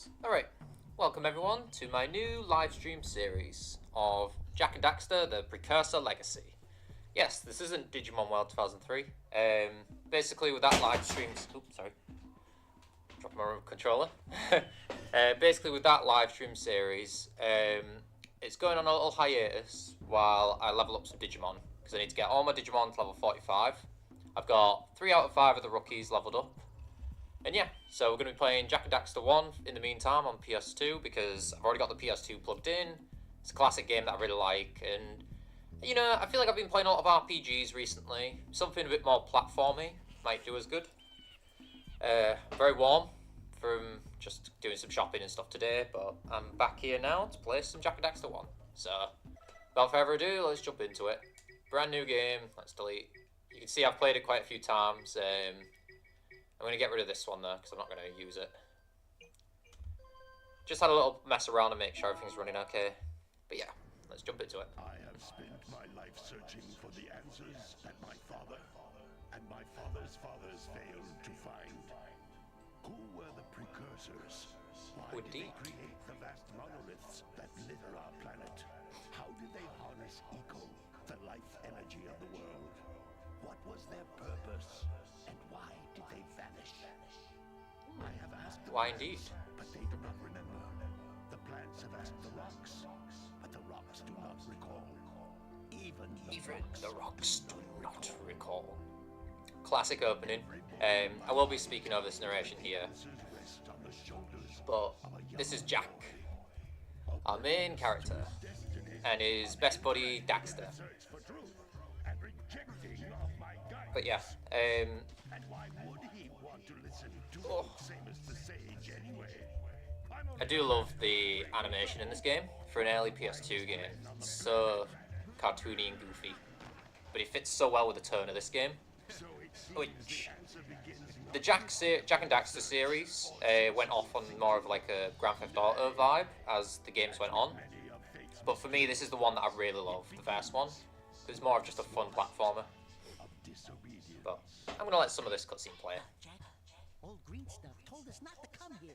Yes. Alright, welcome everyone to my new live stream series of Jak and Daxter, the Precursor Legacy. Yes, this isn't Digimon World 2003. Basically with that live stream... Oops, sorry. Dropped my remote controller. Basically with that live stream series, it's going on a little hiatus while I level up some Digimon. Because I need to get all my Digimon to level 45. I've got 3 out of 5 of the rookies leveled up. And yeah, so we're going to be playing Jak and Daxter 1 in the meantime on PS2 because I've already got the PS2 plugged in. It's a classic game that I really like, and you know, I feel like I've been playing a lot of RPGs recently. Something a bit more platformy might do us good. I'm very warm from just doing some shopping and stuff today, but I'm back here now to play some Jak and Daxter 1. So, without further ado, let's jump into it. Brand new game, let's delete. You can see I've played it quite a few times. I'm going to get rid of this one though, because I'm not going to use it. Just had a little mess around and make sure everything's running okay. But yeah, let's jump into it. I have spent my life searching for the answers that my father and my father's fathers failed to find. Who were the precursors? Why did they create the vast monoliths that litter our planet? How did they harness eco, the life energy of the world? What was their purpose? And why did they vanish? I have asked the Why plants, indeed? but they do not remember. The plants have asked the rocks, but the rocks do not recall. Even the rocks do not recall. Classic opening. I will be speaking over this narration here. But this is Jak, our main character, and his best buddy Daxter. But yeah, I do love the animation in this game for an early PS2 game. It's so cartoony and goofy, but it fits so well with the tone of this game. Which the Jak and Daxter series went off on more of like a Grand Theft Auto vibe as the games went on. But for me, this is the one that I really love, the first one. It's more of just a fun platformer. But I'm gonna let some of this cutscene play. Jack, old green stuff told us not to come here.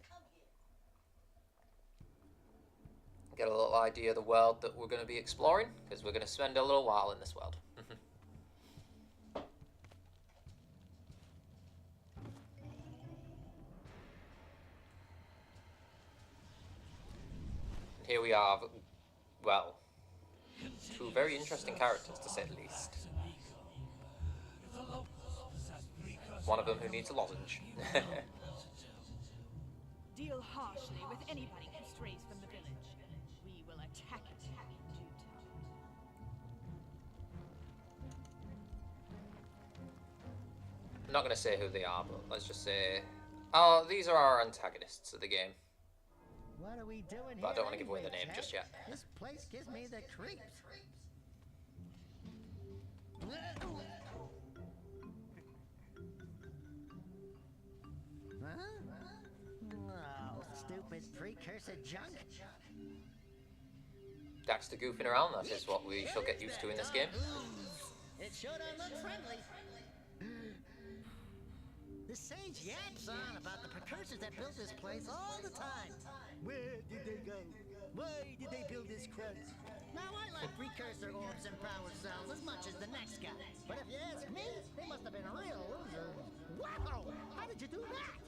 Get a little idea of the world that we're going to be exploring, because we're going to spend a little while in this world. Here we are, well, two very interesting characters to say the least. One of them who needs a lozenge. Deal harshly with anybody who strays from the village. We will attack it in due time. I'm not going to say who they are, but let's just say... Oh, these are our antagonists of the game. What are we doing But I here don't want to give away the anyway, name Jack? just yet. This place gives me the creeps. Huh? Oh, stupid precursor junk. Daxter goofing around, that is what we shall get used to in this game. It sure don't look friendly. The sage yaps on about the precursors that built this place all the time. Where did they go? Why did they build this crud? Now I like precursor orbs and power cells as much as the next guy. But if you ask me, they must have been real losers. Wow! How did you do that?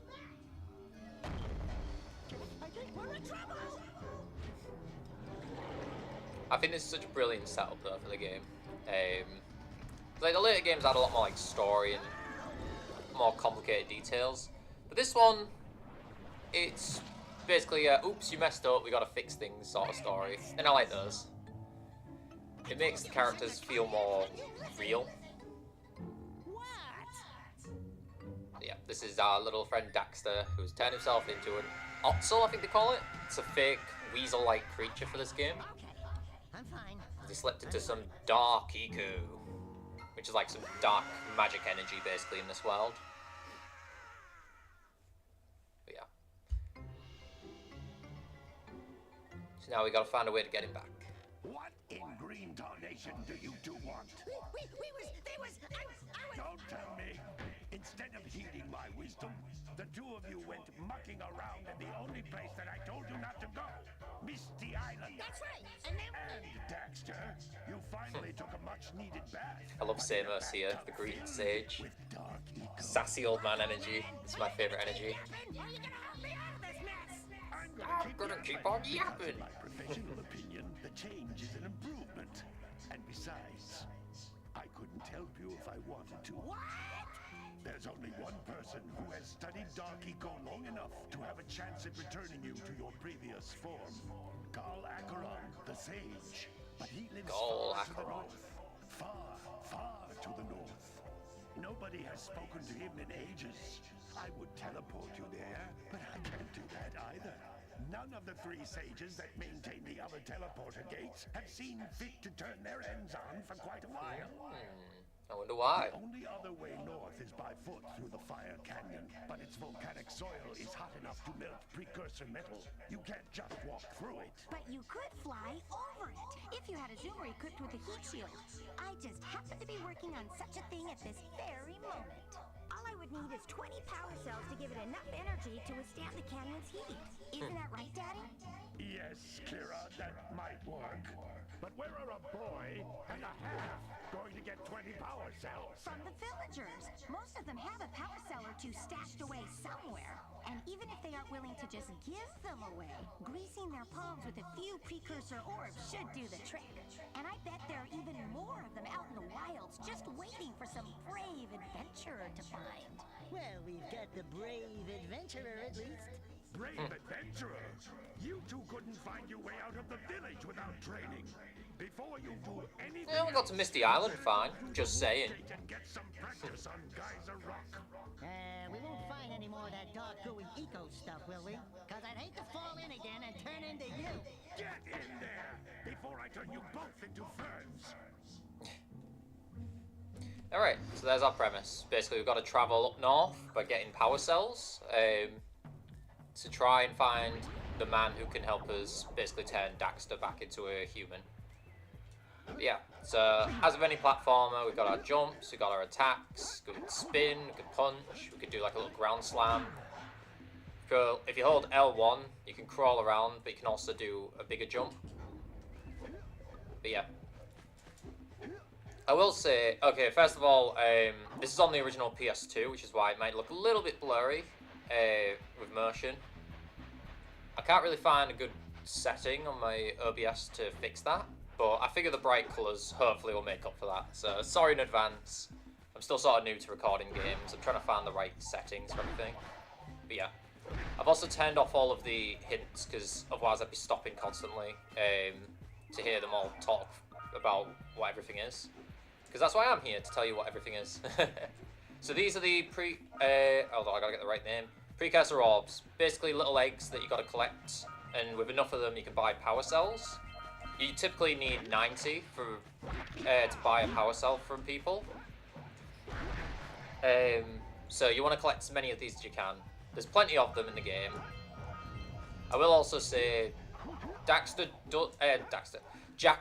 I think we're in trouble! I think this is such a brilliant setup though for the game. Like the later games had a lot more like story and more complicated details, but this one, it's basically oops, you messed up, we gotta fix things sort of story, and I like those. It makes the characters feel more real. Yeah, this is our little friend Daxter, who's turned himself into an Otzel, I think they call it. It's a fake weasel-like creature for this game. I'm fine. He slipped into some dark eco, which is like some dark magic energy basically in this world. But yeah. So now we gotta find a way to get him back. What in green tarnation do you two want? Don't tell me. Instead of heeding my wisdom, the two of you went mucking around in the only place that I told you not to go, Misty Island. That's right. And then And Daxter, you finally took a much-needed bath. I love Samus here, the green sage. With dark eco. Sassy old man energy. It's my favorite energy. How are you gonna help me out of this mess? I'm gonna keep on yapping. In my professional opinion, the change is an improvement. And besides, I couldn't help you if I wanted to. What? There's only one person who has studied Dark Eco long enough to have a chance at returning you to your previous form. Gall Acheron, the Sage. But he lives Gall far to the Acheron. north. Far, far to the north. Nobody has spoken to him in ages. I would teleport you there, but I can't do that either. None of the three sages that maintain the other teleporter gates have seen fit to turn their ends on for quite a while. I wonder why. The only other way north is by foot through the Fire Canyon, but its volcanic soil is hot enough to melt precursor metal. You can't just walk through it. But you could fly over it if you had a zoomer equipped with a heat shield. I just happen to be working on such a thing at this very moment. All I would need is 20 power cells to give it enough energy to withstand the canyon's heat. Isn't that right, Daddy? Yes, Kira, that might work. But where are a boy and a half going to get 20 power cells? From the villagers. Most of them have a power cell or two stashed away somewhere. And even if they aren't willing to just give them away, greasing their palms with a few precursor orbs should do the trick. And I bet there are even more of them out in the wilds, just waiting for some brave adventurer to find. Well, we've got the brave adventurer at least. Brave adventurer! You two couldn't find your way out of the village without training. Before you do anything Yeah, we got to Misty Island fine. Just saying. and get some practice on Geyser Rock. We won't find any more of that dark gooey eco stuff, will we? Cause I'd hate to fall in again and turn into you. Get in there before I turn you both into ferns. Alright, so there's our premise. Basically, we've got to travel up north by getting power cells to try and find the man who can help us basically turn Daxter back into a human. But yeah, so as with any platformer, we've got our jumps, we've got our attacks, we could spin, we could punch, we could do like a little ground slam. So if you hold L1, you can crawl around, but you can also do a bigger jump. But yeah. I will say, okay, first of all, this is on the original PS2, which is why it might look a little bit blurry with motion. I can't really find a good setting on my OBS to fix that, but I figure the bright colours hopefully will make up for that. So sorry in advance. I'm still sort of new to recording games. I'm trying to find the right settings for everything. But yeah. I've also turned off all of the hints, because otherwise I'd be stopping constantly to hear them all talk about what everything is. Because that's why I'm here, to tell you what everything is. So these are the hold on, I gotta get the right name. Precursor orbs. Basically little eggs that you gotta collect, and with enough of them you can buy power cells. You typically need 90 to buy a power cell from people. So you want to collect as many of these as you can. There's plenty of them in the game. I will also say, Jak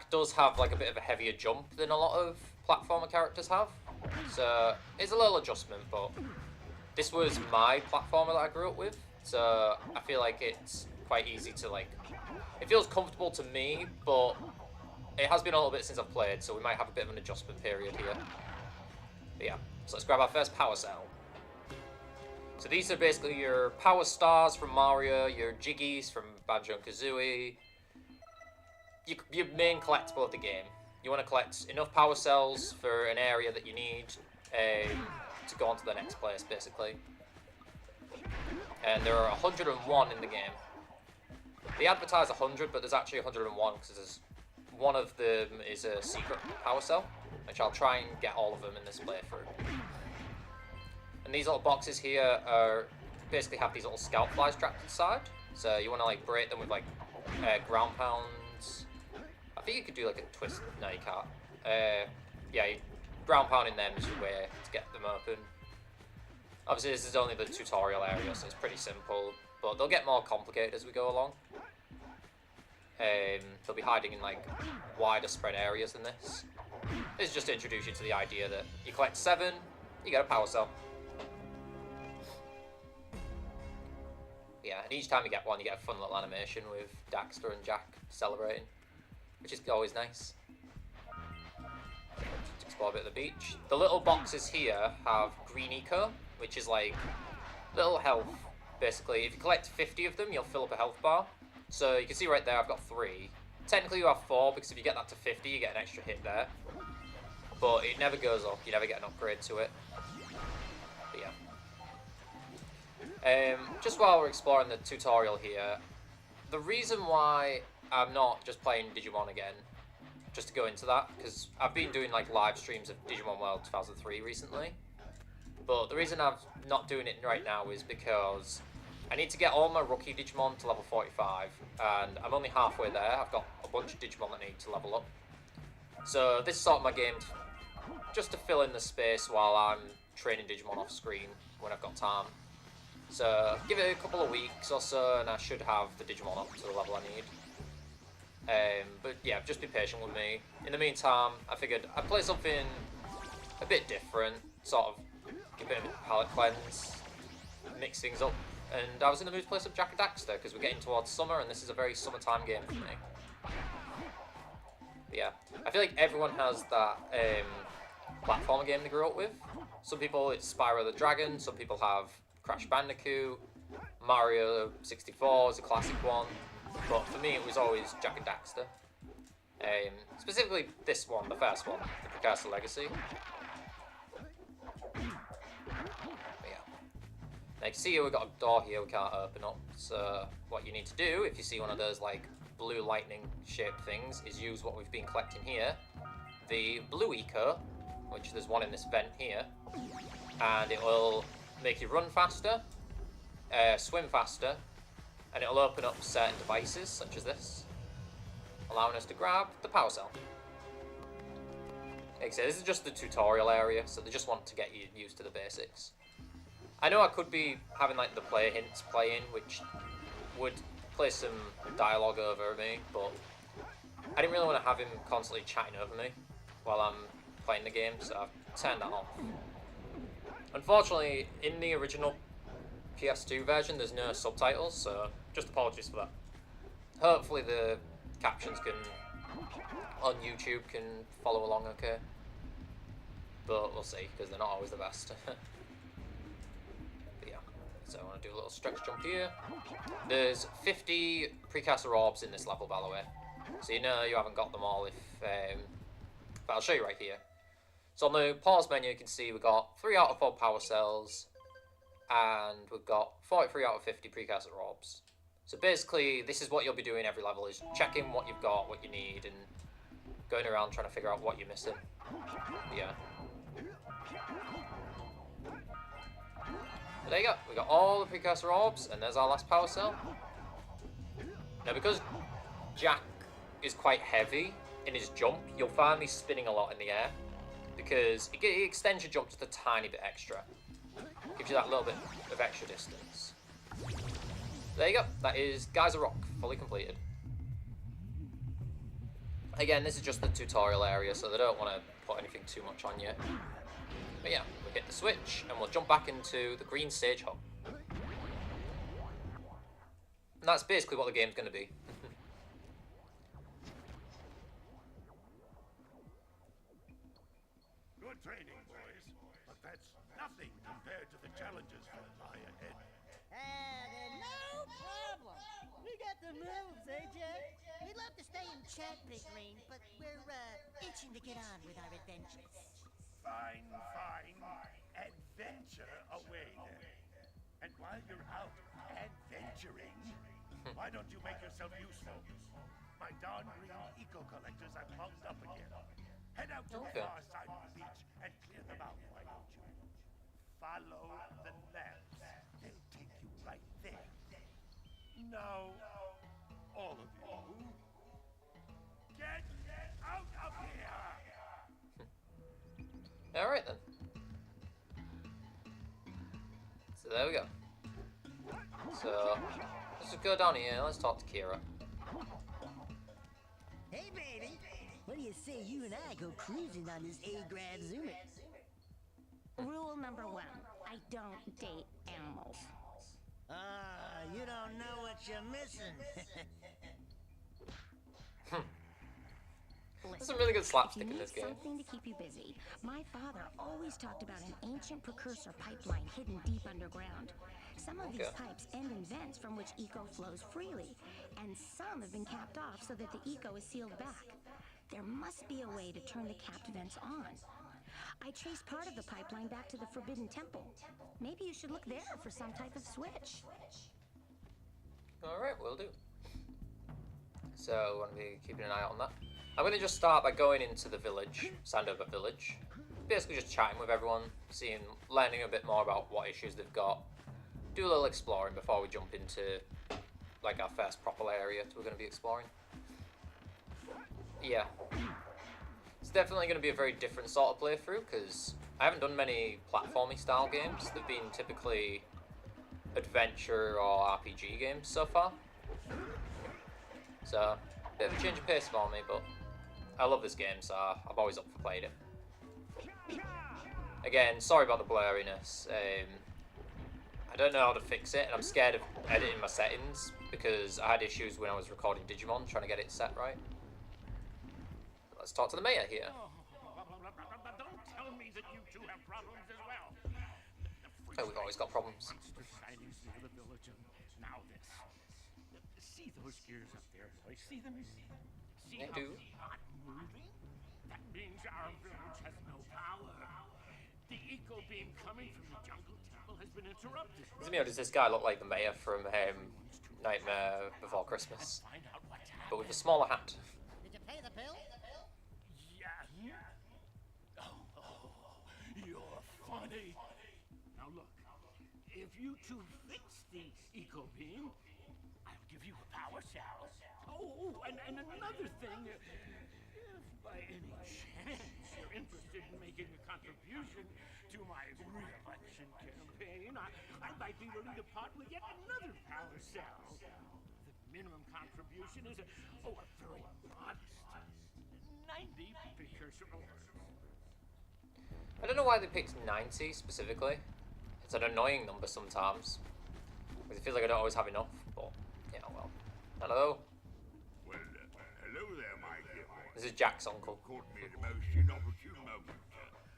does have like a bit of a heavier jump than a lot of platformer characters have. So it's a little adjustment, but this was my platformer that I grew up with. So I feel like it's quite easy to like, it feels comfortable to me, but it has been a little bit since I've played, so we might have a bit of an adjustment period here. But yeah, so let's grab our first power cell. So these are basically your power stars from Mario, your jiggies from Banjo-Kazooie, your main collectible of the game. You want to collect enough power cells for an area that you need to go on to the next place, basically. And there are 101 in the game. They advertise 100, but there's actually 101 because one of them is a secret power cell, which I'll try and get all of them in this playthrough. And these little boxes here are basically have these little scout flies trapped inside. So you want to like break them with like ground pounds. I think you could do like a twist. No, you can't. Yeah, ground pounding them is your way to get them open. Obviously, this is only the tutorial area, so it's pretty simple. But they'll get more complicated as we go along. They'll be hiding in like wider spread areas than this. This is just to introduce you to the idea that you collect 7, you get a power cell. Yeah, and each time you get one, you get a fun little animation with Daxter and Jak celebrating, which is always nice. Let's explore a bit of the beach. The little boxes here have green eco, which is like little health. Basically, if you collect 50 of them, you'll fill up a health bar. So you can see right there, I've got 3. Technically, you have 4 because if you get that to 50, you get an extra hit there. But it never goes up. You never get an upgrade to it. But yeah. Just while we're exploring the tutorial here, the reason why I'm not just playing Digimon again, just to go into that, because I've been doing like live streams of Digimon World 2003 recently. But the reason I'm not doing it right now is because I need to get all my rookie Digimon to level 45, and I'm only halfway there. I've got a bunch of Digimon that need to level up. So this is sort of my game just to fill in the space while I'm training Digimon off screen when I've got time. So give it a couple of weeks or so and I should have the Digimon up to the level I need. But yeah, just be patient with me. In the meantime, I figured I'd play something a bit different, sort of give it a bit of a palette cleanse, mix things up. And I was in the mood to play some Jak and Daxter because we're getting towards summer and this is a very summertime game for me. But yeah, I feel like everyone has that platformer game they grew up with. Some people it's Spyro the Dragon, some people have Crash Bandicoot, Mario 64 is a classic one, but for me it was always Jak and Daxter. Specifically this one, the first one, the Precursor Legacy. But yeah. Now you can see here we've got a door here we can't open up, so what you need to do if you see one of those like blue lightning shaped things is use what we've been collecting here, the blue eco, which there's one in this vent here, and it will make you run faster, swim faster, and it'll open up certain devices such as this, allowing us to grab the power cell. Like I say, this is just the tutorial area, so they just want to get you used to the basics. I know I could be having like the player hints playing, which would play some dialogue over me, but I didn't really want to have him constantly chatting over me while I'm playing the game, so I've turned that off. Unfortunately, in the original PS2 version, there's no subtitles, so just apologies for that. Hopefully the captions on YouTube can follow along okay, but we'll see, because they're not always the best. But yeah, so I want to do a little stretch jump here. There's 50 precursor orbs in this level, by the way, so you know you haven't got them all if but I'll show you right here. So on the pause menu, you can see we've got 3 out of 4 power cells, and we've got 43 out of 50 precursor orbs. So basically, this is what you'll be doing every level, is checking what you've got, what you need, and going around trying to figure out what you're missing. But yeah. But there you go, we got all the precursor orbs, and there's our last power cell. Now because Jak is quite heavy in his jump, you'll find me spinning a lot in the air, because it extends your jump just a tiny bit extra. Gives you that little bit of extra distance. There you go, that is Geyser Rock, fully completed. Again, this is just the tutorial area, so they don't want to put anything too much on you. But yeah, we'll hit the switch, and we'll jump back into the green stage hub. And that's basically what the game's going to be. Good training, boys, but that's nothing compared to the challenges that lie ahead. No problem. We got the moves, eh, Jack? We'd love to stay and chat, Big Green, but we're itching to get on with our adventures. Fine, fine. Adventure away then. And while you're out adventuring, why don't you make yourself useful? My darn green eco-collectors are plugged up again. Head out to the far side of the beach and clear them out, why don't you? Follow the lamps. They'll take you right there. Now, all of you, get out of here! Alright then. So there we go. So, let's just go down here, let's talk to Kira. Hey, baby. What do you say you and I go cruising on this A-grad Zoomer? Rule number 1, I don't date animals. Ah, you don't know what you're missing. There's some really good If slapstick you in need this game. something to keep you busy, my father always talked about an ancient precursor pipeline hidden deep underground. Some of these Okay. pipes end in vents from which eco flows freely, and some have been capped off so that the eco is sealed back. There must be a way to turn the capped vents on. I traced part of the pipeline back to the Forbidden Temple. Maybe you should look there for some type of switch. Alright, will do. So, I'm going to be keeping an eye out on that. I'm going to just start by going into the village, Sandover village. Basically just chatting with everyone, learning a bit more about what issues they've got. Do a little exploring before we jump into, like, our first proper area we're going to be exploring. Yeah. It's definitely going to be a very different sort of playthrough, because I haven't done many platforming style games. They've been typically adventure or RPG games so far. So, a bit of a change of pace for me, but I love this game, so I'm always up for playing it. Again, sorry about the blurriness. I don't know how to fix it, and I'm scared of editing my settings, because I had issues when I was recording Digimon, trying to get it set right. Let's talk to the mayor here. Don't tell me that you two have problems as well. Oh, we've always got problems. Monster sightings near the village, and now this. See those gears up there, boys? See them? See I how do. they're not moving? That means our village has no power. The eco beam coming from the jungle temple has been interrupted. Does this guy look like the mayor from Nightmare Before Christmas? Find out what's happening. But with a smaller hat. Did you pay the bill? Yeah. Oh, you're funny. Now look, if you two fix the eco beam, I'll give you a power cell. Oh, and another thing, if by any chance you're interested in making a contribution to my re-election campaign, I might be willing to part with yet another power cell. The minimum contribution is a very modest 90 precursor orbs. I don't know why they picked 90 specifically. It's an annoying number sometimes. Because it feels like I don't always have enough, but, yeah, well. Hello. Well, hello there, my dear boy. This is Jack's uncle. Caught me at a most inopportune moment.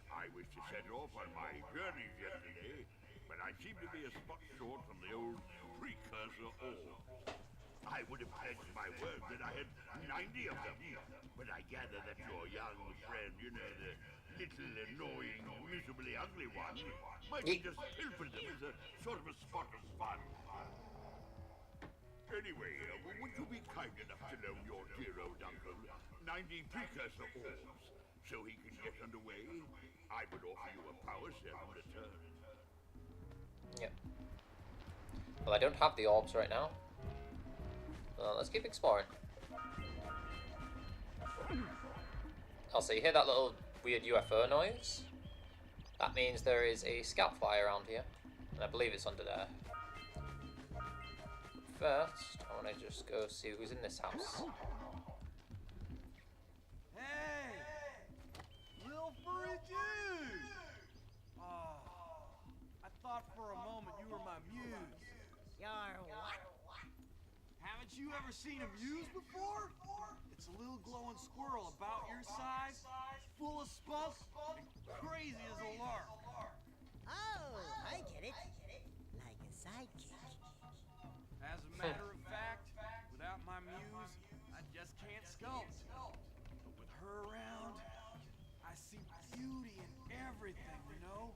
I was to set off on my journeys yesterday, but I seem to be a spot short from the old precursor orb. I would have pledged my word that I had 90 of them, but I gather that your young friend, you know, the little annoying, miserably ugly one, might have just pilfered them as a sort of a spot of fun. Anyway, would you be kind enough to loan your dear old uncle 90 precursor orbs so he can get underway? I would offer you a power cell in return. Yep. Well, I don't have the orbs right now. Let's keep exploring. Also, you hear that little weird UFO noise? That means there is a scout fly around here. And I believe it's under there. First, I want to just go see who's in this house. Hey! Little furry dude! Oh, I thought for a moment you were my muse. You're what? Haven't you ever seen a muse before? It's a little glowing squirrel about your size, full of spunk, and crazy as a lark. Oh, I get it. Like a sidekick. As a matter of fact, without my muse, I just can't sculpt. But with her around, I see beauty in everything, you know?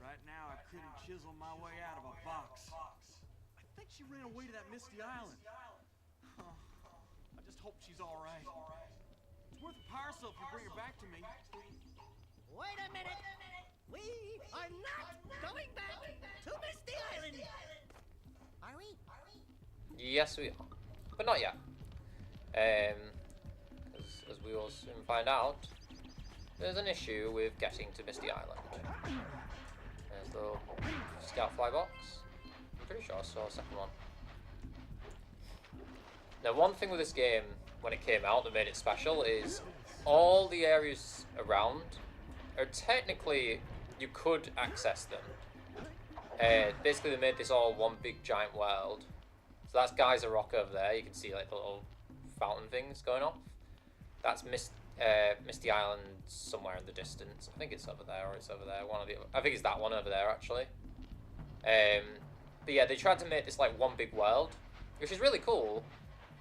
Right now, I couldn't chisel my way out of a box. I think she ran away to that misty island. I just hope she's all right. It's worth a power cell if you bring her back to me. Wait a minute. We are not going back to Misty Island. Are we? Yes, we are. But not yet. As we will soon find out, there's an issue with getting to Misty Island. There's the little scout fly box. I'm pretty sure I saw a second one. Now, one thing with this game, when it came out, that made it special is all the areas around are technically, you could access them. Basically, they made this all one big giant world. So that's Geyser Rock over there. You can see like the little fountain things going off. That's Misty Island somewhere in the distance. I think it's over there, or it's over there. One of the, I think it's that one over there actually. But yeah, they tried to make this like one big world, which is really cool.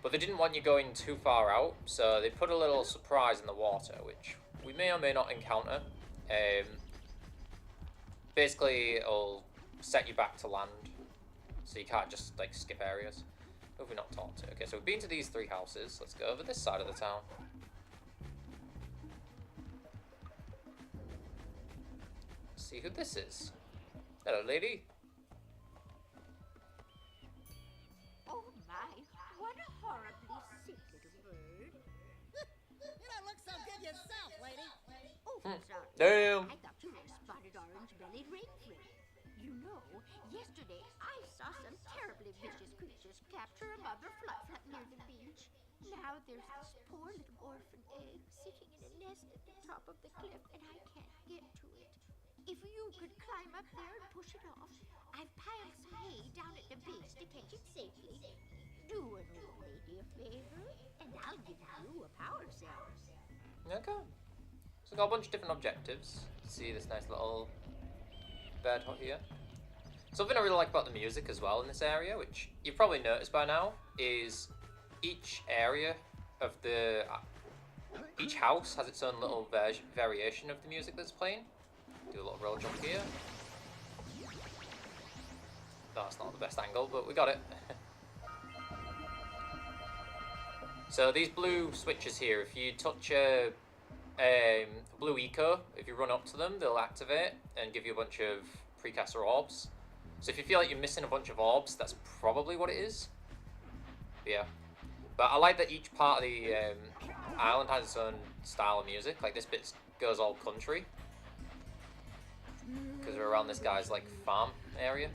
But they didn't want you going too far out, so they put a little surprise in the water, which we may or may not encounter. Basically, it'll set you back to land, so you can't just like skip areas. Who have we not talked to? Okay, so we've been to these 3 houses. Let's go over this side of the town. See who this is. Hello, lady. Oh my, what a horribly sick little bird. You don't look so good yourself, lady. Oh, sorry. Damn. I thought you were a spotted orange-bellied rainfly. You know, yesterday I saw some terribly vicious creatures capture a mother flufflet near the beach. Now there's this poor little orphan egg sitting in a nest at the top of the cliff, and I can't get to it. If you could climb up there and push it off, I've piled some hay down at the base to catch it safely. Do an old lady a favor, and I'll give you a power cell. Okay. So we've got a bunch of different objectives. See this nice little bed here. Something I really like about the music as well in this area, which you've probably noticed by now, is each area of the... each house has its own little variation of the music that's playing. Do a little roll jump here. That's not the best angle, but we got it. So these blue switches here, if you touch a blue eco, if you run up to them, they'll activate and give you a bunch of precursor orbs. So if you feel like you're missing a bunch of orbs, that's probably what it is. But yeah. But I like that each part of the island has its own style of music. Like this bit goes all country. Because we're around this guy's like farm area.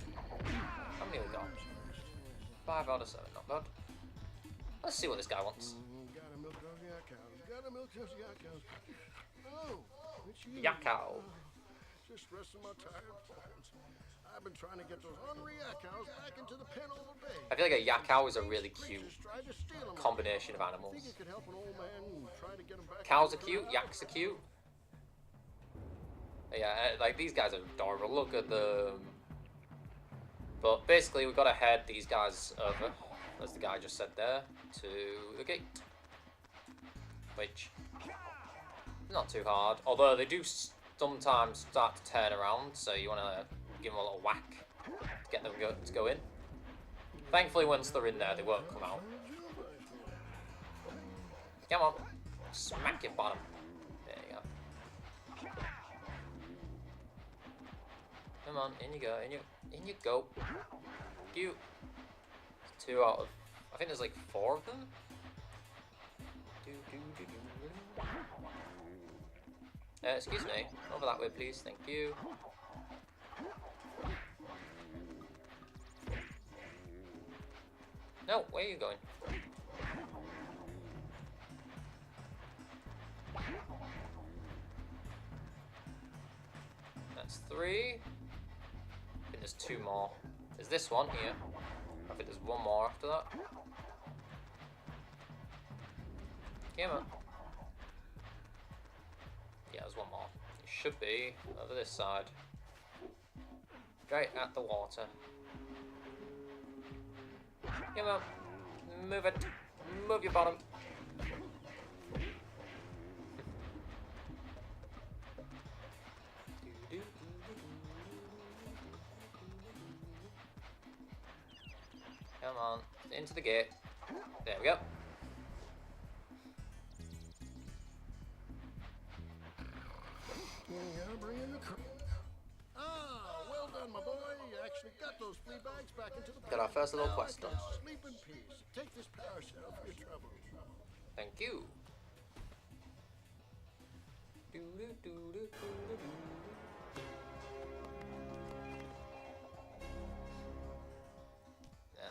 How many we got? 5 out of 7, not bad. Let's see what this guy wants. Gotta milk those yak cows. Gotta milk those yak cows. Oh, it's you. Yak cow. Just resting my tired bones. I've been trying to get those hungry yak cows back into the pen all day. I feel like a yak cow is a really cute Creatures tried to steal 'em. combination of I animals. think it could help an old man try to get 'em back. Cows are into the cute, pen. yaks are cute. Yeah, like these guys are adorable. Look at them. But basically, we've got to head these guys over, as the guy just said there, to the gate. Which is not too hard. Although they do sometimes start to turn around, so you want to give them a little whack to get them to go in. Thankfully, once they're in there, they won't come out. Come on. Smack your bottom. There you go. Come on, in you go, in you go. You. 2 out of, I think there's like 4 of them. Excuse me, over that way please, thank you. No, where are you going? That's 3. I think there's 2 more. There's this one here. I think there's 1 more after that. Come on. Yeah, there's 1 more. It should be over this side. Right at the water. Come on. Move it. Move your bottom. Come on, into the gate. There we go. Yeah, bring in the Ah, well done, my boy. You actually got those flea bags back into the Got our first little Now quest I can done. Sleep in peace. Take this power cell for your trouble. Thank you. And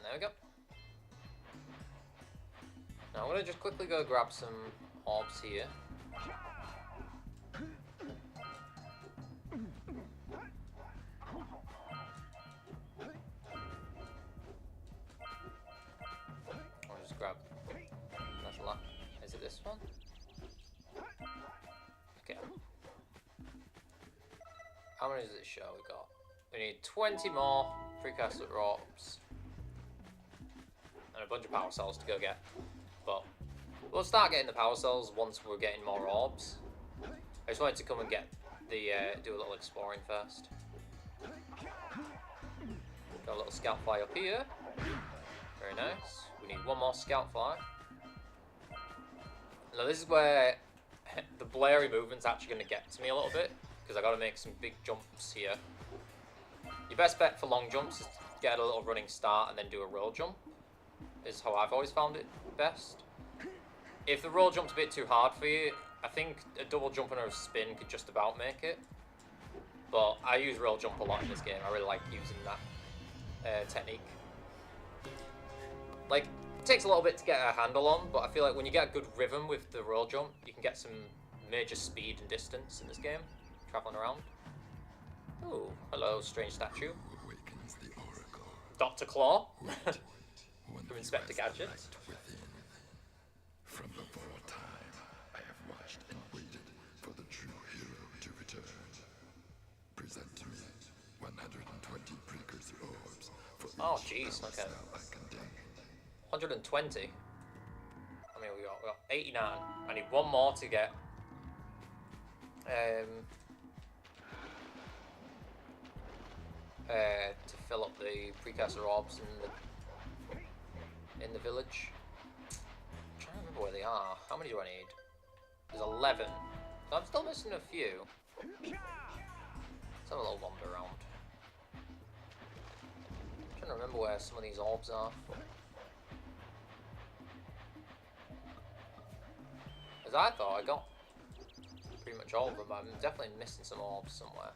there we go. Now I'm gonna just quickly go grab some orbs here. How many does it show we got? We need 20 more precursor orbs. And a bunch of power cells to go get. But we'll start getting the power cells once we're getting more orbs. I just wanted to come and get the, do a little exploring first. Got a little scout fly up here. Very nice. We need one more scout fly. Now this is where the blurry movement's actually going to get to me a little bit, because I got to make some big jumps here. Your best bet for long jumps is to get a little running start and then do a roll jump, is how I've always found it best. If the roll jump's a bit too hard for you, I think a double jump and a spin could just about make it. But I use roll jump a lot in this game. I really like using that technique. Like, it takes a little bit to get a handle on, but I feel like when you get a good rhythm with the roll jump, you can get some major speed and distance in this game, traveling around. Ooh, hello, strange statue. Awakens the oracle. Dr. Claw Wait, from Inspector Gadget. From before time, I have watched and waited for the true hero to return. Present to me 120 precursor orbs for Oh, each jeez, power okay. cell I contain. 120. I mean, we got 89. I need one more to get. To fill up the precursor orbs in the village. I'm trying to remember where they are. How many do I need? There's 11. So I'm still missing a few. Let's have a little wander around. I'm trying to remember where some of these orbs are. As I thought, I got pretty much all of them, but I'm definitely missing some orbs somewhere.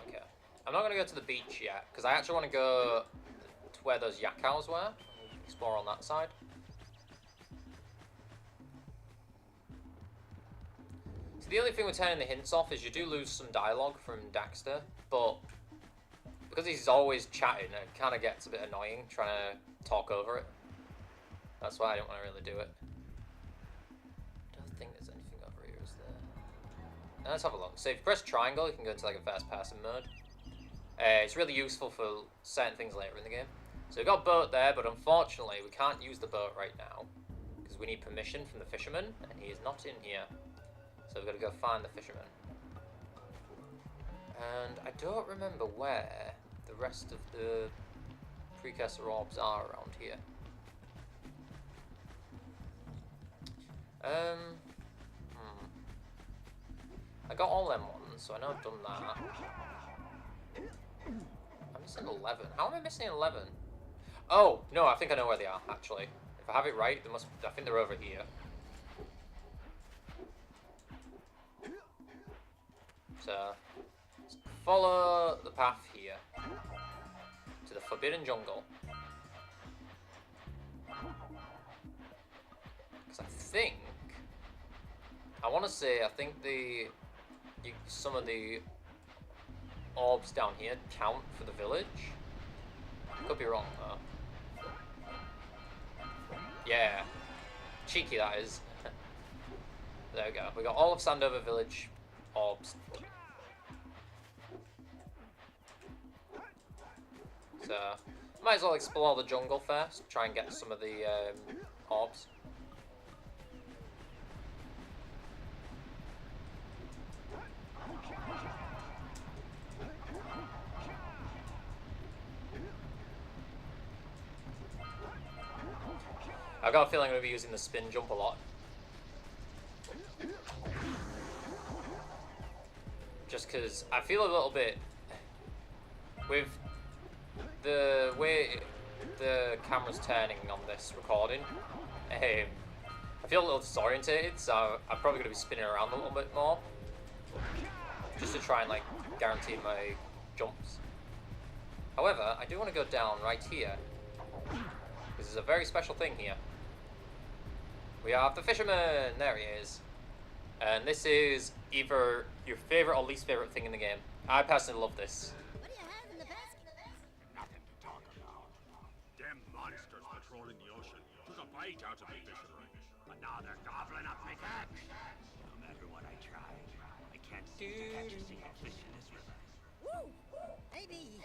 Okay. I'm not going to go to the beach yet, because I actually want to go to where those yak cows were. Explore on that side. So the only thing with turning the hints off is you do lose some dialogue from Daxter, but because he's always chatting, it kind of gets a bit annoying trying to talk over it. That's why I don't want to really do it. I don't think there's anything over here, is there? Now let's have a look. So if you press triangle, you can go into like a first person mode. It's really useful for certain things later in the game. So we've got a boat there, but unfortunately we can't use the boat right now because we need permission from the fisherman, and he is not in here. So we've got to go find the fisherman. And I don't remember where the rest of the precursor orbs are around here. I got all them ones, so I know I've done that. I'm missing 11. How am I missing 11? Oh, no, I think I know where they are, actually. If I have it right, they must. I think they're over here. So, follow the path here to the Forbidden Jungle. Because I think, I want to say, I think some of the orbs down here count for the village. Could be wrong though. Yeah, cheeky that is. There we go. We got all of Sandover Village orbs. So, might as well explore the jungle first, try and get some of the orbs. I've got a feeling I'm going to be using the spin jump a lot. Just because I feel a little bit, with the way the camera's turning on this recording, I feel a little disorientated, so I'm probably going to be spinning around a little bit more. Just to try and like guarantee my jumps. However, I do want to go down right here. This is a very special thing here. We have the fisherman! There he is. And this is either your favourite or least favourite thing in the game. I personally love this. What do you have in the basket? Nothing to control in the ocean. Took a bite out of the fishery. But now they're gobbling up my catch. No matter what I try, I can't seem to catch a single fish in this river. Woo! Maybe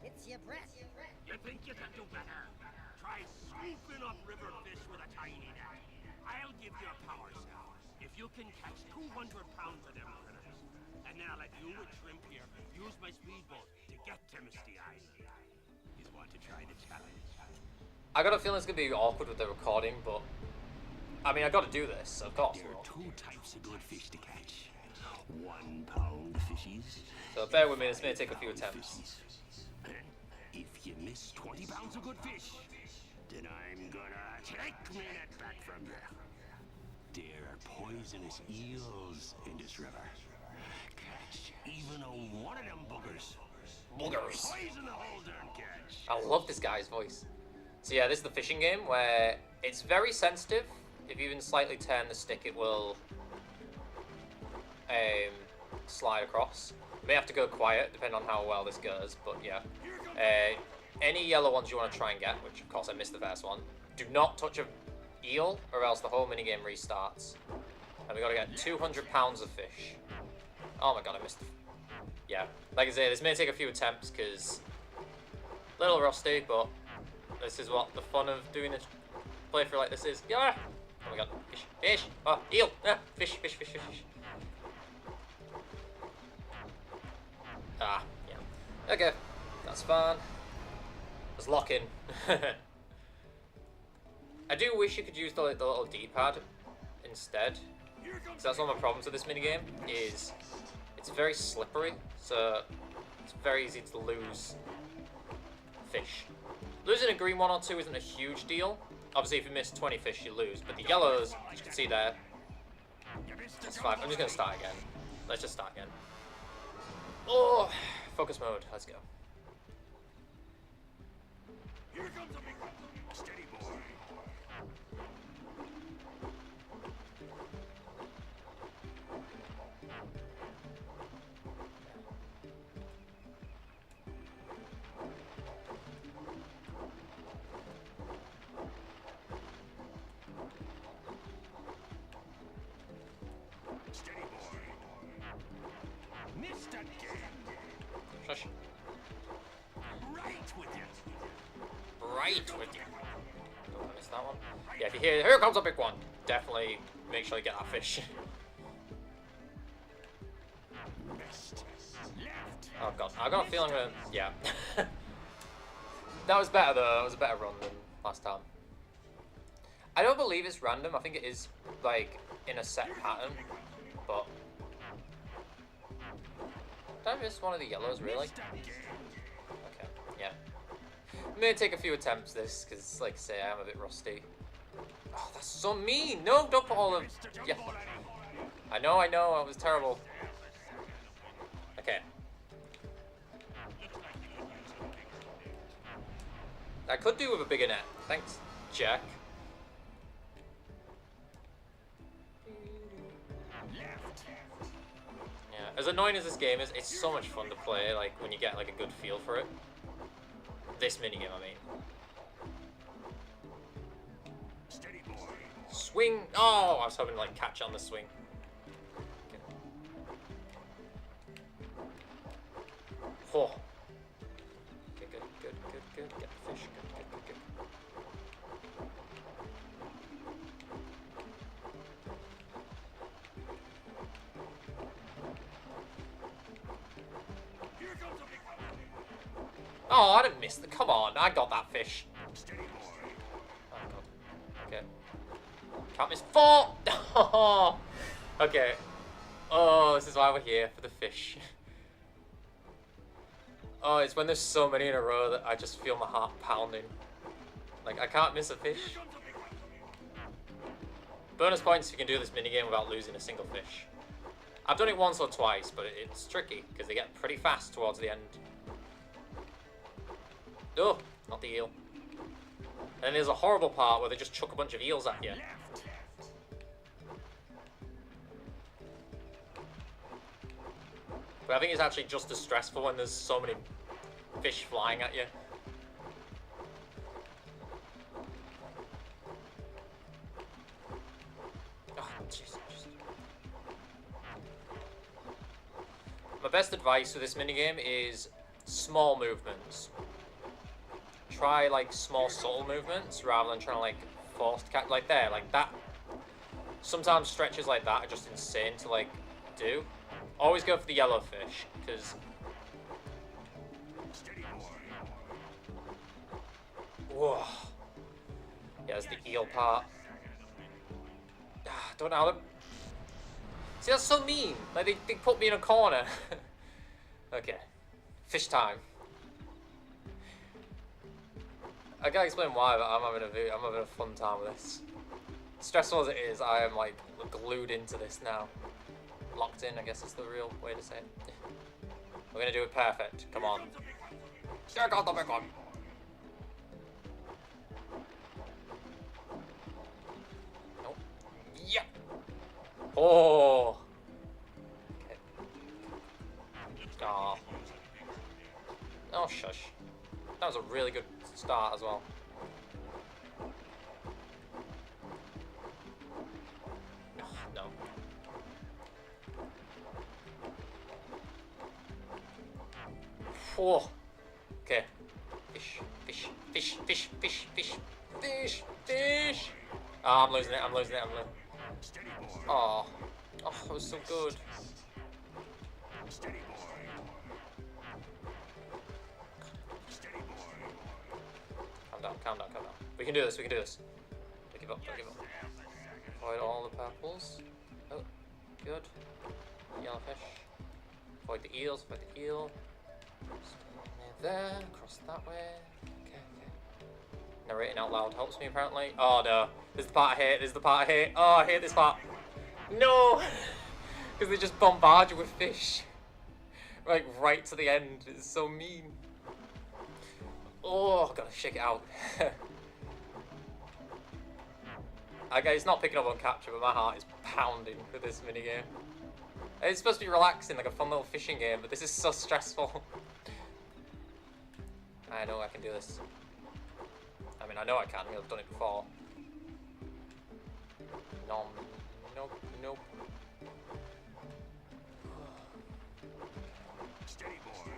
it's your breath. You think you can do better? Try swooping up river fish with a tiny net. I'll give you a power cell. If you can catch 200 pounds of them critters, and then I'll let you and Shrimp here use my speedboat to get to Misty Island. You want to try the challenge? I got a feeling it's gonna be awkward with the recording, but I mean, I got to do this, of course. There are two types of good fish to catch. 1 pound fishies. So bear with me. This may take a few attempts. If you miss 20 pounds of good fish, then I'm gonna take my net back from you. There are poisonous eels in this river. Catch even one of them buggers. Boogers. Poison the whole darn catch. I love this guy's voice. So yeah, this is the fishing game where it's very sensitive. If you even slightly turn the stick, it will slide across. You may have to go quiet, depending on how well this goes, but yeah. Any yellow ones you want to try and get, which of course I missed the first one, do not touch a eel, or else the whole minigame restarts. And we got to get 200 pounds of fish. Oh my god, I missed. Yeah, like I say, this may take a few attempts because a little rusty, but this is what the fun of doing a playthrough like this is. Yeah. Oh my god, fish, fish, oh, eel, ah, fish, fish, fish, fish, fish. Ah, yeah. Okay, that's fine. Let's lock in. I do wish you could use the little D-pad instead, because that's one of my problems with this minigame, is it's very slippery, so it's very easy to lose fish. Losing a green one or two isn't a huge deal. Obviously, if you miss 20 fish, you lose, but the yellows, as you can see there, it's fine. I'm just going to start again. Let's just start again. Oh, focus mode. Let's go. Here comes a big one. Steady, boy. Steady, boy. Missed again. Shush. Right with you. Right with you. Don't want to miss that one. Yeah, if you hear, here comes a big one, definitely make sure you get that fish. Missed. Left. Oh god, I got a feeling I'm gonna, yeah. That was better though, that was a better run than last time. I don't believe it's random, I think it is like in a set pattern, but... Did I miss one of the yellows, really? Okay, yeah. It may take a few attempts this, because like I say, I am a bit rusty. Oh, that's so mean! No, don't put all of... Yeah. I know, it was terrible. Okay. I could do with a bigger net. Thanks, Jack. Yeah, as annoying as this game is, it's so much fun to play, like, when you get, like, a good feel for it. This minigame, I mean. Steady, boy. Swing! Oh, I was hoping to, like, catch on the swing. Okay. Oh. Okay, good. Get the fish. Good. Oh, I didn't miss the. Come on, I got that fish. Steady, boy. Oh god. Okay. Can't miss 4. Oh. Okay. Oh, this is why we're here, for the fish. Oh, it's when there's so many in a row that I just feel my heart pounding. Like, I can't miss a fish. Bonus points if you can do this minigame without losing a single fish. I've done it once or twice, but it's tricky, because they get pretty fast towards the end. Oh, not the eel. And there's a horrible part where they just chuck a bunch of eels at you. But I think it's actually just as stressful when there's so many fish flying at you. jeez. My best advice for this minigame is small movements. Try like small subtle movements rather than trying to like force to catch like there, like that. Sometimes stretches like that are just insane to like do. Always go for the yellow fish, because whoa. Yeah, there's the eel part. Don't know how to... See, that's so mean. Like, they put me in a corner. Okay. Fish time. I can't explain why, but I'm having a fun time with this. Stressful as it is, I am, like, glued into this now. Locked in, I guess is the real way to say it. We're gonna do it perfect. Come on. There goes the big one. Nope. Yeah. Oh. Okay. Oh. Oh, shush. That was a really good start as well. Oh, no. Oh. Okay. Fish, fish, fish, fish, fish, fish, fish, fish. Oh, I'm losing it. I'm losing it. I'm losing it. Oh. Oh, it was so good. Calm down, calm down, calm down. We can do this, we can do this. Don't give up, don't give up. Avoid all the purples. Oh, good. Yellowfish. Avoid the eels, avoid the eel. Stay there, cross that way. Okay, okay. Narrating out loud helps me apparently. Oh no, this is the part I hate, this is the part I hate. Oh, I hate this part. No! Because they just bombard you with fish. Like, right to the end. It's so mean. Oh, gotta shake it out. Okay, it's not picking up on capture, but my heart is pounding for this minigame. It's supposed to be relaxing, like a fun little fishing game, but this is so stressful. I know I can do this. I mean, I know I can. I've done it before. Nom. Nope. Nope. Steady boy.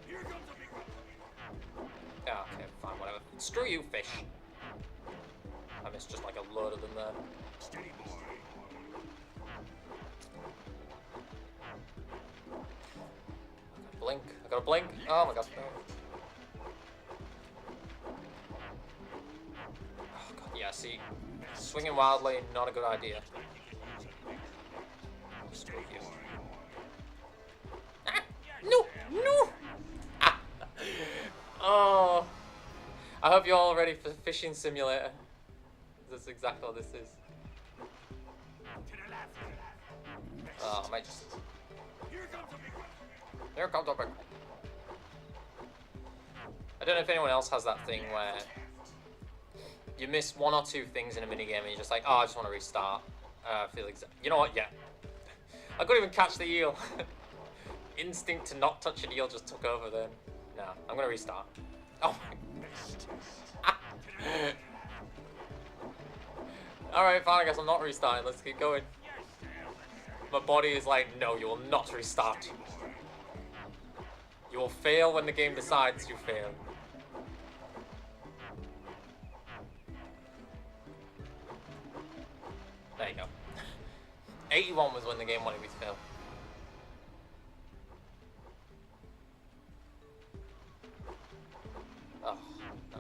Here comes a big one. Yeah, okay, fine, whatever. Screw you, fish. I missed just like a load of them there. Steady boy. Blink. I gotta blink. Oh my god, no. Oh god, yeah, see. Swinging wildly, not a good idea. Screw you. Ah! No! No! Ah! Oh. I hope you're all ready for Fishing Simulator. That's exactly what this is. Oh, I might just... Here comes a big one. Here comes a big one. I don't know if anyone else has that thing where you miss one or two things in a minigame and you're just like, oh, I just want to restart. I feel you know what? Yeah. I couldn't even catch the eel. Instinct to not touch an eel just took over then. No, I'm going to restart. Oh my... Alright, fine, I guess I'm not restarting. Let's keep going. My body is like, no, you will not restart. You will fail when the game decides you fail. There you go. 81 was when the game wanted me to fail. Oh, no,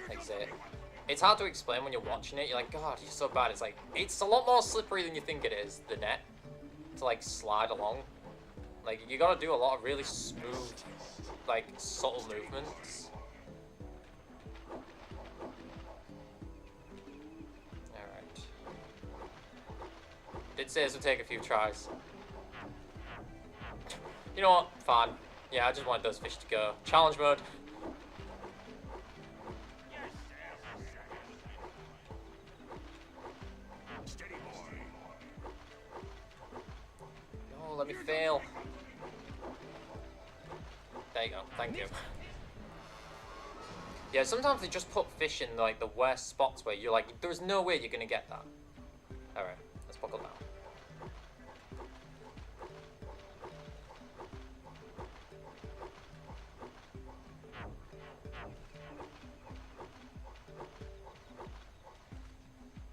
jeez. Exit. It's hard to explain when you're watching it. You're like, God, you're so bad. It's like, it's a lot more slippery than you think it is, the net, to like slide along. Like, you gotta do a lot of really smooth, like, subtle movements. Alright. Did say this would take a few tries. You know what? Fine. Yeah, I just wanted those fish to go. Challenge mode. No, let me fail. There you go. Thank you. Yeah, sometimes they just put fish in like the worst spots where you're like, there's no way you're gonna get that. Alright, let's buckle down.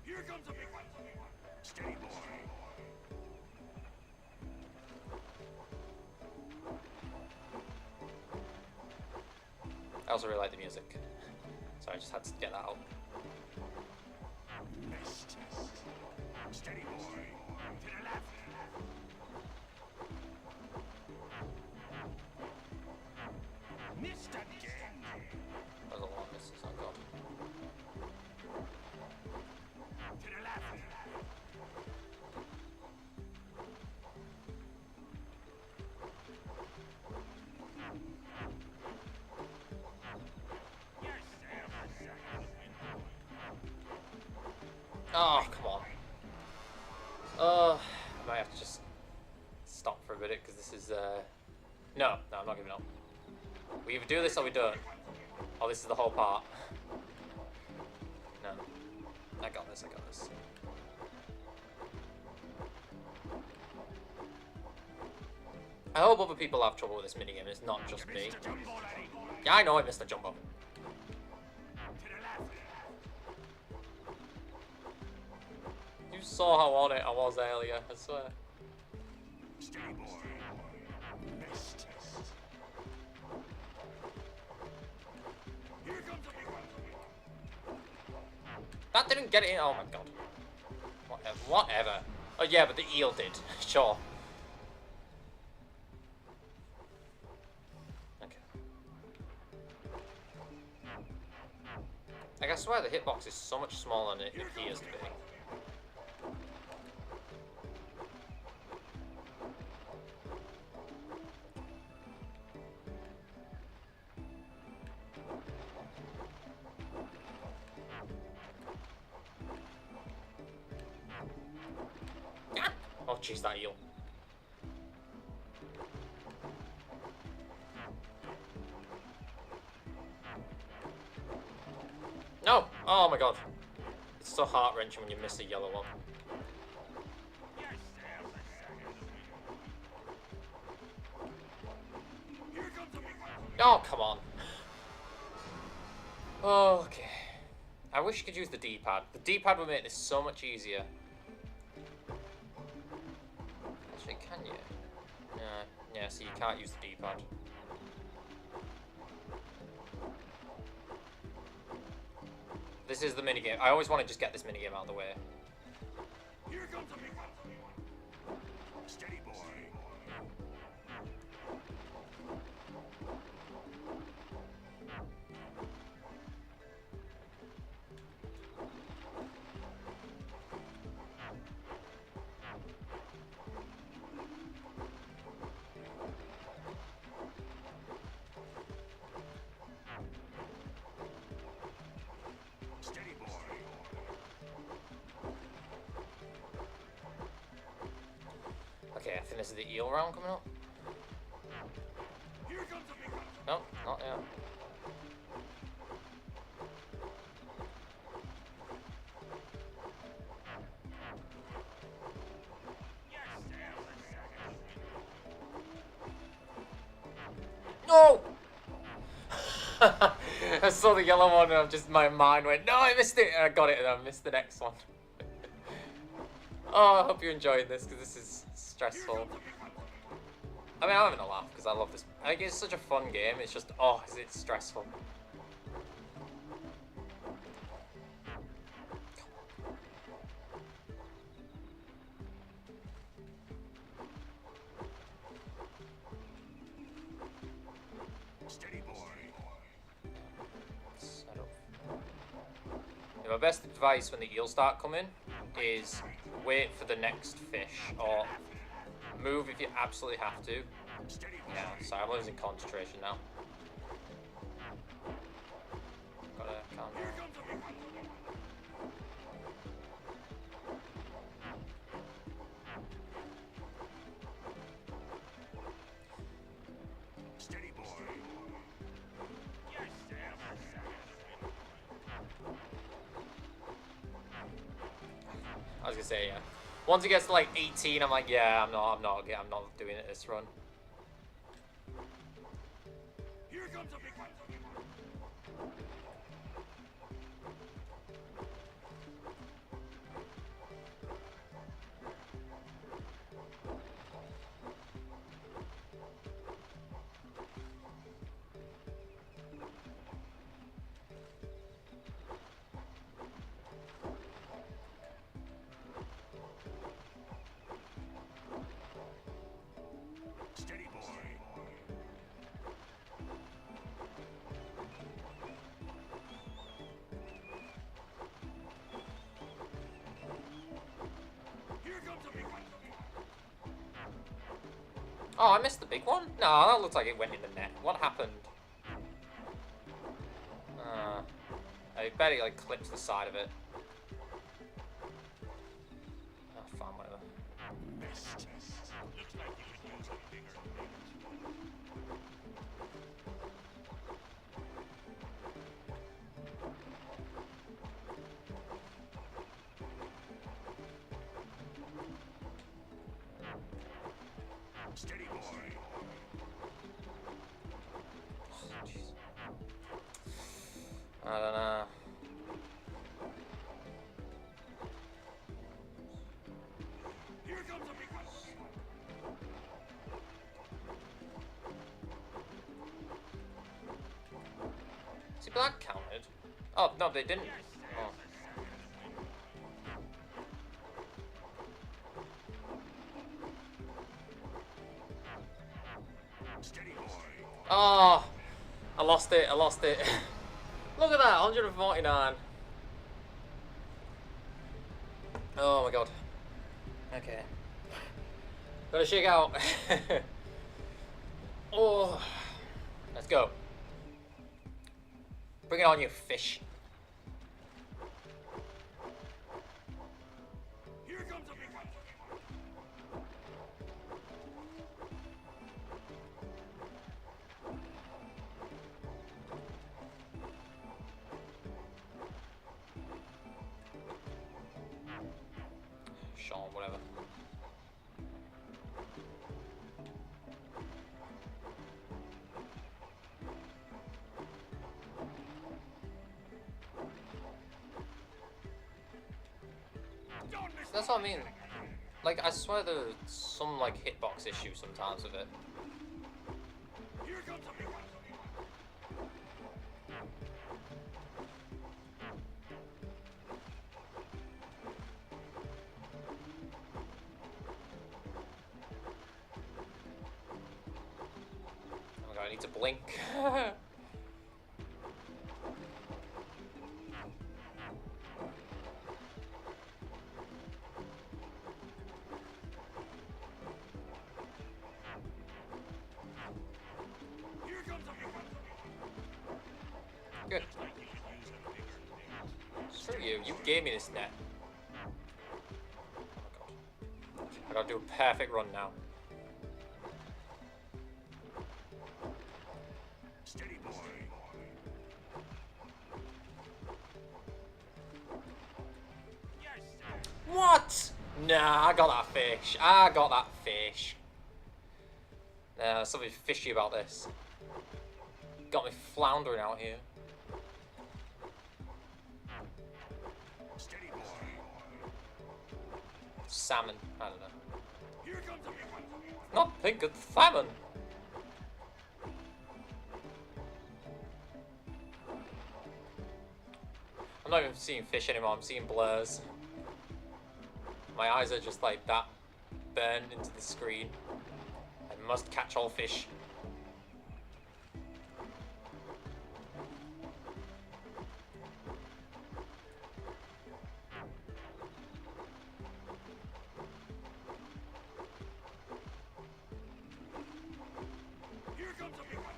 Here comes a big one. Steady, boy. I also really like the music. So I just had to get that out. Missed. Steady, boy. To the left. Missed again. That was a long miss, oh god. To the left. Oh, come on. I might have to just stop for a minute because this is, No, I'm not giving up. We either do this or we don't. Or this is the whole part. No. I got this. I hope other people have trouble with this minigame, it's not just me. Yeah, I know I missed the jumbo. You saw how on it I was earlier, I swear. Steady, boy. Missed. Here comes a big one. That didn't get it in. Oh my god. Whatever. Oh yeah, but the eel did. Sure. Okay. Like, I swear the hitbox is so much smaller than it appears to be. Oh jeez, that eel. No! Oh my god. It's so heart-wrenching when you miss a yellow one. Oh, come on. Okay. I wish you could use the D-pad. The D-pad would make this so much easier. Actually, can you? Yeah, so you can't use the D-pad. This is the minigame. I always want to just get this minigame out of the way. Here comes a big one. Steady, boy. Steady, boy. Okay, I think this is the eel round coming up. Here comes a big one. No, not yet. No! I saw the yellow one and my mind went, no, I missed it! And I got it and I missed the next one. Oh, I hope you're enjoying this because this is stressful. I mean, I'm having a laugh because I love this. I think it's such a fun game. It's just, oh, it's stressful. Steady, boy. Yeah, my best advice when the eels start coming is wait for the next fish or move if you absolutely have to. Yeah, sorry, I'm losing concentration now. Gotta calm down. Steady, boy. say, yeah. Once it gets to like 18, I'm like, yeah, I'm not doing it this run. Here comes a big one. Steady, boy. Here comes a big one. Oh, I missed the big one? No, that looks like it went in the net. What happened? I bet it like clips the side of it. Oh, fine, whatever. Missed. Looks like you could use a bigger net. Steady, boy. Oh, jeez. I don't know. Here comes a big one. See, but that counted. Oh, no, they didn't. Oh. Steady, boy. Oh, I lost it. Look at that, 149. Oh my god. Okay. Gotta shake out. Oh. Let's go. Bring it on, you fish. Here comes a big one. Sean, whatever. That's what I mean. Like, I swear there's some, like, hitbox issue sometimes with it. Here comes a big one. Oh my god, I need to blink. Here comes a big one. Good. Looks like you could use a bigger net. Screw you. You gave me this net. Oh my god. I gotta do a perfect run now. Steady, boy. Yes, sir. What? Nah, I got that fish. Nah, something fishy about this. Got me floundering out here. Steady, boy. Salmon. I don't know. Here comes a big one. Not pink, it's salmon. I'm not even seeing fish anymore, I'm seeing blurs. My eyes are just like that burned into the screen. I must catch all fish. Here comes a big one.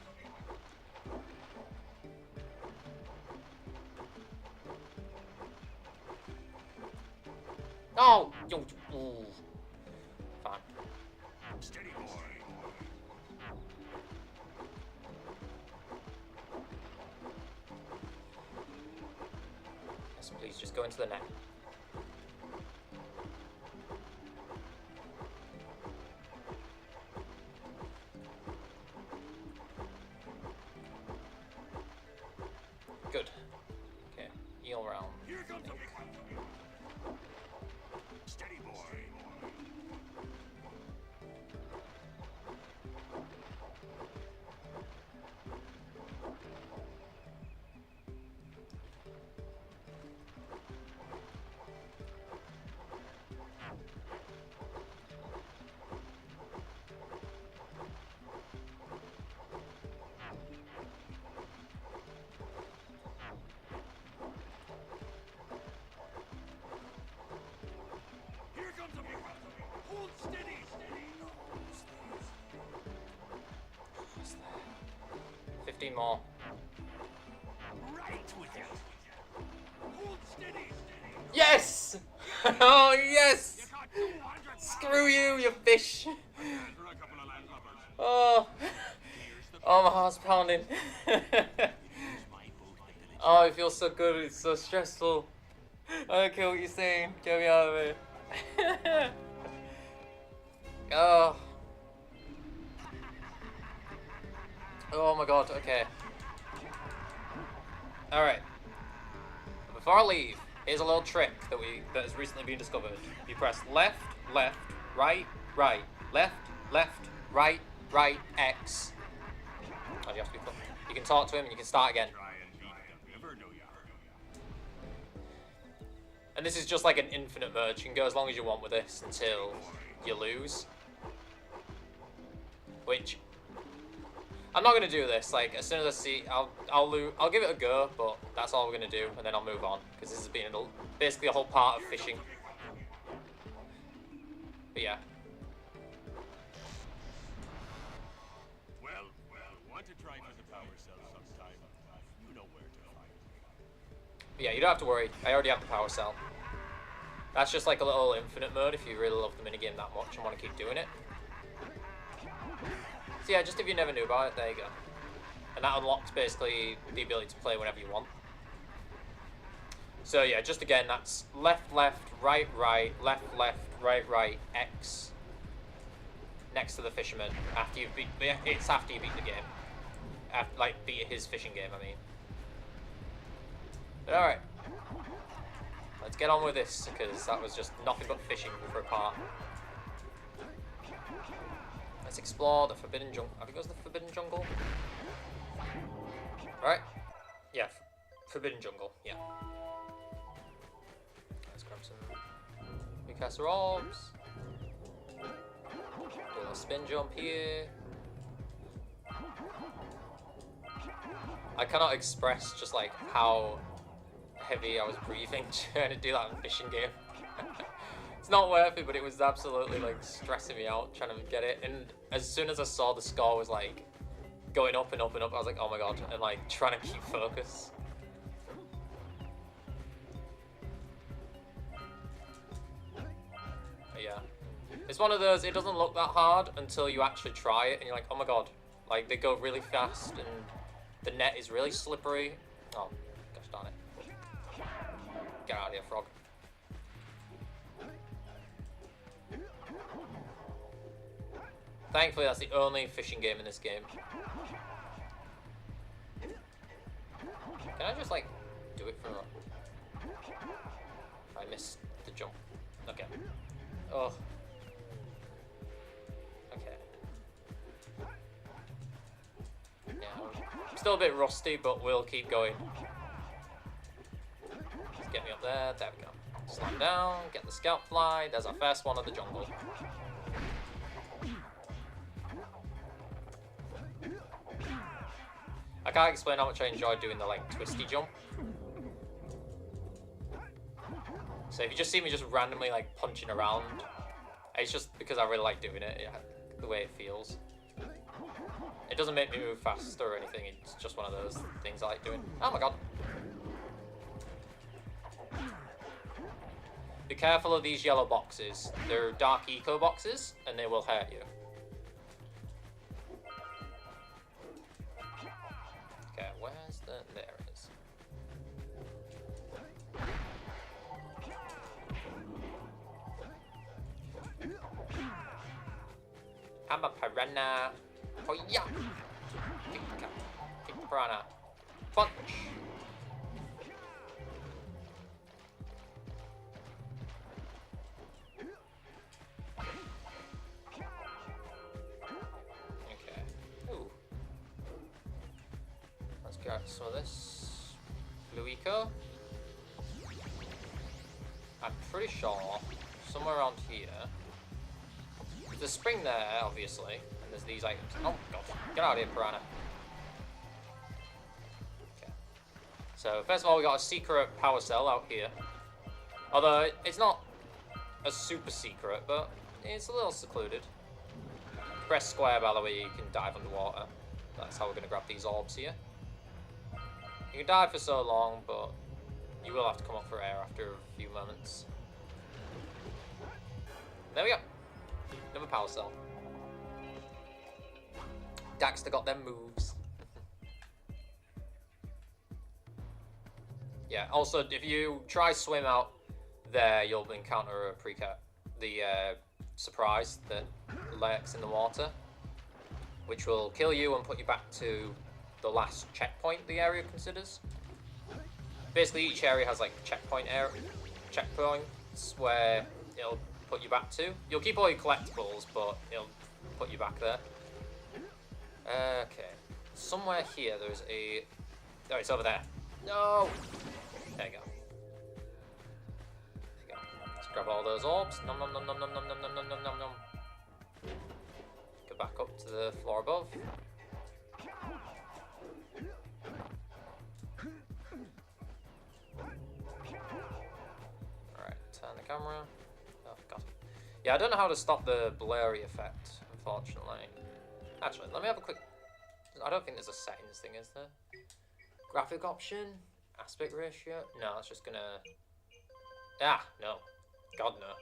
Oh! Yo, ooh. Fine. Steady, boy. Yes, please, just go into the net. anymore. Right with you. Hold steady. Yes! Oh, yes! You got 200 Screw you, you fish! for a couple of landlubbers. Oh, oh, my heart's pounding. Oh, it feels so good. It's so stressful. I don't care what you're saying. Get me out of here. Oh. Oh my god. Okay. All right. Before I leave, here's a little trick that has recently been discovered. You press left, left, right, right, left, left, right, right, X. Oh, you have to be quick. You can talk to him and you can start again. Try and beat the river, do ya? And this is just like an infinite merge. You can go as long as you want with this until you lose. Which I'm not gonna do this. Like as soon as I see, I'll give it a go. But that's all we're gonna do, and then I'll move on because this has been basically a whole part of fishing. But yeah. Well, want to try for the power cell sometime? You know where to find me. But yeah, you don't have to worry. I already have the power cell. That's just like a little infinite mode if you really love the minigame that much and want to keep doing it. So yeah, just if you never knew about it, there you go. And that unlocks basically the ability to play whenever you want. So yeah, just again, that's left, left, right, right, left, left, right, right, X. Next to the fisherman. After you beat, it's after you beat the game. After, like, beat his fishing game, I mean. But alright. Let's get on with this, because that was just nothing but fishing for a part. Let's explore the Forbidden Jungle. I think it was the Forbidden Jungle. Alright. Yeah, Forbidden Jungle, yeah. Let's grab some precursor orbs. Do a little spin jump here. I cannot express just like how heavy I was breathing trying to do that in a fishing game. It's not worth it, but it was absolutely like stressing me out trying to get it. And as soon as I saw the score was like going up and up and up, I was like, oh my god, and like trying to keep focus. But yeah, it's one of those, it doesn't look that hard until you actually try it and you're like, oh my god, like they go really fast and the net is really slippery. Oh, gosh darn it. Get out of here, frog. Thankfully, that's the only fishing game in this game. Can I just, like, do it for... I missed the jump. Okay. Oh. Okay. Yeah, I'm still a bit rusty, but we'll keep going. Just get me up there. There we go. Slam down, get the scout fly. There's our first one of the jungle. I can't explain how much I enjoy doing the like twisty jump. So if you just see me just randomly like punching around, it's just because I really like doing it, the way it feels. It doesn't make me move faster or anything, it's just one of those things I like doing. Oh my god. Be careful of these yellow boxes. They're dark eco boxes and they will hurt you. Okay, where's the... there it is. I'm a piranha. Oh yeah! Kick the cat. Kick the piranha. Punch! Okay. Ooh. Let's grab some of this. Blue eco. I'm pretty sure somewhere around here. There's a spring there, obviously, and there's these items. Oh god, get out of here, piranha. Okay. So first of all, we got a secret power cell out here. Although it's not a super secret, but it's a little secluded. Press square, by the way, you can dive underwater. That's how we're gonna grab these orbs here. You can dive for so long, but you will have to come up for air after a few moments. There we go. Another power cell. Daxter got them moves. Yeah, also, if you try swim out there, you'll encounter the surprise that lurks in the water, which will kill you and put you back to the last checkpoint the area considers. Basically, each area has like checkpoints where it'll put you back to. You'll keep all your collectibles, but it'll put you back there. Okay, somewhere here there's a... Oh, it's over there. No! There you go. Let's grab all those orbs. Nom nom nom nom nom nom nom nom nom nom nom nom. Go back up to the floor above. Alright, turn the camera. Oh, God. Yeah, I don't know how to stop the blurry effect, unfortunately. Actually, let me have a quick... I don't think there's a settings thing, is there? Graphic option? Aspect ratio? No, it's just gonna... Ah, no. God, no.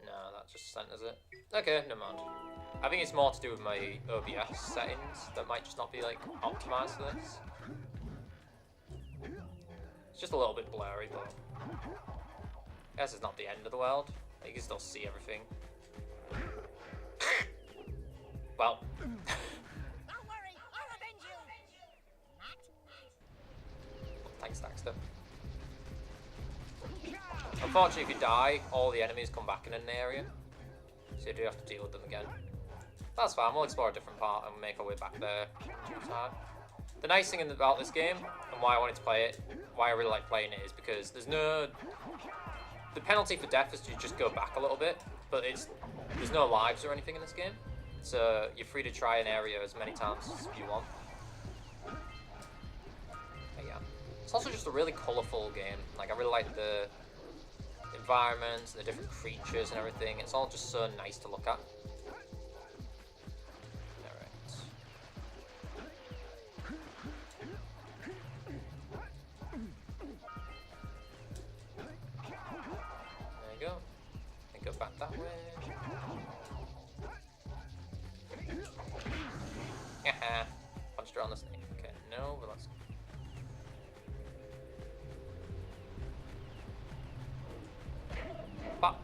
No, that just centers it. Okay, never mind. I think it's more to do with my OBS settings that might just not be, like, optimized for this. It's just a little bit blurry, but... I guess it's not the end of the world. You can still see everything. Well... Don't worry, I'll avenge you! Thanks, Daxter. Unfortunately, if you die, all the enemies come back in an area, so you do have to deal with them again. That's fine, we'll explore a different part and make our way back there in due time. The nice thing about this game, and why I wanted to play it, why I really like playing it, is because there's no... The penalty for death is to just go back a little bit, but there's no lives or anything in this game, so you're free to try an area as many times as you want. But yeah. It's also just a really colourful game. Like, I really like the environments, the different creatures and everything. It's all just so nice to look at. Alright. There you go. And go back that way. Haha. Punched her on the snake. Okay, no, but let's... Pop.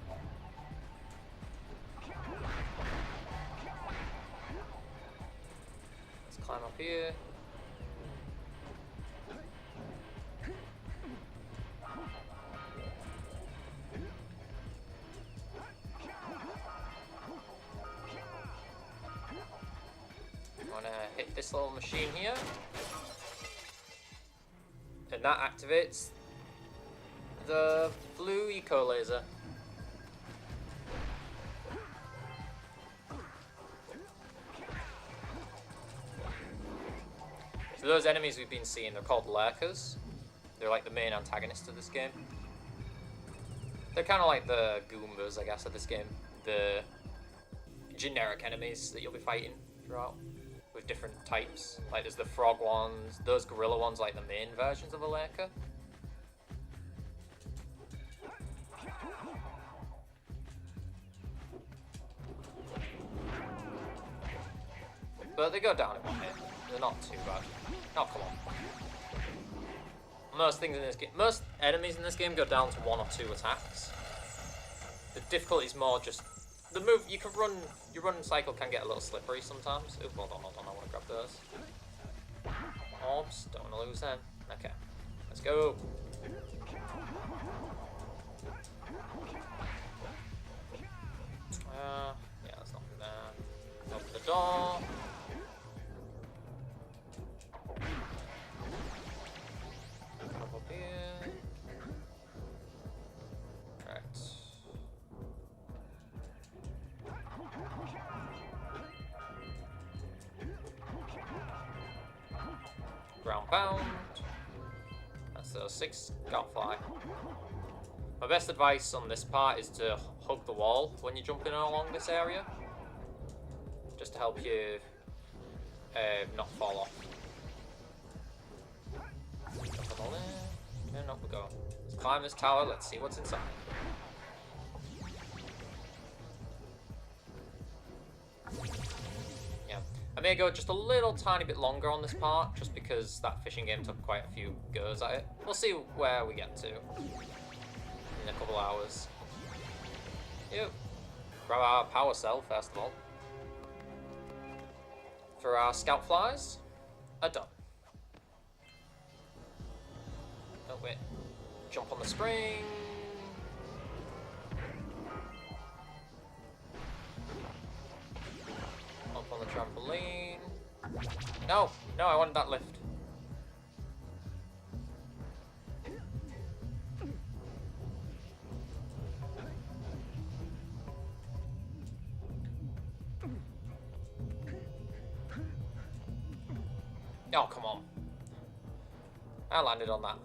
Let's climb up here. I'm gonna hit this little machine here. And that activates the blue eco laser. So those enemies we've been seeing, they're called lurkers. They're like the main antagonist of this game. They're kind of like the Goombas, I guess, of this game. The generic enemies that you'll be fighting throughout with different types. Like there's the frog ones, those gorilla ones, like the main versions of a lurker. But they go down in 1 hit. They're not too bad. Oh, come on. Most things in this game, most enemies in this game go down to 1 or 2 attacks. The difficulty is more just the move. You can run. Your run cycle can get a little slippery sometimes. Ooh, hold on. I want to grab those. Orbs. Don't want to lose them. Okay, let's go. Yeah, there's nothing there. Open the door. Ground bound. That's a 6 Godfly. My best advice on this part is to hug the wall when you're jumping along this area, just to help you not fall off. the lift. And up we go. Let's climb this tower. Let's see what's inside. Yeah. I may go just a little tiny bit longer on this part, just because that fishing game took quite a few goes at it. We'll see where we get to in a couple hours. Yep. Grab our power cell first of all. For our scout flies are done. Oh wait. Jump on the spring. Up on the trampoline. No, no, I wanted that lift. Oh, come on. I landed on that.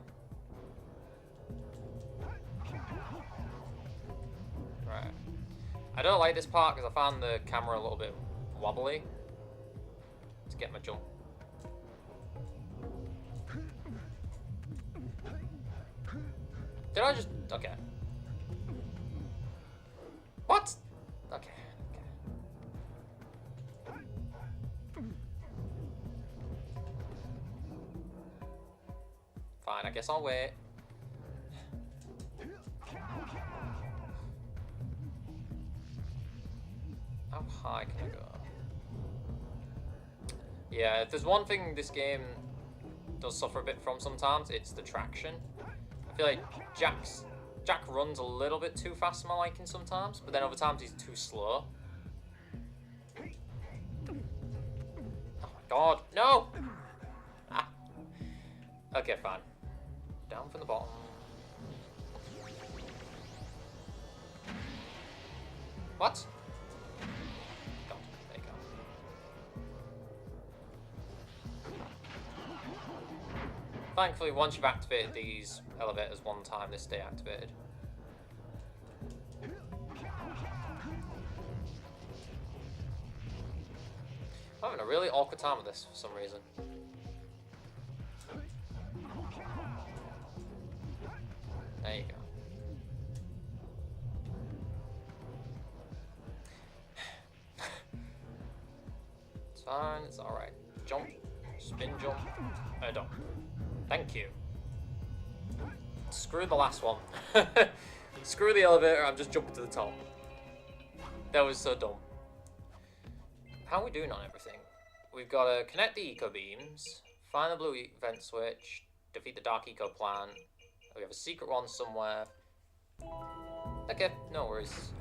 Right. I don't like this part because I found the camera a little bit wobbly to get my jump. Did I just... Okay. What? Okay. Fine, I guess I'll wait. How high can I go? Yeah, if there's one thing this game does suffer a bit from sometimes, it's the traction. I feel like Jack runs a little bit too fast for my liking sometimes, but then other times he's too slow. Oh my god, no! Ah. Okay, fine. Down from the bottom. What? God, there you go. Thankfully, once you've activated these elevators one time, they stay activated. I'm having a really awkward time with this for some reason. There you go. It's fine, it's alright. Jump, spin jump, dump. Thank you. Screw the last one. Screw the elevator, I'm just jumping to the top. That was so dumb. How are we doing on everything? We've got to connect the eco beams, find the blue vent switch, defeat the dark eco plant. We have a secret one somewhere. Okay, no worries.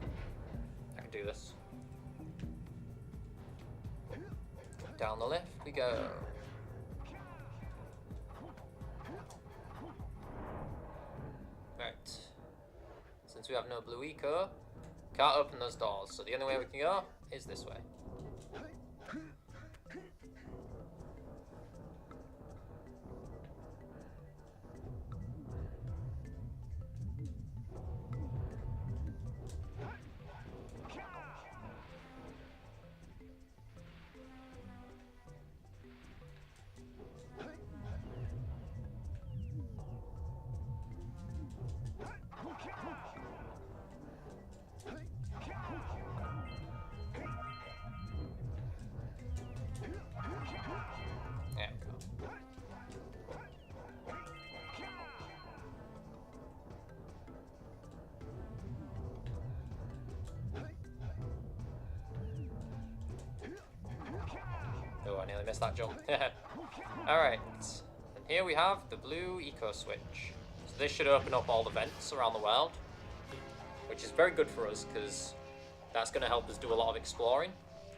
I can do this. Down the lift we go. Right. Since we have no blue eco, can't open those doors. So the only way we can go is this way. Oh, I nearly missed that jump. Alright. And here we have the blue eco switch. So this should open up all the vents around the world, which is very good for us because that's going to help us do a lot of exploring.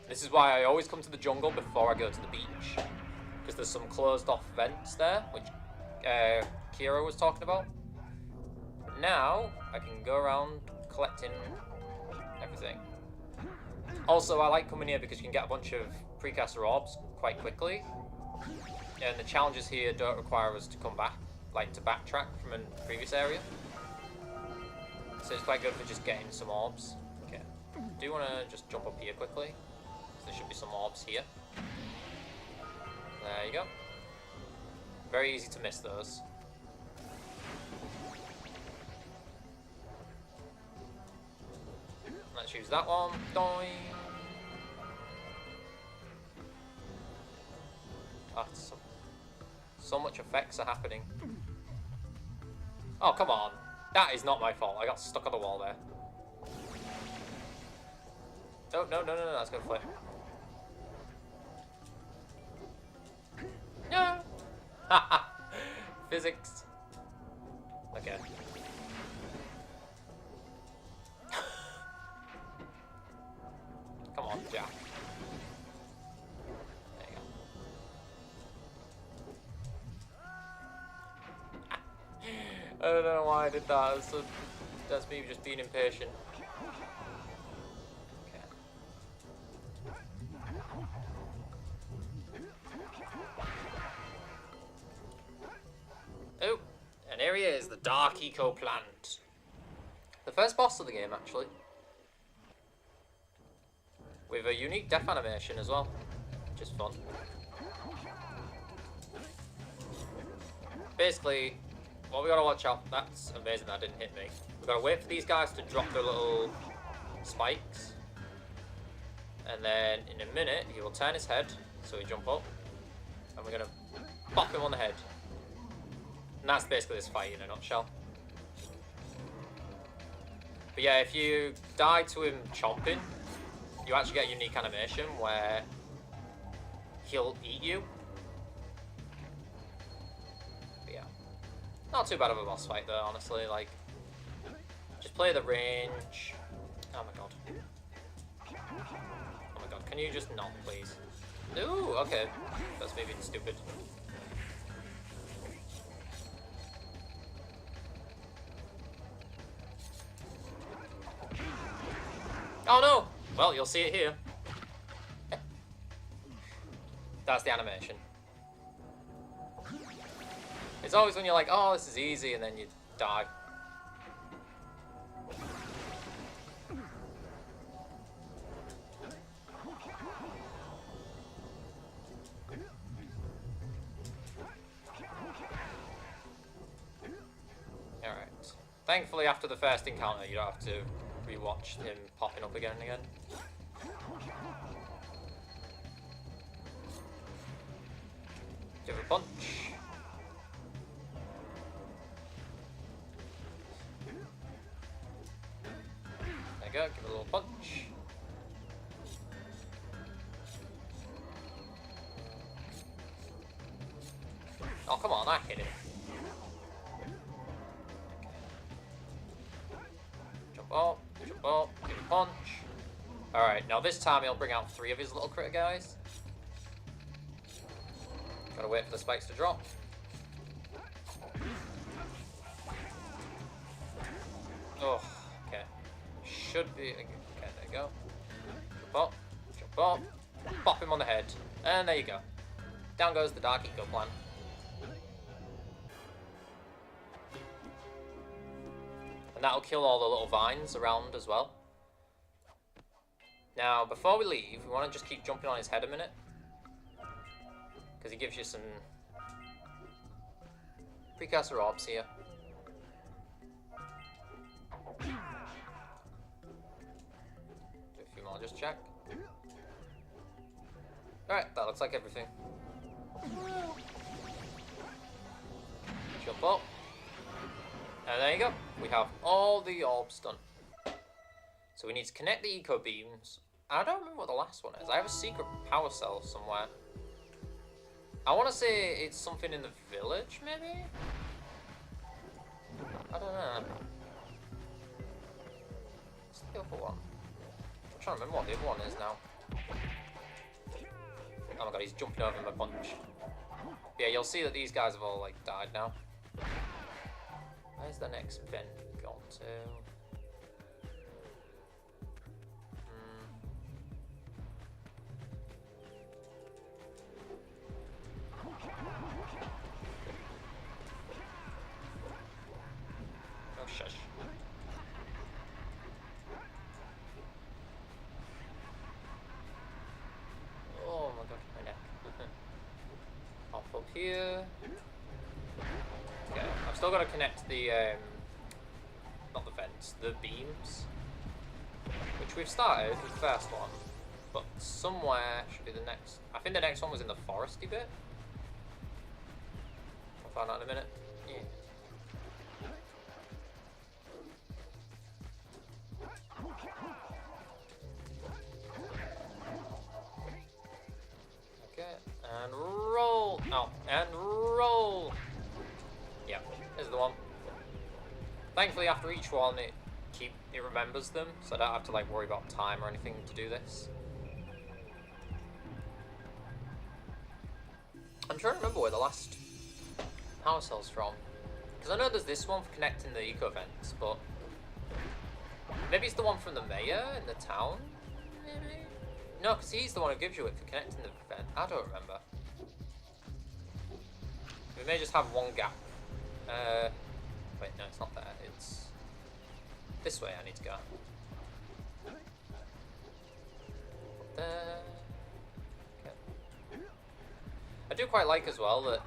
This is why I always come to the jungle before I go to the beach, because there's some closed off vents there, which Kira was talking about. Now I can go around collecting everything. Also, I like coming here because you can get a bunch of precursor orbs quite quickly, and the challenges here don't require us to come back, like to backtrack from a previous area. So it's quite good for just getting some orbs. Okay, I do want to just jump up here quickly. So there should be some orbs here. There you go. Very easy to miss those. Let's use that one. Doing. Oh, so much effects are happening. Oh, come on. That is not my fault. I got stuck on the wall there. No, no, no, no, no. That's gonna flip. No. Haha. Physics. Okay. Come on, Jack. There you go. I don't know why I did that. That's me just being impatient. Okay. Oh, and here he is, the Dark Eco Plant. The first boss of the game, actually. With a unique death animation as well, which is fun. Basically, what we gotta watch out, that's amazing that didn't hit me. We gotta wait for these guys to drop their little spikes. And then in a minute, he will turn his head, so we jump up. And we're gonna pop him on the head. And that's basically this fight in a nutshell. But yeah, if you die to him chomping, you actually get a unique animation where he'll eat you. But yeah, not too bad of a boss fight though, honestly. Like, just play the range. Oh my god. Oh my god, can you just not, please? Ooh, okay. That's maybe stupid. Oh no! Well, you'll see it here. That's the animation. It's always when you're like, oh, this is easy, and then you die. Alright. Thankfully, after the first encounter, you don't have to rewatch him popping up again and again. Give a punch. There you go, give it a little punch. Oh, come on, I hit it. Jump up, give a punch. Alright, now this time he'll bring out 3 of his little critter guys. Gotta wait for the spikes to drop. Oh, okay. Should be... Okay, there you go. Jump up, pop him on the head, and there you go. Down goes the Dark Eco Plant. And that'll kill all the little vines around as well. Now, before we leave, we want to just keep jumping on his head a minute. Because he gives you some precursor orbs here. Do a few more, just check. Alright, that looks like everything. Jump up. And there you go. We have all the orbs done. So we need to connect the eco beams. I don't remember what the last one is. I have a secret power cell somewhere. I want to say it's something in the village, maybe? I don't know. What's the other one? I'm trying to remember what the other one is now. Oh my god, he's jumping over my punch. Yeah, you'll see that these guys have all, like, died now. Where's the next vent gone to? Oh, shush. Oh my god, my neck. Off up here. Okay, I've still got to connect the, not the vents, the beams. which we've started with the first one, but somewhere should be the next. I think the next one was in the foresty bit. I'll find out in a minute. Yeah. Okay, and roll. Oh, and roll. Yeah, this is the one. Thankfully, after each one, it remembers them, so I don't have to like worry about time or anything to do this. I'm trying to remember where the last power cell's from, because I know there's this one for connecting the eco vents, but maybe it's the one from the mayor in the town. Maybe no, because he's the one who gives you it for connecting the vent. I don't remember. We may just have one gap. Wait, no, it's not there. It's this way I need to go. There. Okay. I do quite like as well that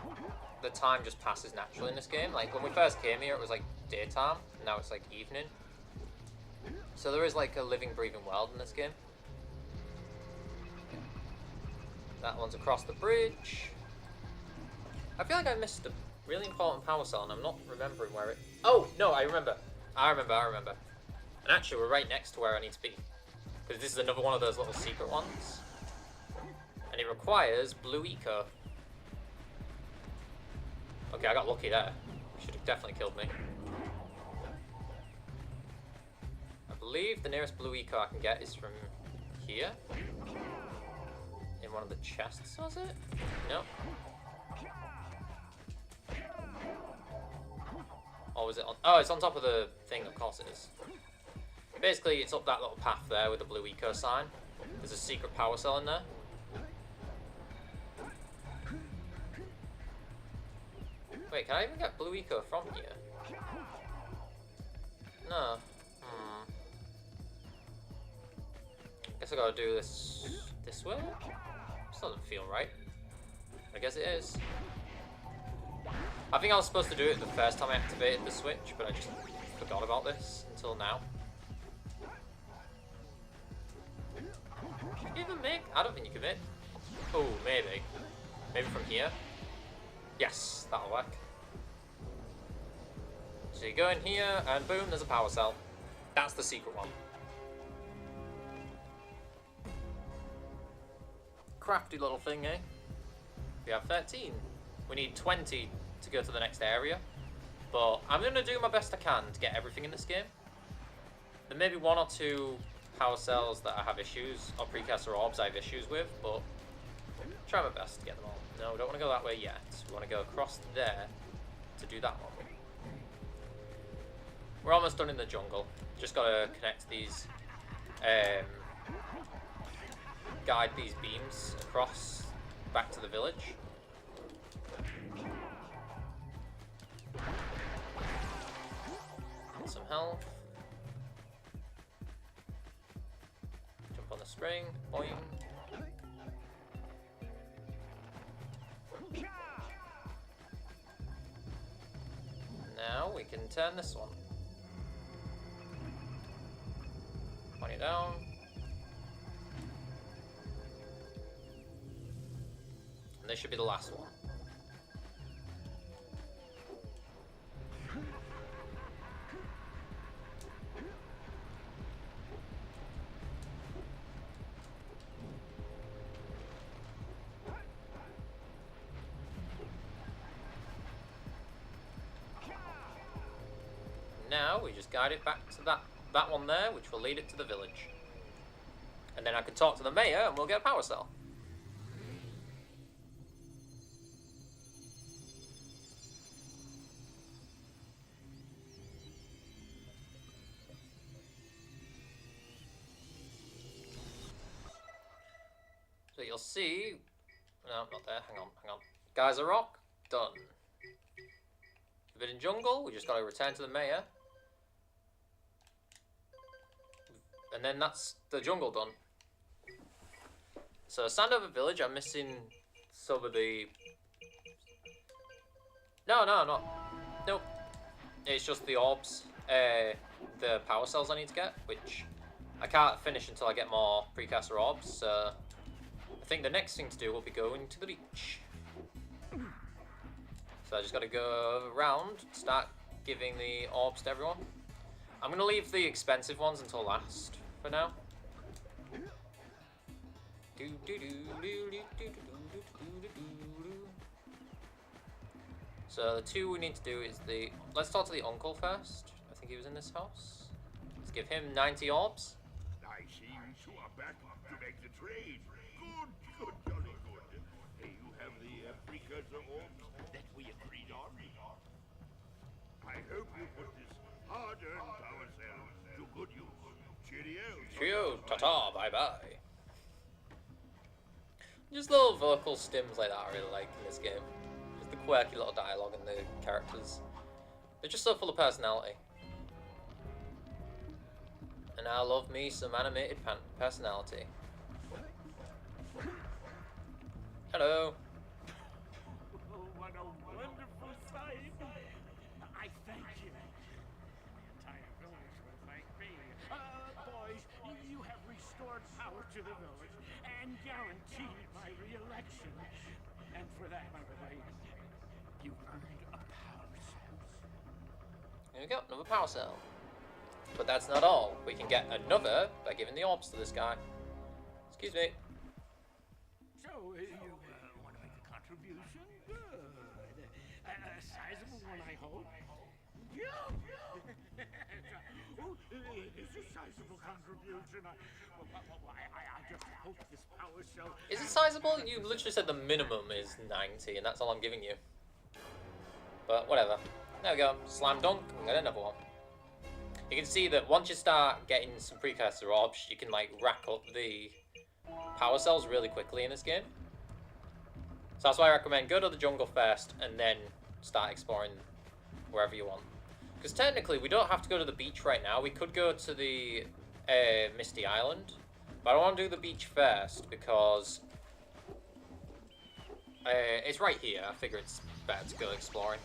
the time just passes naturally in this game. Like when we first came here, it was like daytime, and now it's like evening. So there is like a living, breathing world in this game. That one's across the bridge. I feel like I missed a really important power cell, and I'm not remembering where it... Oh, no, I remember. I remember. And actually, we're right next to where I need to be. Because this is another one of those little secret ones. And it requires blue eco. Okay, I got lucky there. Should have definitely killed me. I believe the nearest blue eco I can get is from here. In one of the chests, was it? No. Or was it on... Oh, it's on top of the thing, of course it is. Basically, it's up that little path there with the blue eco sign. There's a secret power cell in there. Wait, can I even get blue eco from here? No. Guess I gotta do this way? This doesn't feel right. I guess it is. I think I was supposed to do it the first time I activated the switch, but I just forgot about this until now. Can you even make? I don't think you can make. Oh, maybe. Maybe from here? Yes, that'll work. So you go in here, and boom, there's a power cell. That's the secret one. Crafty little thing, eh? We have 13. We need 20 to go to the next area. But I'm going to do my best I can to get everything in this game. There may be one or two power cells that I have issues, or precursor orbs I have issues with, but try my best to get them all. No, we don't want to go that way yet. We want to go across there to do that one. We're almost done in the jungle. Just got to connect these, guide these beams across back to the village. Get some health. Jump on the spring. Boing. Now we can turn this one. Point it down. And this should be the last one. Now we just guide it back to that one there, which will lead it to the village. And then I can talk to the mayor and we'll get a power cell. So you'll see... No, not there. Hang on. Geyser Rock, done. Forbidden Jungle, we just got to return to the mayor. And then that's the jungle done. So Sandover Village, I'm missing some of the... No, I'm not. Nope. It's just the orbs, the power cells I need to get, which I can't finish until I get more precursor orbs, so I think the next thing to do will be going to the beach. So I just gotta go around, start giving the orbs to everyone. I'm gonna leave the expensive ones until last for now. So the two we need to do is the... Let's talk to the uncle first. I think he was in this house. Let's give him 90 orbs. I see you two are back to make the trade. Good, jolly good. Hey, you have the precursor orbs that we agreed on. I hope you put this hard-earned power cell to good use. Cheerio. Cheerio, ta-ta, bye-bye. Just little vocal stims like that I really like in this game. Just the quirky little dialogue and the characters. They're just so full of personality. And I love me some animated personality. Hello. Oh, what a wonderful sight. I thank you. The entire village will thank me. Boys, you have restored power to the village and guaranteed my re-election. And for that, by the way, you earned a power cell. Here we go, another power cell. But that's not all. We can get another by giving the orbs to this guy. Excuse me. So, you want to make a contribution? Good. A sizable one, I hope. Yeah. Oh, it is a sizable contribution. I just hope this power cell... Is it sizable? You literally said the minimum is 90, and that's all I'm giving you. But whatever. There we go. Slam dunk. We got another one. You can see that once you start getting some precursor orbs, you can like rack up the power cells really quickly in this game. So that's why I recommend go to the jungle first and then start exploring wherever you want. Because technically we don't have to go to the beach right now. We could go to the Misty Island. But I want to do the beach first because it's right here. I figure it's better to go exploring.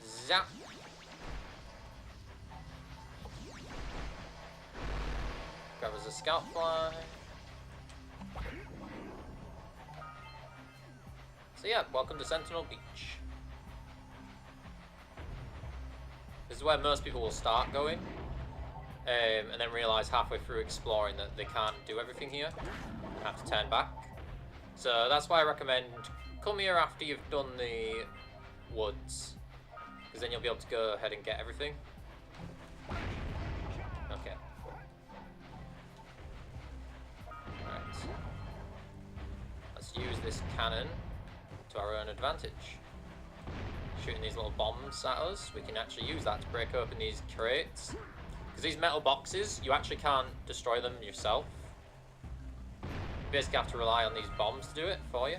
Zap. Grab us a scout fly. So yeah, welcome to Sentinel Beach. This is where most people will start going. And then realise halfway through exploring that they can't do everything here. And have to turn back. So that's why I recommend come here after you've done the woods. Because then you'll be able to go ahead and get everything. Okay. Right. Let's use this cannon to our own advantage. Shooting these little bombs at us, we can actually use that to break open these crates. Because these metal boxes, you actually can't destroy them yourself. You basically have to rely on these bombs to do it for you.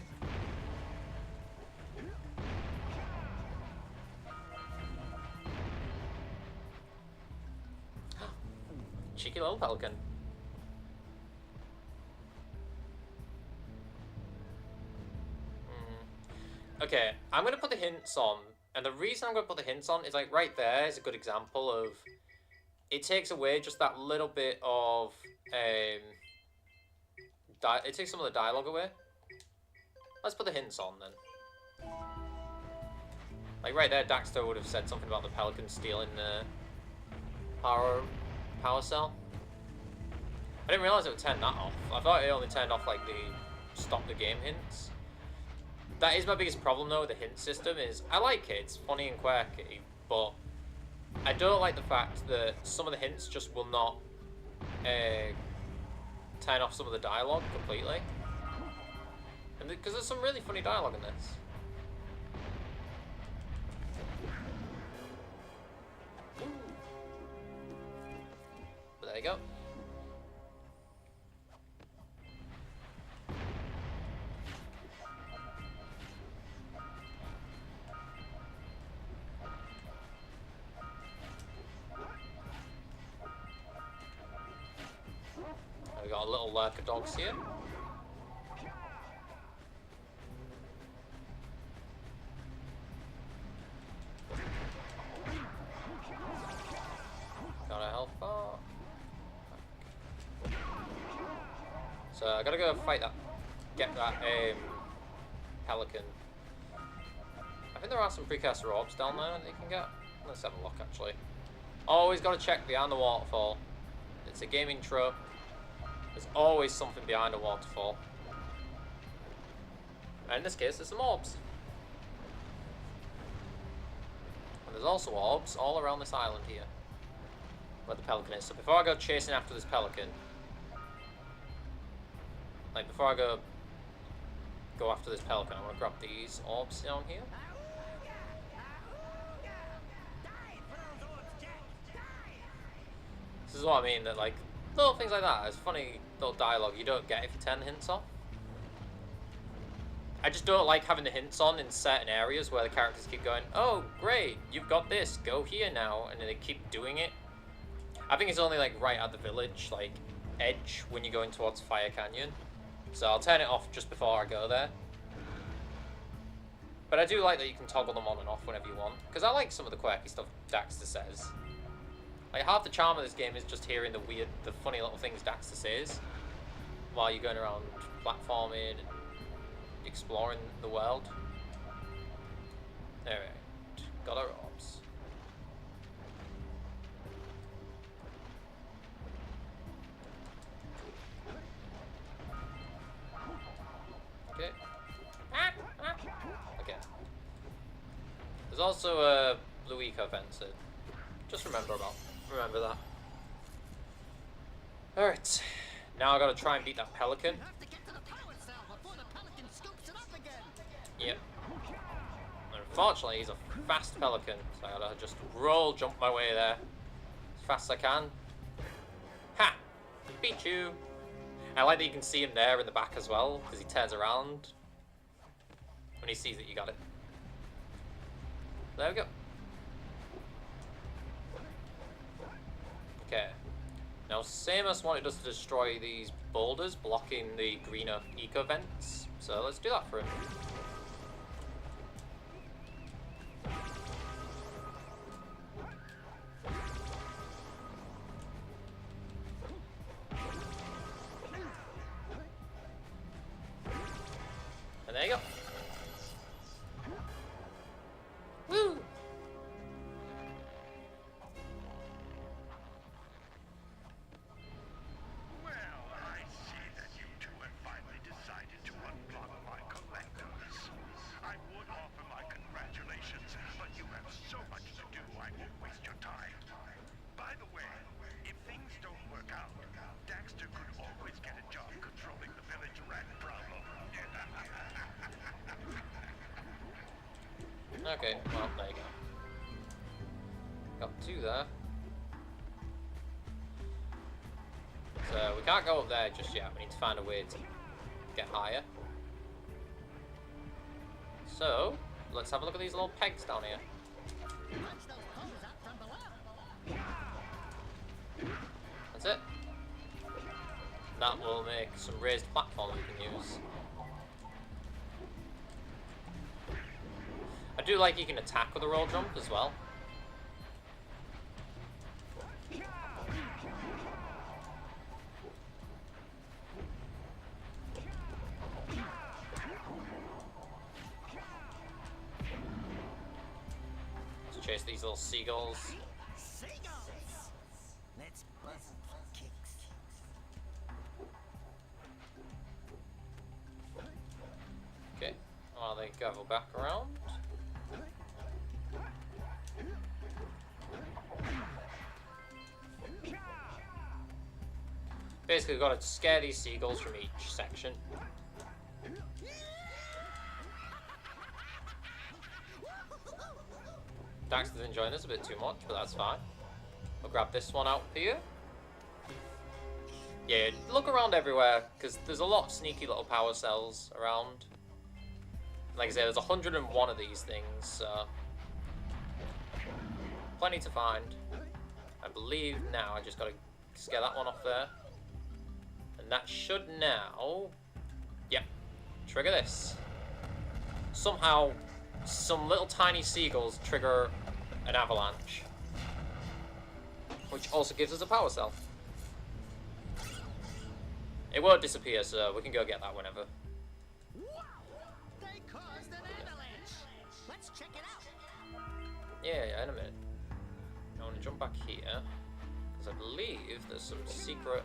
Cheeky little pelican. Okay, I'm going to put the hints on. And the reason I'm going to put the hints on is like right there is a good example of... It takes away just that little bit of... it takes some of the dialogue away. Let's put the hints on then. Like right there, Daxter would have said something about the pelican stealing the power cell. I didn't realise it would turn that off. I thought it only turned off like the stop the game hints. That is my biggest problem though with the hint system is I like it, it's funny and quirky, but I don't like the fact that some of the hints just will not turn off some of the dialogue completely. And because there's some really funny dialogue in this. But there you go. We got a little lurker dogs here. Got a health bar. I gotta go fight that, get that pelican. I think there are some precursor orbs down there that you can get. Let's have a look actually. Always gotta check behind the waterfall. It's a gaming trope. There's always something behind a waterfall. And in this case, there's some orbs. And there's also orbs all around this island here, where the pelican is. So before I go chasing after this pelican, like before I go after this pelican, I want to grab these orbs down here. This is what I mean, that like little things like that, it's funny little dialogue you don't get if you turn the hints off. I just don't like having the hints on in certain areas where the characters keep going, oh great, you've got this, go here now, and then they keep doing it. I think it's only like right at the village, like edge, when you're going towards Fire Canyon. So I'll turn it off just before I go there. But I do like that you can toggle them on and off whenever you want, because I like some of the quirky stuff Daxter says. Like half the charm of this game is just hearing the funny little things Daxter says while you're going around platforming and exploring the world. Alright, got our orbs. Okay. Okay. There's also a blue eco fence. Just remember that. Alright. Now I gotta try and beat that pelican. Yep. Unfortunately, he's a fast pelican, so I gotta just jump my way there as fast as I can. Ha! Beat you! I like that you can see him there in the back as well, because he turns around when he sees that you got it. There we go. Okay. Now, Samus wanted us to destroy these boulders blocking the greener eco vents, so let's do that for him. And there you go. Woo! Well, I see that you two have finally decided to unblock my collectors. I would offer my congratulations, but you have so much to do, I won't waste your time. By the way, if things don't work out, Daxter could always get a job controlling the village rat problem. Okay, well, there you go. Got two there. So, we can't go up there just yet. We need to find a way to get higher. So, let's have a look at these little pegs down here. That's it. That will make some raised platforms we can use. I do like you can attack with a roll jump as well. Let's chase these little seagulls. Seagulls! Let's buzz them for kicks. Okay, while they gavel back around. Basically, we've got to scare these seagulls from each section. Daxter's enjoying this a bit too much, but that's fine. We'll grab this one out here. Yeah, look around everywhere, because there's a lot of sneaky little power cells around. Like I say, there's 101 of these things, so plenty to find. I believe now I just got to scare that one off there. And that should now, yep, trigger this. Somehow, some little tiny seagulls trigger an avalanche, which also gives us a power cell. It won't disappear, so we can go get that whenever. Wow! They caused an avalanche. Let's check it out. Yeah, in a minute. I want to jump back here, because I believe there's some secret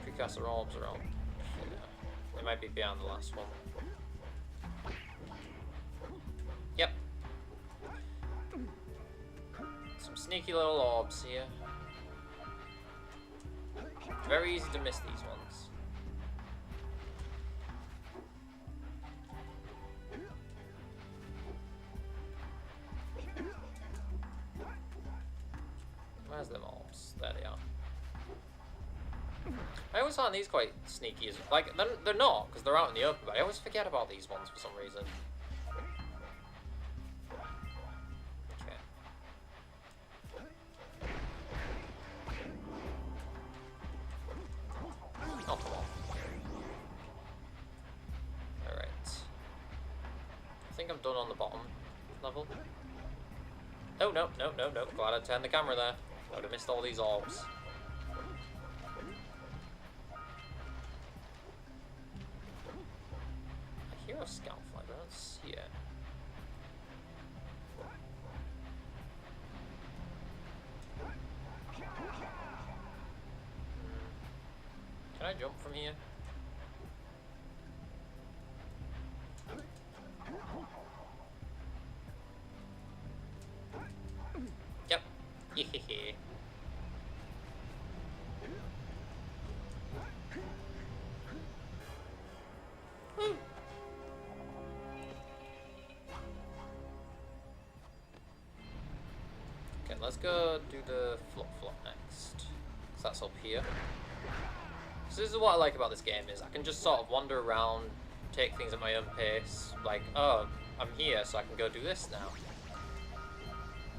precursor orbs around here. They might be beyond the last one. Yep. Some sneaky little orbs here. Very easy to miss these ones. Where's them orbs? There they are. I always find these quite sneaky. Like, they're not, because they're out in the open, but I always forget about these ones for some reason. Okay. Oh, come on. Alright. I think I'm done on the bottom level. Oh, no. Glad I turned the camera there. I would have missed all these orbs. I hear a scout fly, but I don't see it. Can I jump from here? Yep. Hehehe. Okay, let's go do the flop next. 'Cause that's up here. So this is what I like about this game, is I can just sort of wander around, take things at my own pace. Like, oh, I'm here, so I can go do this now.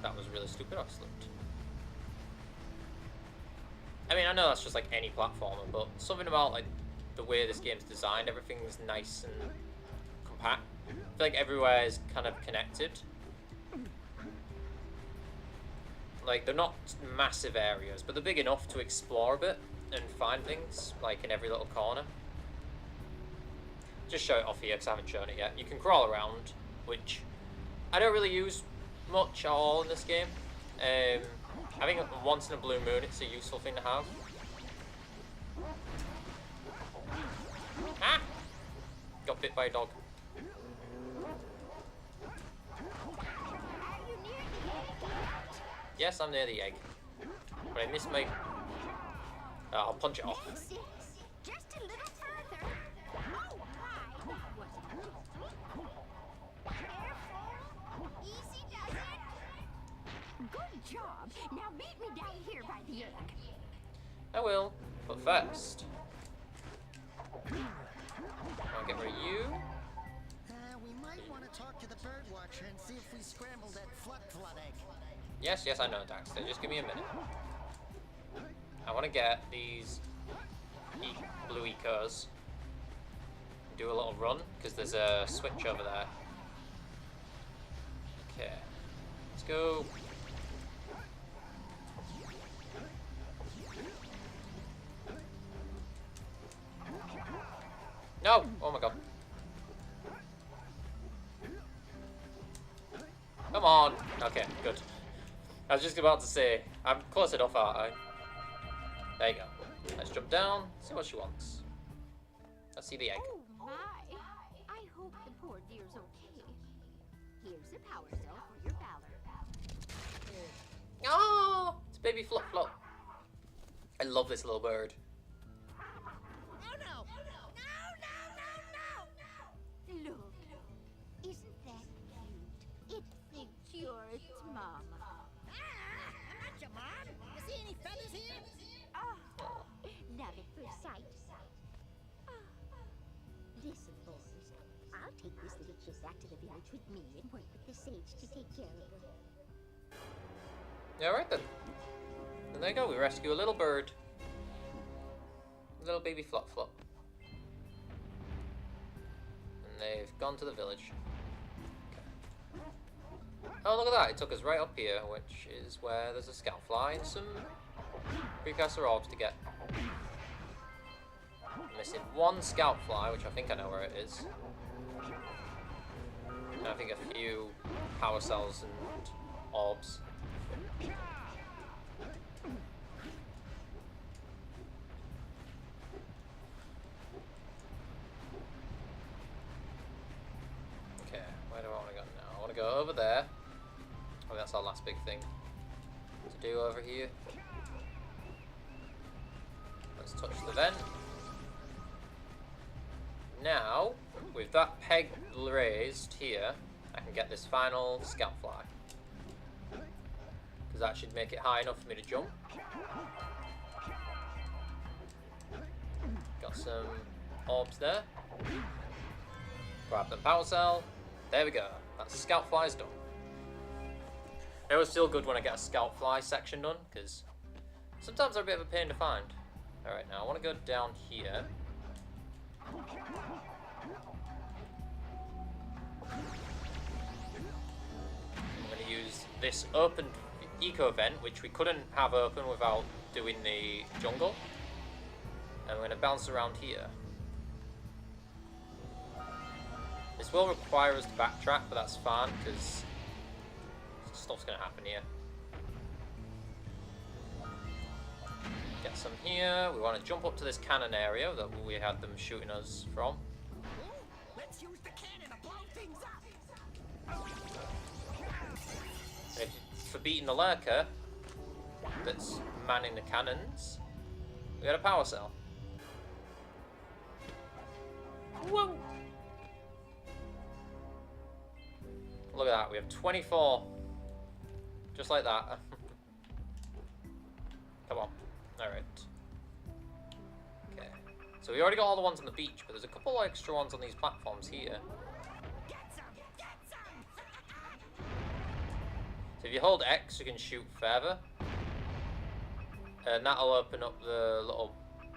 That was really stupid, I slipped. I mean, I know that's just like any platformer, but something about like the way this game's designed, everything's nice and compact. I feel like everywhere is kind of connected. Like, they're not massive areas, but they're big enough to explore a bit and find things, like, in every little corner. Just show it off here, because I haven't shown it yet. You can crawl around, which I don't really use much at all in this game. I think once in a blue moon, it's a useful thing to have. Ah! Got bit by a dog. Yes, I'm near the egg. But I missed my... I'll punch it off. Just a little further. Oh, my. Careful. Easy does it. Good job. Now meet me down here by the egg. I will, but first. I'll get rid of you. We might want to talk to the bird watcher and see if we scrambled that flood egg. Yes, I know, Daxter. Just give me a minute. I want to get these blue ecos. Do a little run, because there's a switch over there. Okay. Let's go. No! Oh my god. Come on! Okay, good. I was just about to say, I'm close enough, aren't I? There you go. Let's jump down, see what she wants. Let's see the egg. Oh, my. I hope the poor dear's okay. Here's a power cell for your valor. Oh! It's baby Flop. I love this little bird. Oh, no. No. Look, isn't that cute? It thinks you're its mama. I'm not your mom. You see any feathers here? Oh, love at first sight. Listen, boys. I'll take this little kid back to the village with me and work with the sage to take care of her. Yeah, right then. And there you go, we rescue a little bird. Little baby Flop. And they've gone to the village. Okay. Oh, look at that, it took us right up here, which is where there's a scout fly and some precursor orbs to get. missing one scout fly, which I think I know where it is. And I think a few power cells and orbs. Okay, where do I want to go now? I want to go over there. Oh, that's our last big thing to do over here. Let's touch the vent. Now, with that peg raised here, I can get this final scout fly. Because that should make it high enough for me to jump. Got some orbs there. Grab the power cell. There we go. That scout fly's done. It always feel good when I get a scout fly section done, because sometimes they're a bit of a pain to find. Alright, now I want to go down here. I'm going to use this open eco vent, which we couldn't have open without doing the jungle. And we're going to bounce around here. This will require us to backtrack, but that's fine, because stuff's going to happen here. Get some here. We want to jump up to this cannon area that we had them shooting us from. Let's use the cannon to blow things up. And for beating the lurker that's manning the cannons, we got a power cell. Whoa! Look at that, we have 24. Just like that. Come on. Alright. Okay. So we already got all the ones on the beach, but there's a couple extra ones on these platforms here. So if you hold X, you can shoot further. And that'll open up the little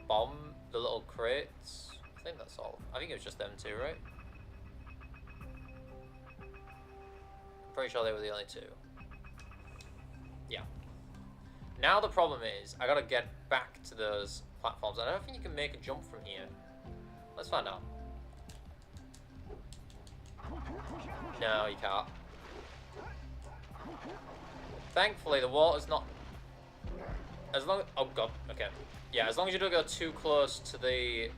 bomb, the little crates. I think that's all. I think it was just them two, right? I'm pretty sure they were the only two. Yeah. Now the problem is, I gotta get back to those platforms. I don't think you can make a jump from here. Let's find out. No, you can't. Thankfully, the water's not... As long... Oh, God. Okay. Yeah, as long as you don't go too close to the...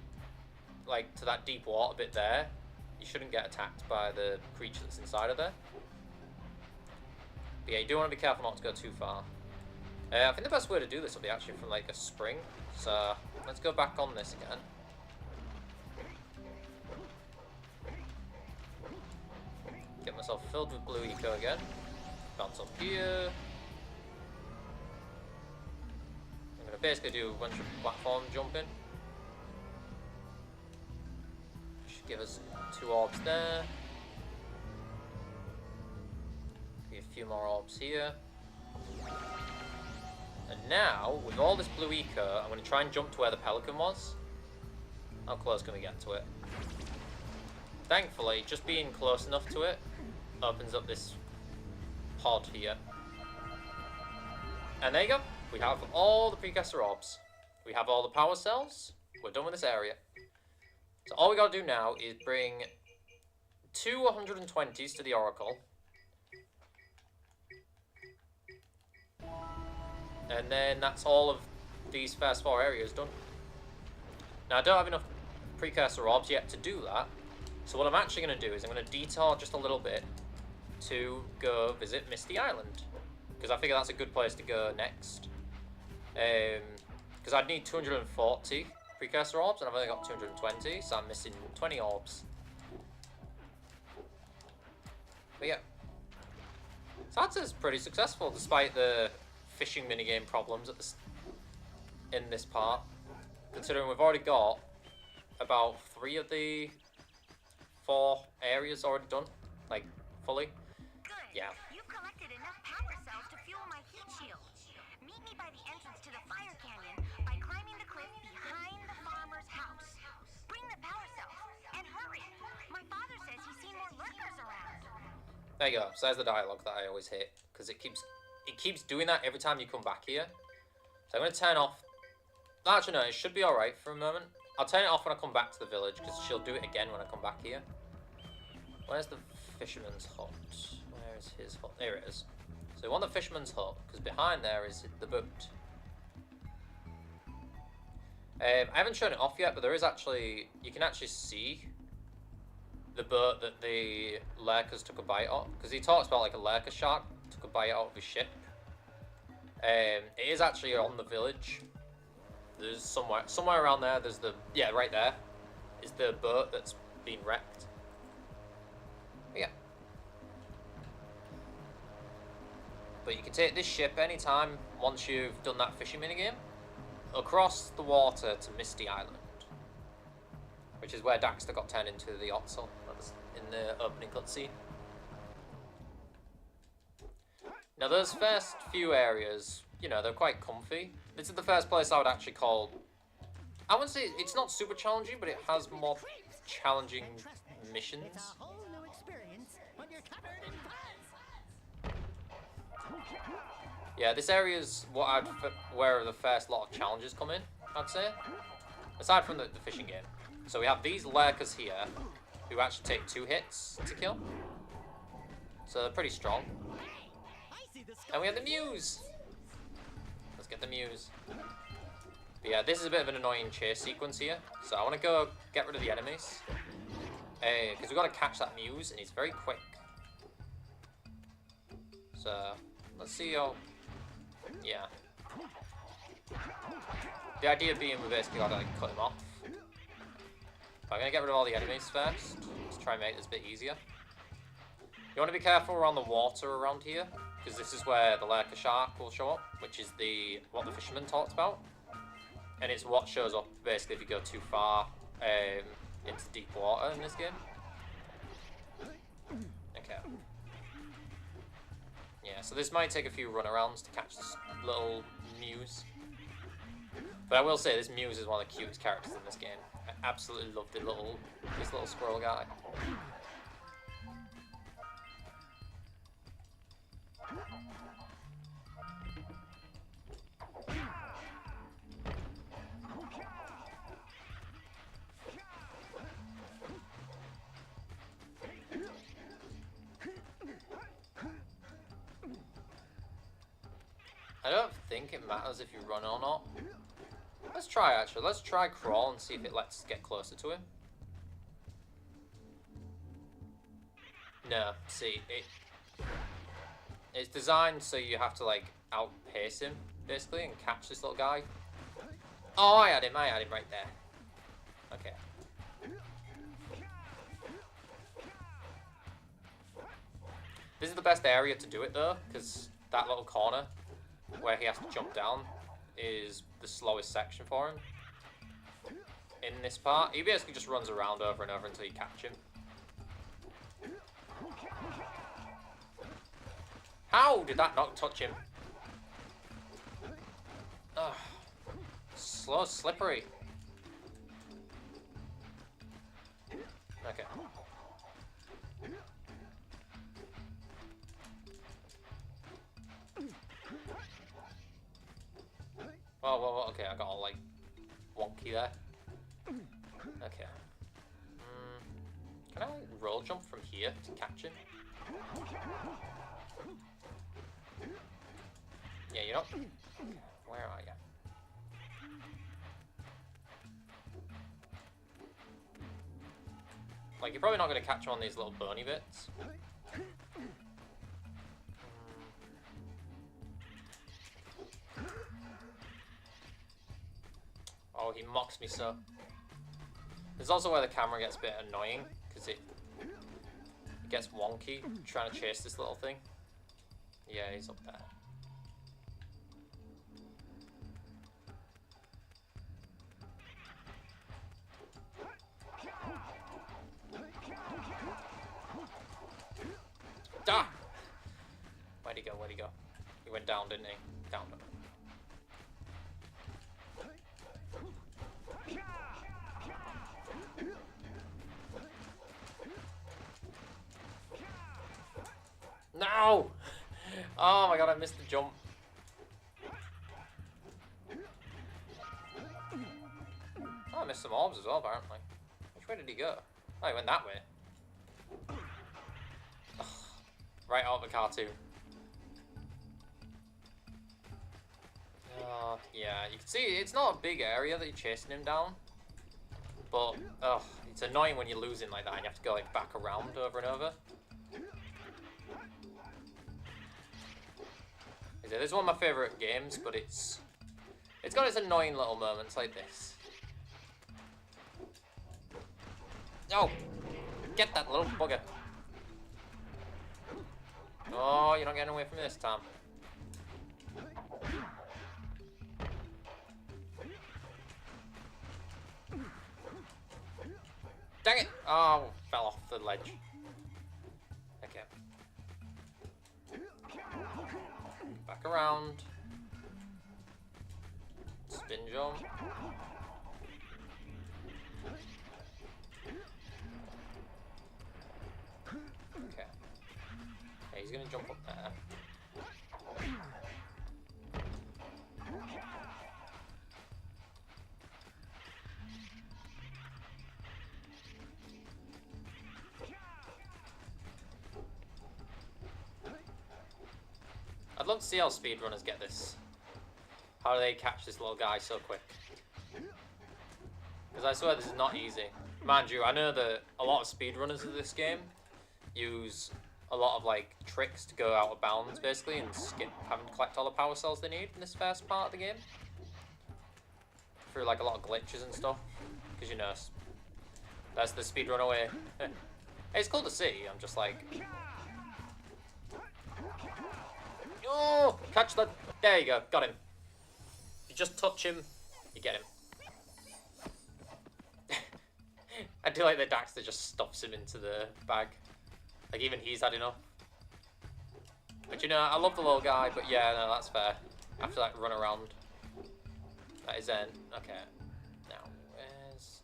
Like, to that deep water bit there, you shouldn't get attacked by the creature that's inside of there. But yeah, you do want to be careful not to go too far. I think the best way to do this will be actually from, like, a spring. So, let's go back on this again. Get myself filled with blue eco again. Bounce up here. I'm going to basically do a bunch of platform jumping. Should give us 2 orbs there. Be a few more orbs here. And now, with all this blue eco, I'm going to try and jump to where the pelican was. How close can we get to it? Thankfully, just being close enough to it opens up this pod here. And there you go. We have all the precursor orbs. We have all the power cells. We're done with this area. So all we got to do now is bring 2 120s to the Oracle. And then that's all of these first 4 areas done. Now I don't have enough precursor orbs yet to do that. So what I'm actually going to do is I'm going to detour just a little bit to go visit Misty Island. Because I figure that's a good place to go next. Because I'd need 240 precursor orbs and I've only got 220, so I'm missing 20 orbs. But yeah. So that's pretty successful despite the fishing minigame problems at this, in this part. Considering we've already got about 3 of the 4 areas already done. Like, fully. Good. Yeah. You've collected enough power cells to fuel my heat shield. Meet me by the entrance to the fire canyon by climbing the cliff behind the farmer's house. Bring the power cells and hurry. My father says he's seen more lurkers around. There you go. So there's the dialogue that I always hate, because it keeps doing that every time you come back here. So I'm going to turn off. Actually, no, it should be alright for a moment. I'll turn it off when I come back to the village, because she'll do it again when I come back here. Where's the fisherman's hut? Where is his hut? There it is. So we want the fisherman's hut, because behind there is the boat. I haven't shown it off yet, but there is actually... You can actually see the boat that the lurkers took a bite of. Because he talks about like a lurker shark took a bite out of his ship. It is actually on the village. There's somewhere around there. There's the right there is the boat that's been wrecked. But yeah. But you can take this ship anytime once you've done that fishing minigame across the water to Misty Island, which is where Daxter got turned into the Otzel. That was in the opening cutscene. Now those first few areas, you know, they're quite comfy. This is the first place I would actually call... I wouldn't say it's not super challenging, but it has more challenging missions. It's a whole new experience when you're covered in fuzz. Yeah, this area is where the first lot of challenges come in, I'd say. Aside from the fishing game. So we have these lurkers here, who actually take 2 hits to kill. So they're pretty strong. And we have the Muse! Let's get the Muse. But yeah, this is a bit of an annoying chase sequence here. So I want to go get rid of the enemies. Because we've got to catch that Muse, and he's very quick. So, let's see how... Yeah. The idea being we basically got to like, cut him off. But I'm going to get rid of all the enemies first. Let's try and make this a bit easier. You want to be careful around the water around here, because this is where the lurker shark will show up, which is what the fisherman talked about. And it's what shows up basically if you go too far into deep water in this game. Okay. Yeah, so this might take a few runarounds to catch this little Muse. But I will say this Muse is one of the cutest characters in this game. I absolutely love this little squirrel guy. I don't think it matters if you run or not. Let's try actually. Let's try crawl and see if it lets us get closer to him. No, see, it's designed so you have to like outpace him basically and catch this little guy. Oh, I had him right there. Okay. This is the best area to do it though, because that little corner where he has to jump down is the slowest section for him. In this part, he basically just runs around over and over until you catch him. How did that not touch him? Ugh. Slow, slippery. Okay. Well, okay, I got all, like, wonky there. Okay. Can I, like, roll jump from here to catch him? Yeah, you know... Where are you? Like, you're probably not going to catch him on these little bony bits. Oh, he mocks me so. There's also where the camera gets a bit annoying, because it gets wonky trying to chase this little thing. Yeah, he's up there. Ah! Where'd he go? Where'd he go? He went down, didn't he? Down. No! Oh my god, I missed the jump. Oh, I missed some orbs as well, apparently. Which way did he go? Oh, he went that way. Ugh. Right out of the cartoon. Yeah, you can see it's not a big area that you're chasing him down. But, it's annoying when you're losing like that and you have to go like back around over and over. This is one of my favourite games, but it's got its annoying little moments like this. Oh! Get that little bugger. Oh, you're not getting away from me this time. Dang it! Oh, fell off the ledge. Okay. Back around. Spin jump. Okay. Yeah, he's gonna jump up there. I'd love to see how speedrunners get this. How do they catch this little guy so quick? Because I swear this is not easy. Mind you, I know that a lot of speedrunners of this game use a lot of like tricks to go out of bounds basically and skip having to collect all the power cells they need in this first part of the game. Through like a lot of glitches and stuff. Because you know, that's the speedrunner way. It's cool to see, I'm just like... Oh, catch that. There you go. Got him. You just touch him, you get him. I do like that Daxter just stuffs him into the bag. Like, even he's had enough. But you know, I love the little guy, but yeah, no, that's fair. After that run around. That is Zen. Okay. Now, where's...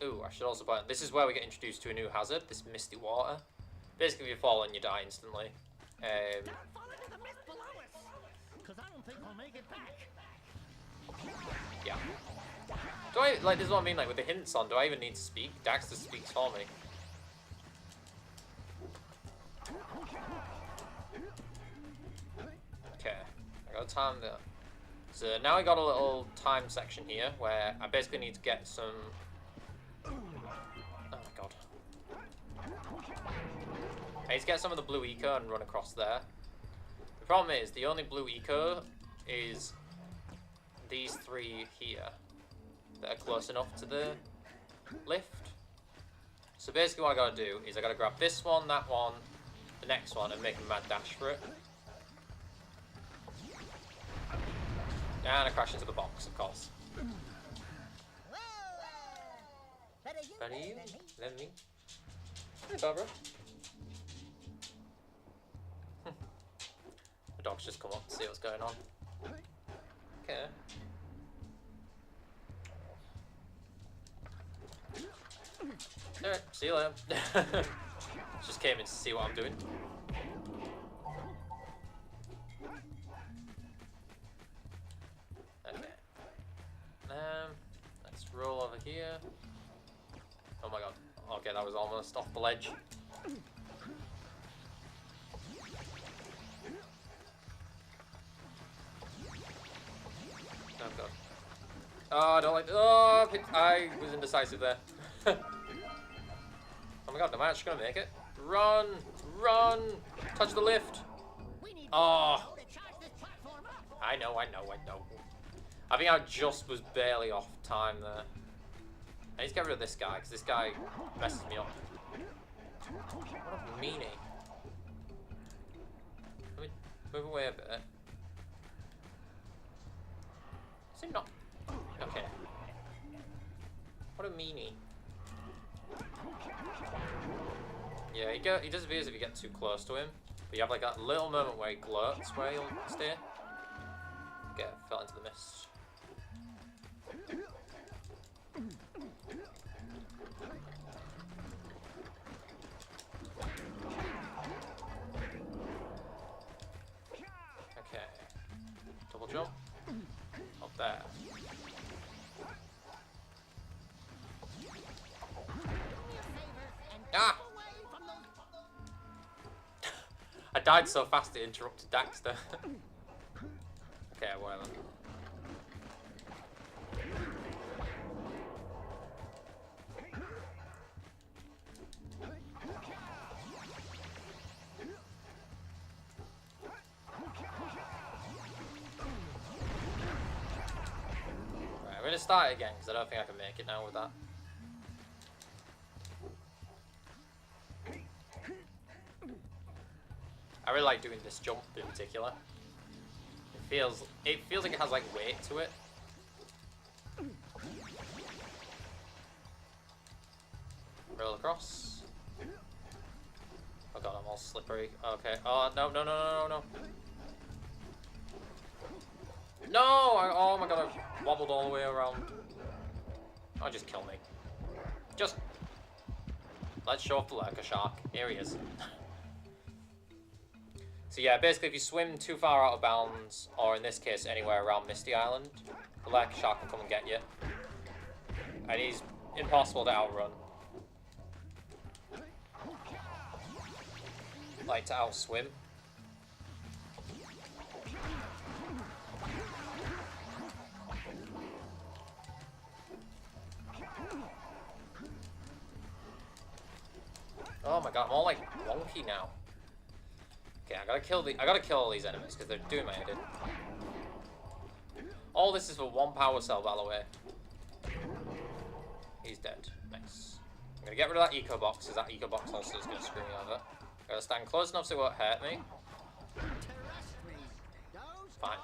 Okay. Ooh, I should also point out, this is where we get introduced to a new hazard, this misty water. Basically, if you fall and you die instantly. Don't fall into the mist below us, because I don't think we'll make it back. Yeah. Do I, like, this is what I mean, like, with the hints on, do I even need to speak? Daxter speaks for me. Okay, I got time there. So now I got a little time section here, where I basically need to get some... Oh my god. I need to get some of the blue eco and run across there. The problem is, the only blue eco is these three here that are close enough to the lift. So basically what I gotta do is I gotta grab this one, that one, the next one, and make a mad dash for it. And I crash into the box, of course. Better you than me. Hey, Barbara. The dog's just come up to see what's going on. Okay. Alright, see you later. Just came in to see what I'm doing. Okay. Let's roll over here. Oh my god. Okay, that was almost off the ledge. Oh god. Oh, I don't like. Oh, I was indecisive there. Oh my god, am I actually gonna make it? Run! Run! Touch the lift! Oh! I know. I think I just was barely off time there. I need to get rid of this guy, because this guy messes me up. What a meanie. Let me move away a bit. Is it not? Okay. What a meanie. Yeah, he disappears if you get too close to him. But you have like that little moment where he gloats, where he'll stay. Okay, fell into the mist. Okay. Double jump. Up there. Ah! I died so fast it interrupted Daxter. Okay, whatever. Right, I'm gonna start it again because I don't think I can make it now with that. I really like doing this jump in particular. It feels like it has like weight to it. Roll across. Oh god, I'm all slippery. Okay. Oh no no no no no no. No! Oh my god, I wobbled all the way around. Oh, just kill me. Just let's show off the lurker shark. Here he is. So yeah, basically if you swim too far out of bounds, or in this case anywhere around Misty Island, the lurker shark will come and get you. And he's impossible to outrun. Like to outswim. Oh my god, I'm all like wonky now. Okay, I gotta kill all these enemies because they're doing my head in. All this is for one power cell, by the way. He's dead. Nice. I'm gonna get rid of that eco box because that eco box also is gonna screw me over. Gotta stand close enough so it won't hurt me. Fine.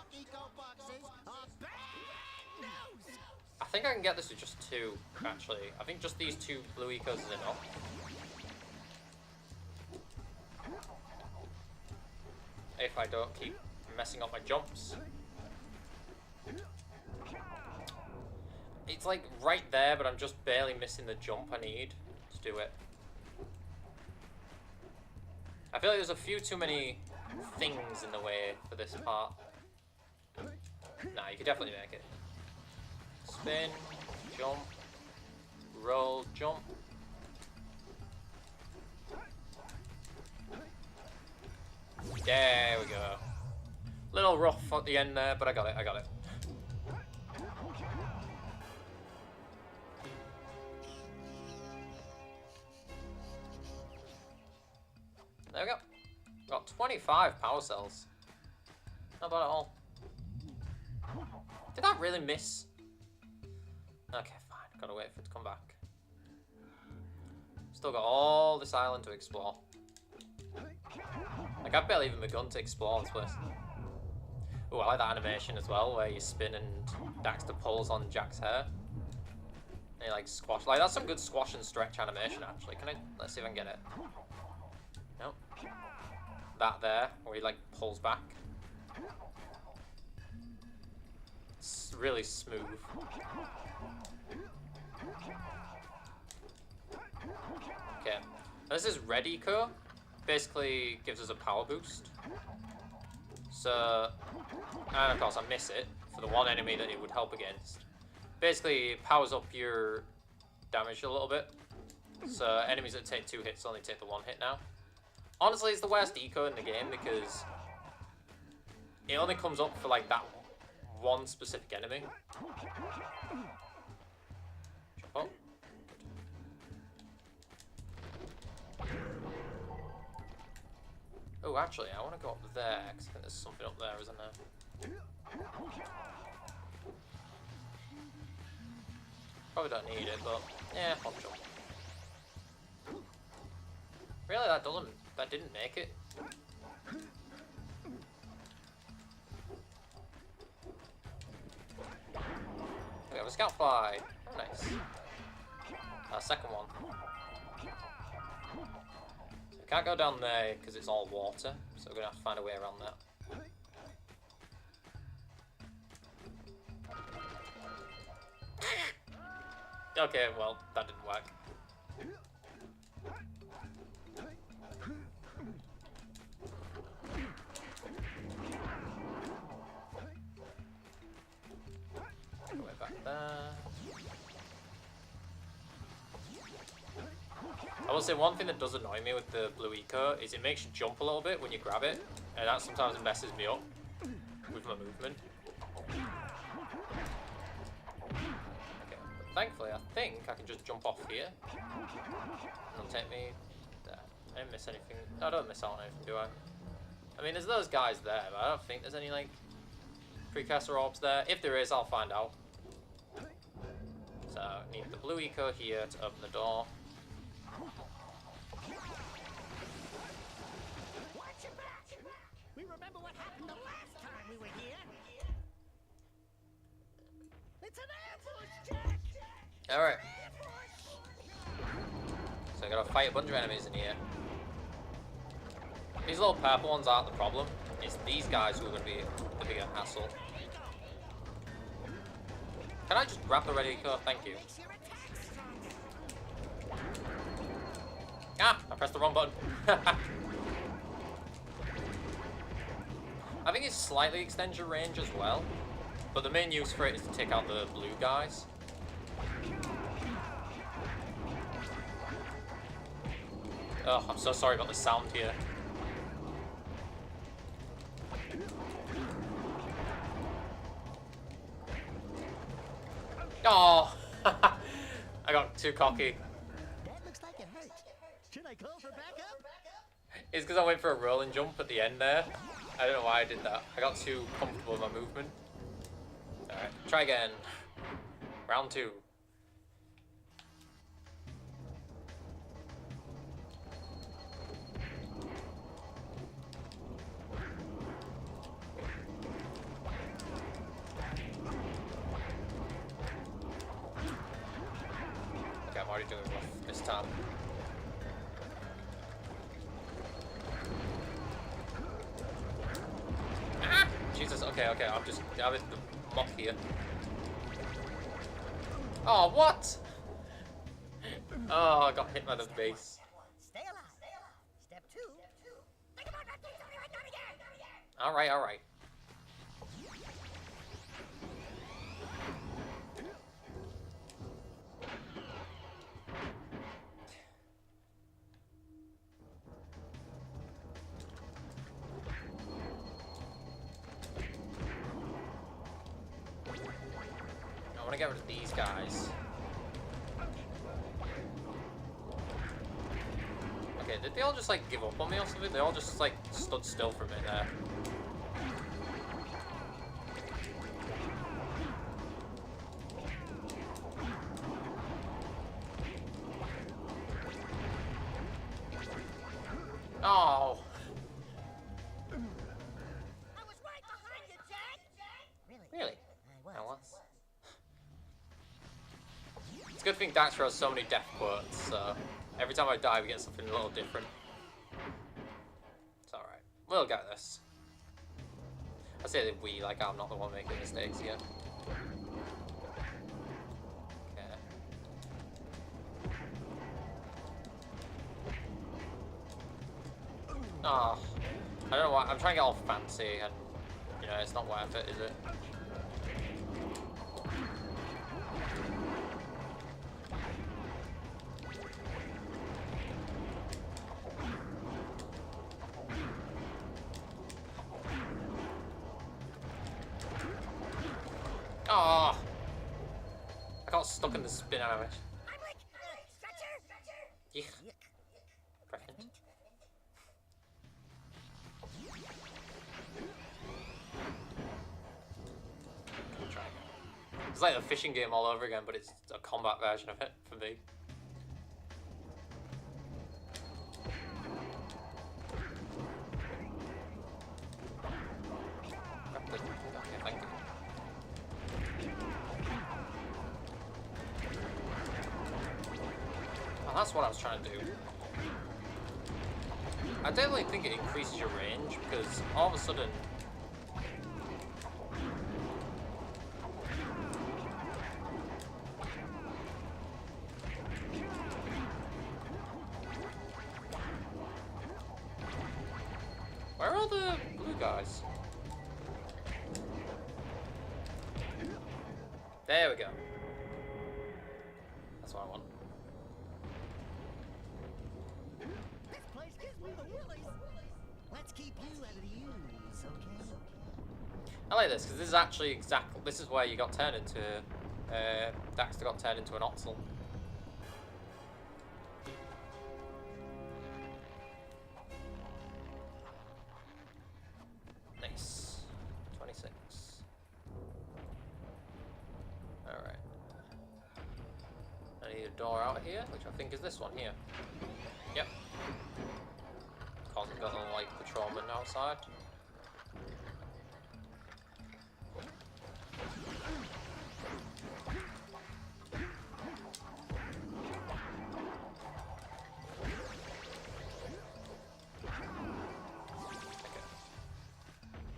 I think I can get this with just two, actually. I think just these two blue ecos is enough. If I don't keep messing up my jumps. It's like right there, but I'm just barely missing the jump I need to do it. I feel like there's a few too many things in the way for this part. Nah, you could definitely make it. Spin, jump, roll, jump. There we go. Little rough at the end there, but I got it, I got it. There we go. Got 25 power cells. Not bad at all. Did that really miss? Okay, fine. Gotta wait for it to come back. Still got all this island to explore. Like, I've barely even begun to explore this place. Oh, I like that animation as well, where you spin and Daxter pulls on Jack's hair. And he, like, squash. Like, that's some good squash and stretch animation, actually. Let's see if I can get it. Nope. That there, where he, like, pulls back. It's really smooth. Okay. This is red eco. Basically gives us a power boost. So, and of course I miss it for the one enemy that it would help against. Basically it powers up your damage a little bit. So enemies that take 2 hits only take the 1 hit now. Honestly, it's the worst eco in the game because it only comes up for like that one specific enemy. Jump up. Oh, actually, I want to go up there, because I think there's something up there, isn't there? Probably don't need it, but yeah, I'll jump. Really, that didn't make it? We have a scout fly. Nice. Second one. Can't go down there because it's all water, so we're gonna have to find a way around that. Okay, well, that didn't work. Go back there. I will say one thing that does annoy me with the blue eco is it makes you jump a little bit when you grab it, and that sometimes messes me up with my movement. Okay, but thankfully I think I can just jump off here. It'll take me there. I didn't miss anything. I don't miss out on anything, do I? I mean, there's those guys there, but I don't think there's any, like, precursor orbs there. If there is, I'll find out. So, I need the blue eco here to open the door. Watch your back! We remember what happened the last time we were here. It's an ambush, Jack! Alright. So I gotta fight a bunch of enemies in here. These little purple ones aren't the problem. It's these guys who are gonna be the bigger hassle. Can I just grab the red eco? Thank you. Ah! I pressed the wrong button. I think it slightly extends your range as well. But the main use for it is to take out the blue guys. Oh, I'm so sorry about the sound here. Oh, I got too cocky. That looks like it hurt. Should I call for backup? It's because I went for a rolling jump at the end there. I don't know why I did that. I got too comfortable with my movement. Alright, try again. Round 2. Okay, I'm already doing rough this time. Ah! Jesus, okay, I'm just having the mock here. Oh, what? Oh, I got hit by the base. Stay alive. Step 2. Think about not doing something like that again. Alright. I want to get rid of these guys. Okay, did they all just like give up on me or something? They all just like stood still for a minute there. Oh. I was right behind you, Jack. Really? I was. It's a good thing Daxter has so many death quotes, so every time I die we get something a little different. It's alright. We'll get this. I say that we, like I'm not the one making mistakes here. Okay. Oh, I don't know why. I'm trying to get all fancy and, you know, it's not worth it, is it? Oh, I got stuck in the spin animation. Yeah. Brilliant. Try again. It's like a fishing game all over again, but it's a combat version of it for me. Okay, thank you. Oh, that's what I was trying to do. I definitely think it increases your range because all of a sudden. Where are the blue guys? There we go. That's what I want. Let's keep you out of the ooze, okay? I like this because this is actually exactly. This is where you got turned into. Daxter got turned into an Otzel. Nice. 26. Alright. I need a door out here, which I think is this one here. Yep. Because we've got the like patrolman outside.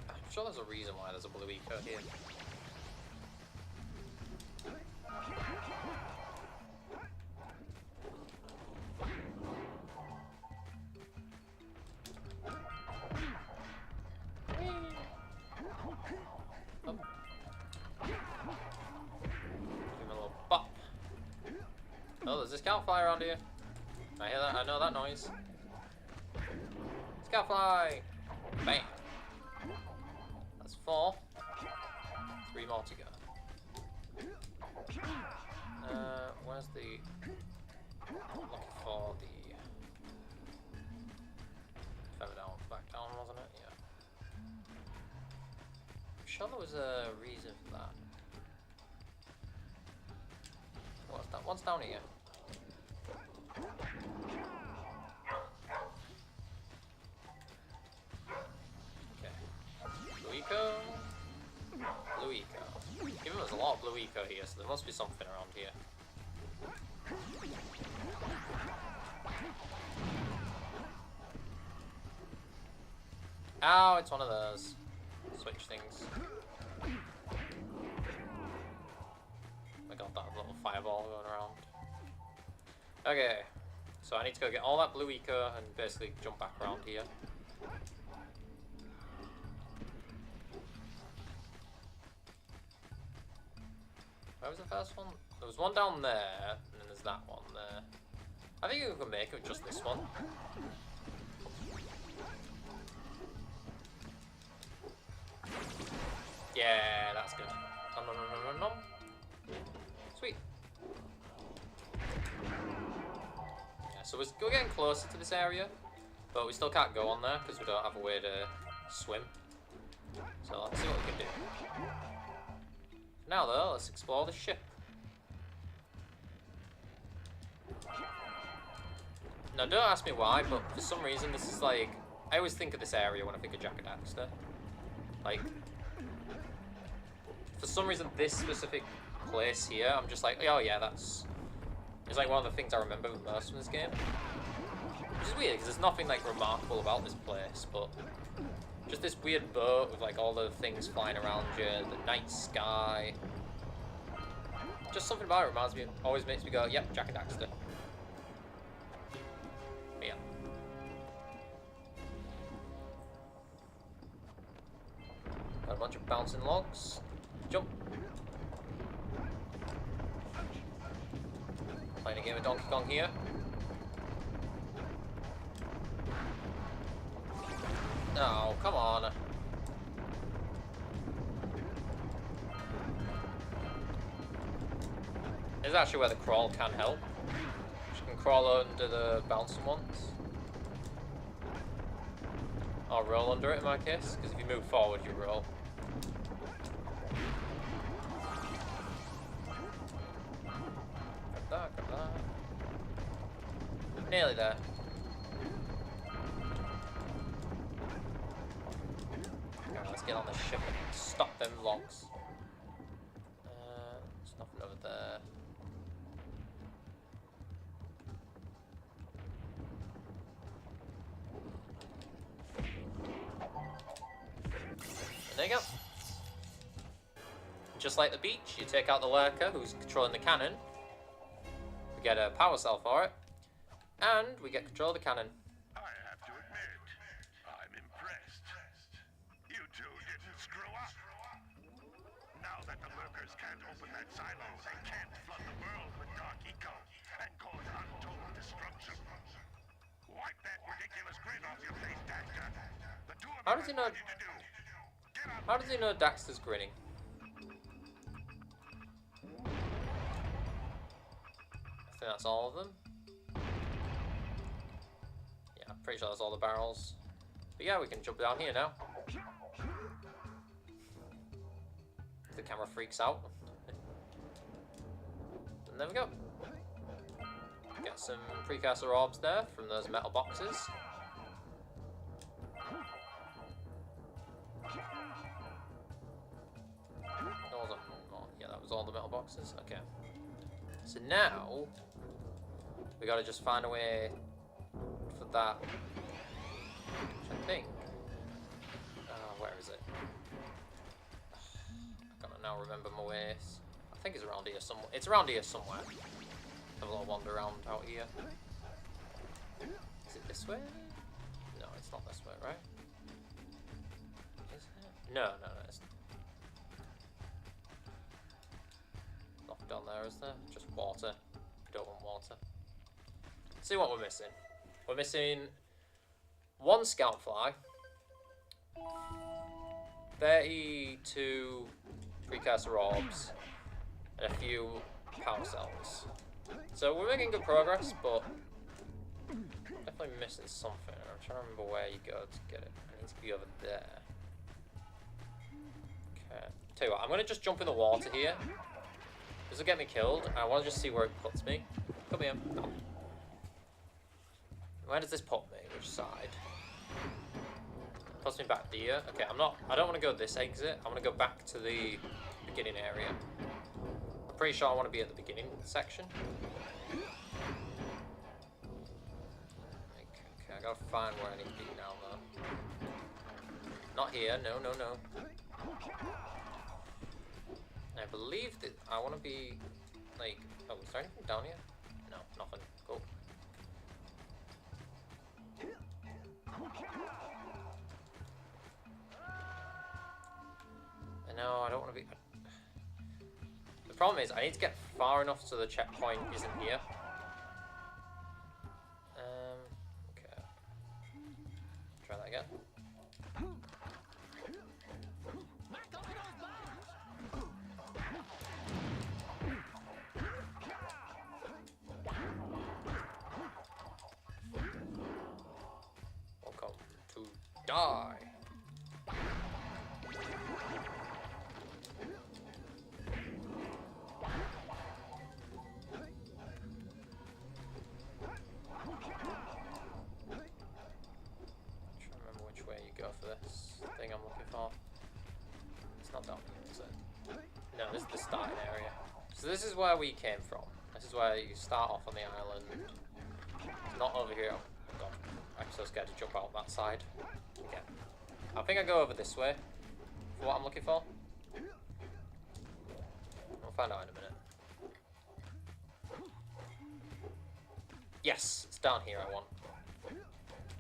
I'm sure there's a reason why there's a blue eco here. Oh. Give him a little bop. Oh, there's a scoutfly around here. I hear that. I know that noise. Scoutfly! Bam! That's 4. 3 more to go. Where's the... Looking for the... Further down, back down, wasn't it? Yeah. I'm sure there was a reason for that. What's that? One's down here. Blue eco. Blue eco. Given there's a lot of blue eco here, so there must be something around here. Ow, it's one of those switch things. I got that little fireball going around. Okay, so I need to go get all that blue eco and basically jump back around here. Where was the first one? There was one down there, and then there's that one there. I think we can make it with just this one. Yeah, that's good. Nom, nom, nom, nom, nom, nom. Sweet. Yeah, so we're getting closer to this area, but we still can't go on there because we don't have a way to swim. So let's see what we can do. Now though, let's explore the ship. Now don't ask me why, but for some reason this is like... I always think of this area when I think of Jak and Daxter. Like... For some reason this specific place here, I'm just like, oh yeah, that's... It's like one of the things I remember the most from this game. Which is weird, because there's nothing like remarkable about this place, but... Just this weird boat with like all the things flying around you, the night sky. Just something about it reminds me, always makes me go, yep, Jak and Daxter. But yeah. Got a bunch of bouncing logs. Jump. Playing a game of Donkey Kong here. Oh, come on. This is actually where the crawl can help. You can crawl under the bouncing ones. Or roll under it in my case, because if you move forward, you roll. Grab that, grab that. Nearly there. Let's get on the ship and stop them logs. There's nothing over there. And there you go. Just like the beach, you take out the lurker who's controlling the cannon. We get a power cell for it. And we get control of the cannon. I have to admit, I'm impressed. You two didn't screw up. Now that the lurkers can't open that silo, they can't flood the world with dark eco and cause untold destruction. Wipe that ridiculous grin off your face, Daxter. does he know? How does he know Daxter's grinning? I think that's all of them. Yeah, I'm pretty sure that's all the barrels. But yeah, we can jump down here now. The camera freaks out. And there we go. Get some precursor orbs there from those metal boxes. That was all the metal boxes. Okay. So now we gotta just find a way for that. Which I think. Where is it? I gotta now remember my ways. I think it's around here somewhere. It's around here somewhere. Have a little wander around out here. Is it this way? No, it's not this way, right? Is it? No, it's nothing down there, is there? Just water. Don't want water. Let's see what we're missing. We're missing one scout fly, 32 precursor orbs, and a few power cells. So we're making good progress, but definitely missing something. I'm trying to remember where you go to get it. It needs to be over there. Okay. Tell you what, I'm going to just jump in the water here. This will get me killed. I want to just see where it puts me. Come here. Where does this put me? Which side? Puts me back there. Okay, I don't want to go this exit. I want to go back to the beginning area. I'm pretty sure I want to be at the beginning section. Okay, I gotta find where I need to be now, though. Not here. No. I believe that I want to be, like... Oh, is there anything down here? No, nothing. Cool. No, I don't want to be... The problem is, I need to get far enough so the checkpoint isn't here. Okay. Try that again. Welcome to die. This is the starting area. So this is where we came from. This is where you start off on the island. It's not over here. Oh god. I'm so scared to jump out that side. Okay. I think I go over this way for what I'm looking for. We'll find out in a minute. Yes, it's down here I want.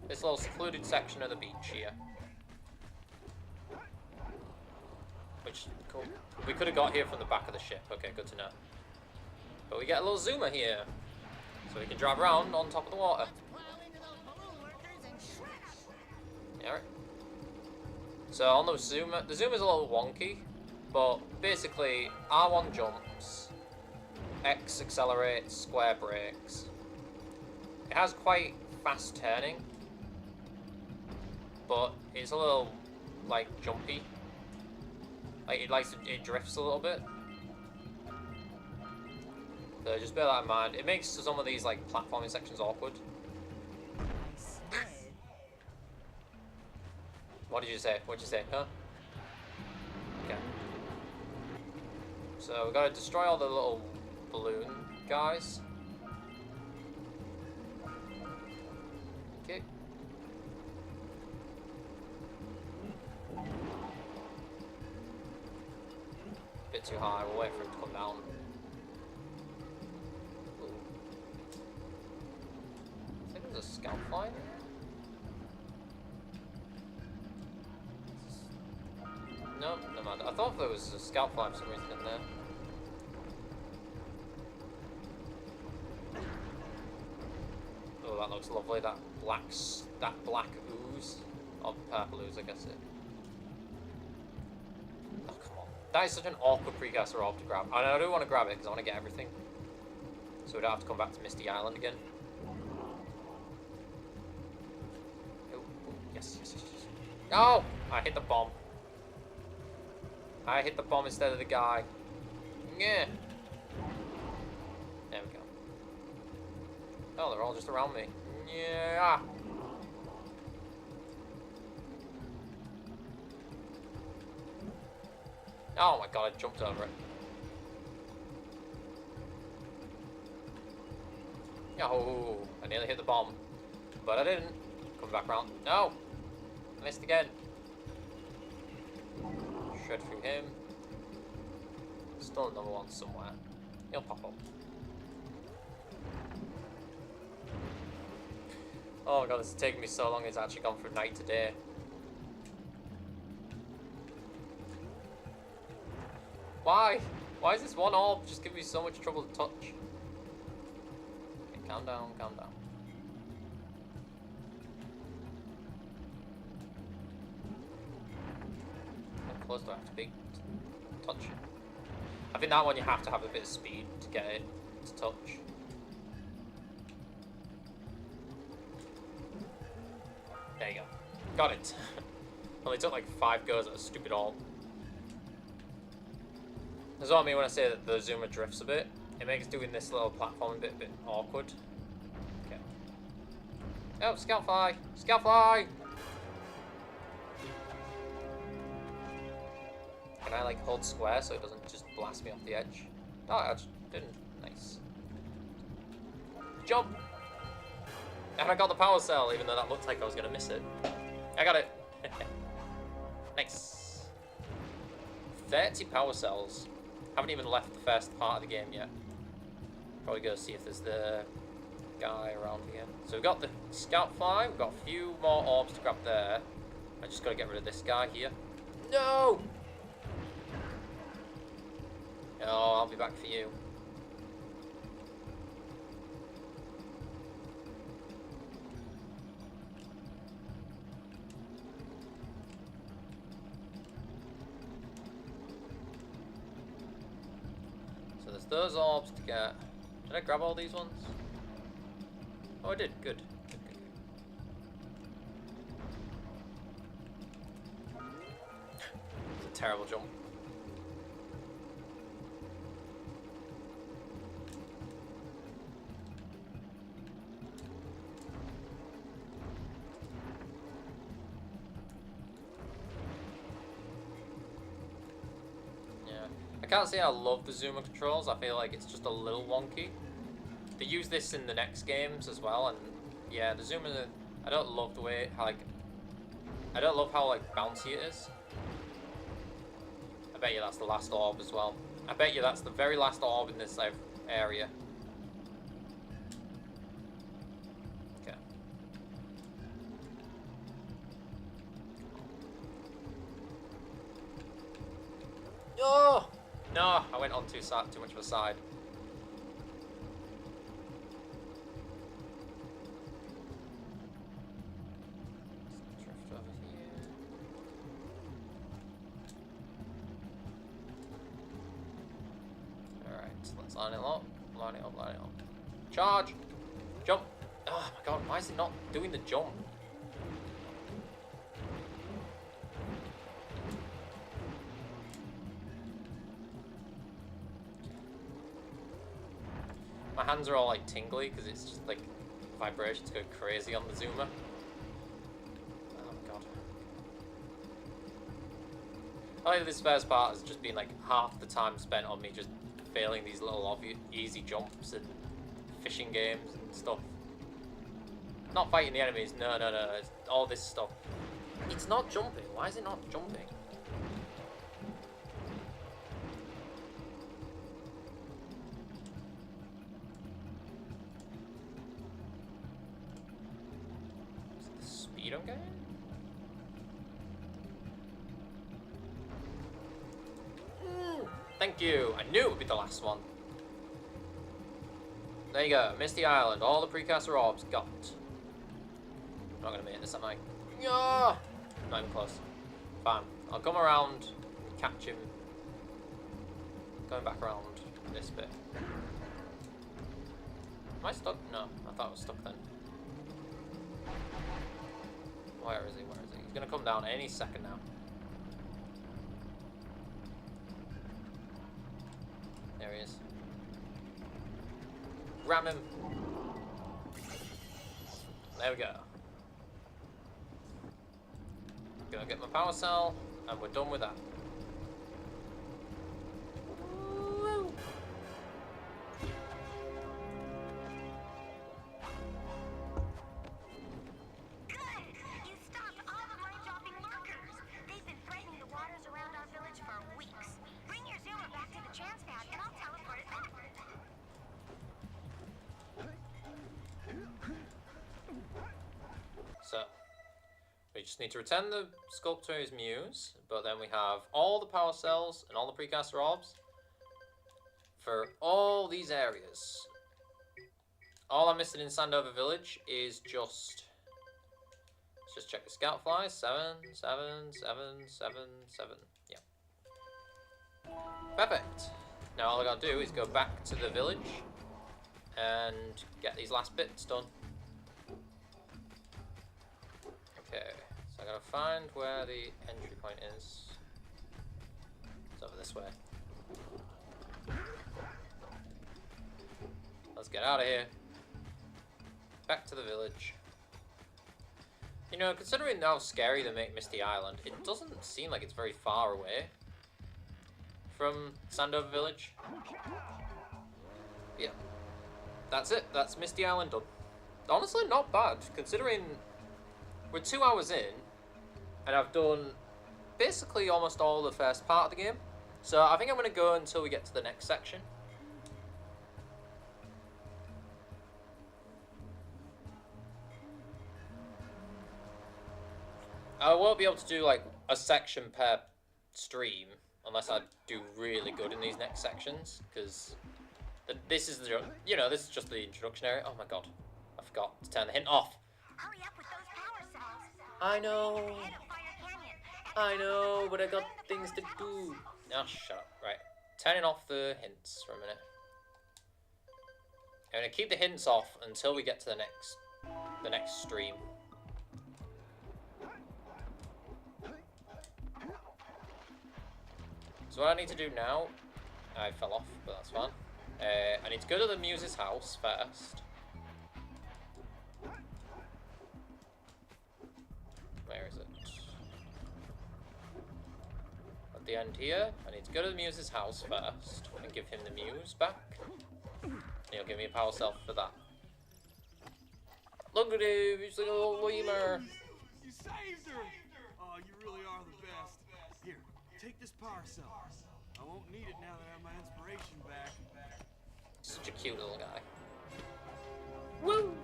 This little secluded section of the beach here. Which, cool. We could have got here from the back of the ship. Okay, good to know. But we get a little zoomer here. So we can drive around on top of the water. Yeah, right. So on the zoomer is a little wonky. But basically, R1 jumps, X accelerates, square brakes. It has quite fast turning. But it's a little, like, jumpy. Like it drifts a little bit. So just bear that in mind. It makes some of these like platforming sections awkward. What did you say? What did you say? Huh? Okay. So we gotta destroy all the little balloon guys. Okay. Bit too high, we'll wait for it to come down. Ooh. I think there's a scout fly in there. No, never mind. I thought there was a scout fly for some reason in there. Oh, that looks lovely. That black ooze. Or purpleus, I guess it. Oh, come on. That is such an awkward precursor orb to grab. And I do want to grab it because I want to get everything. So we don't have to come back to Misty Island again. Oh, yes, yes, yes, yes. No! I hit the bomb. I hit the bomb instead of the guy. Yeah. There we go. Oh, they're all just around me. Yeah. Oh my god, I jumped over it. Oh, I nearly hit the bomb. But I didn't. Come back around. No! I missed again. Shred through him. Still another one somewhere. He'll pop up. Oh my god, this is taking me so long, it's actually gone from night to day. Why? Why is this one orb just giving me so much trouble to touch? Okay, calm down, calm down. How close do I have to be to touch it? I think that one you have to have a bit of speed to get it to touch. There you go. Got it. Only took like 5 goes at a stupid orb. That's what I mean when I say that the zoomer drifts a bit. It makes doing this little platform a bit awkward. Okay. Oh, Scoutfly! Scoutfly! Can I like hold square so it doesn't just blast me off the edge? Oh, I just didn't. Nice. Jump! And I got the power cell, even though that looked like I was gonna miss it. I got it! Nice. 30 power cells. Haven't even left the first part of the game yet. Probably go see if there's the guy around here. So we've got the Scoutfly, we've got a few more orbs to grab there. I just gotta get rid of this guy here. No! Oh, I'll be back for you. So there's those orbs to get. Did I grab all these ones? Oh, I did. Good. Good, good, good. It's a terrible jump. I can't say I love the zoomer controls. I feel like it's just a little wonky. They use this in the next games as well, and yeah, the zoomer. I don't love the way I don't love how like bouncy it is. I bet you that's the last orb as well. I bet you that's the very last orb in this area. Okay. Oh! No, I went on too much of a side. Drift over here. Alright, let's line it up. Line it up, line it up. Charge! Jump! Oh my god, why is it not doing the jump? My hands are all like tingly because it's just like vibrations go crazy on the zoomer. Oh my god. I think this first part has just been like half the time spent on me just failing these little obvious easy jumps and fishing games and stuff. Not fighting the enemies, no, it's all this stuff. It's not jumping, why is it not jumping? You don't get it? Thank you. I knew it would be the last one. There you go. Misty Island. All the precursor orbs got. I'm not going to make this, am I? Yeah! Not even close. Fine. I'll come around, catch him. Going back around this bit. Am I stuck? No, I thought I was stuck then. Where is he? Where is he? He's gonna come down any second now. There he is. Ram him. There we go. Gonna get my power cell, and we're done with that. Woo. Good! You stopped all the mind-dropping lurkers. They've been threatening the waters around our village for weeks. Bring your zoomer back to the transpad, and I'll teleport it back. So, we just need to return the sculptor to his muse, but then we have all the power cells and all the precursor orbs for all these areas. All I'm missing in Sandover Village is just... Let's just check the scout flies. 7, 7, 7, 7, 7. Yeah. Perfect. Now all I gotta do is go back to the village and get these last bits done. Okay, so I gotta find where the entry point is. It's over this way. Let's get out of here. Back to the village. You know, considering how scary they make Misty Island, it doesn't seem like it's very far away from Sandover Village. Yeah. That's it. That's Misty Island done. Honestly, not bad, considering we're 2 hours in, and I've done basically almost all the first part of the game. So I think I'm going to go until we get to the next section. I won't be able to do like a section per stream unless I do really good in these next sections, because this is the, you know, this is just the introduction area. Oh my god, I forgot to turn the hint off. Hurry up with those power cells. I know. Head up Fire Canyon. I know, but I got things to do. Oh, shut up. Right. Turning off the hints for a minute. I'm going to keep the hints off until we get to the next stream. So what I need to do now, I fell off, but that's fine. I need to go to the Muse's house first. Where is it? At the end here, I need to go to the Muse's house first and give him the Muse back. And he'll give me a power cell for that. Look at him, he's like a little lemur. You saved her! Oh, you really are the best. Here, take this power cell. I won't need it now that I have my inspiration back. Such a cute little guy. Woo!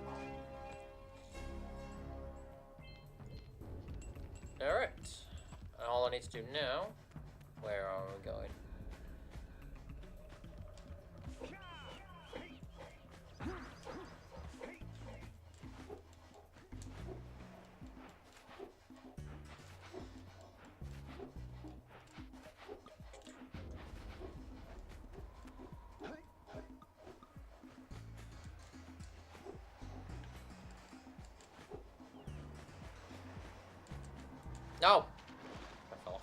Alright. And all I need to do now... Where are we going? No! I fell off.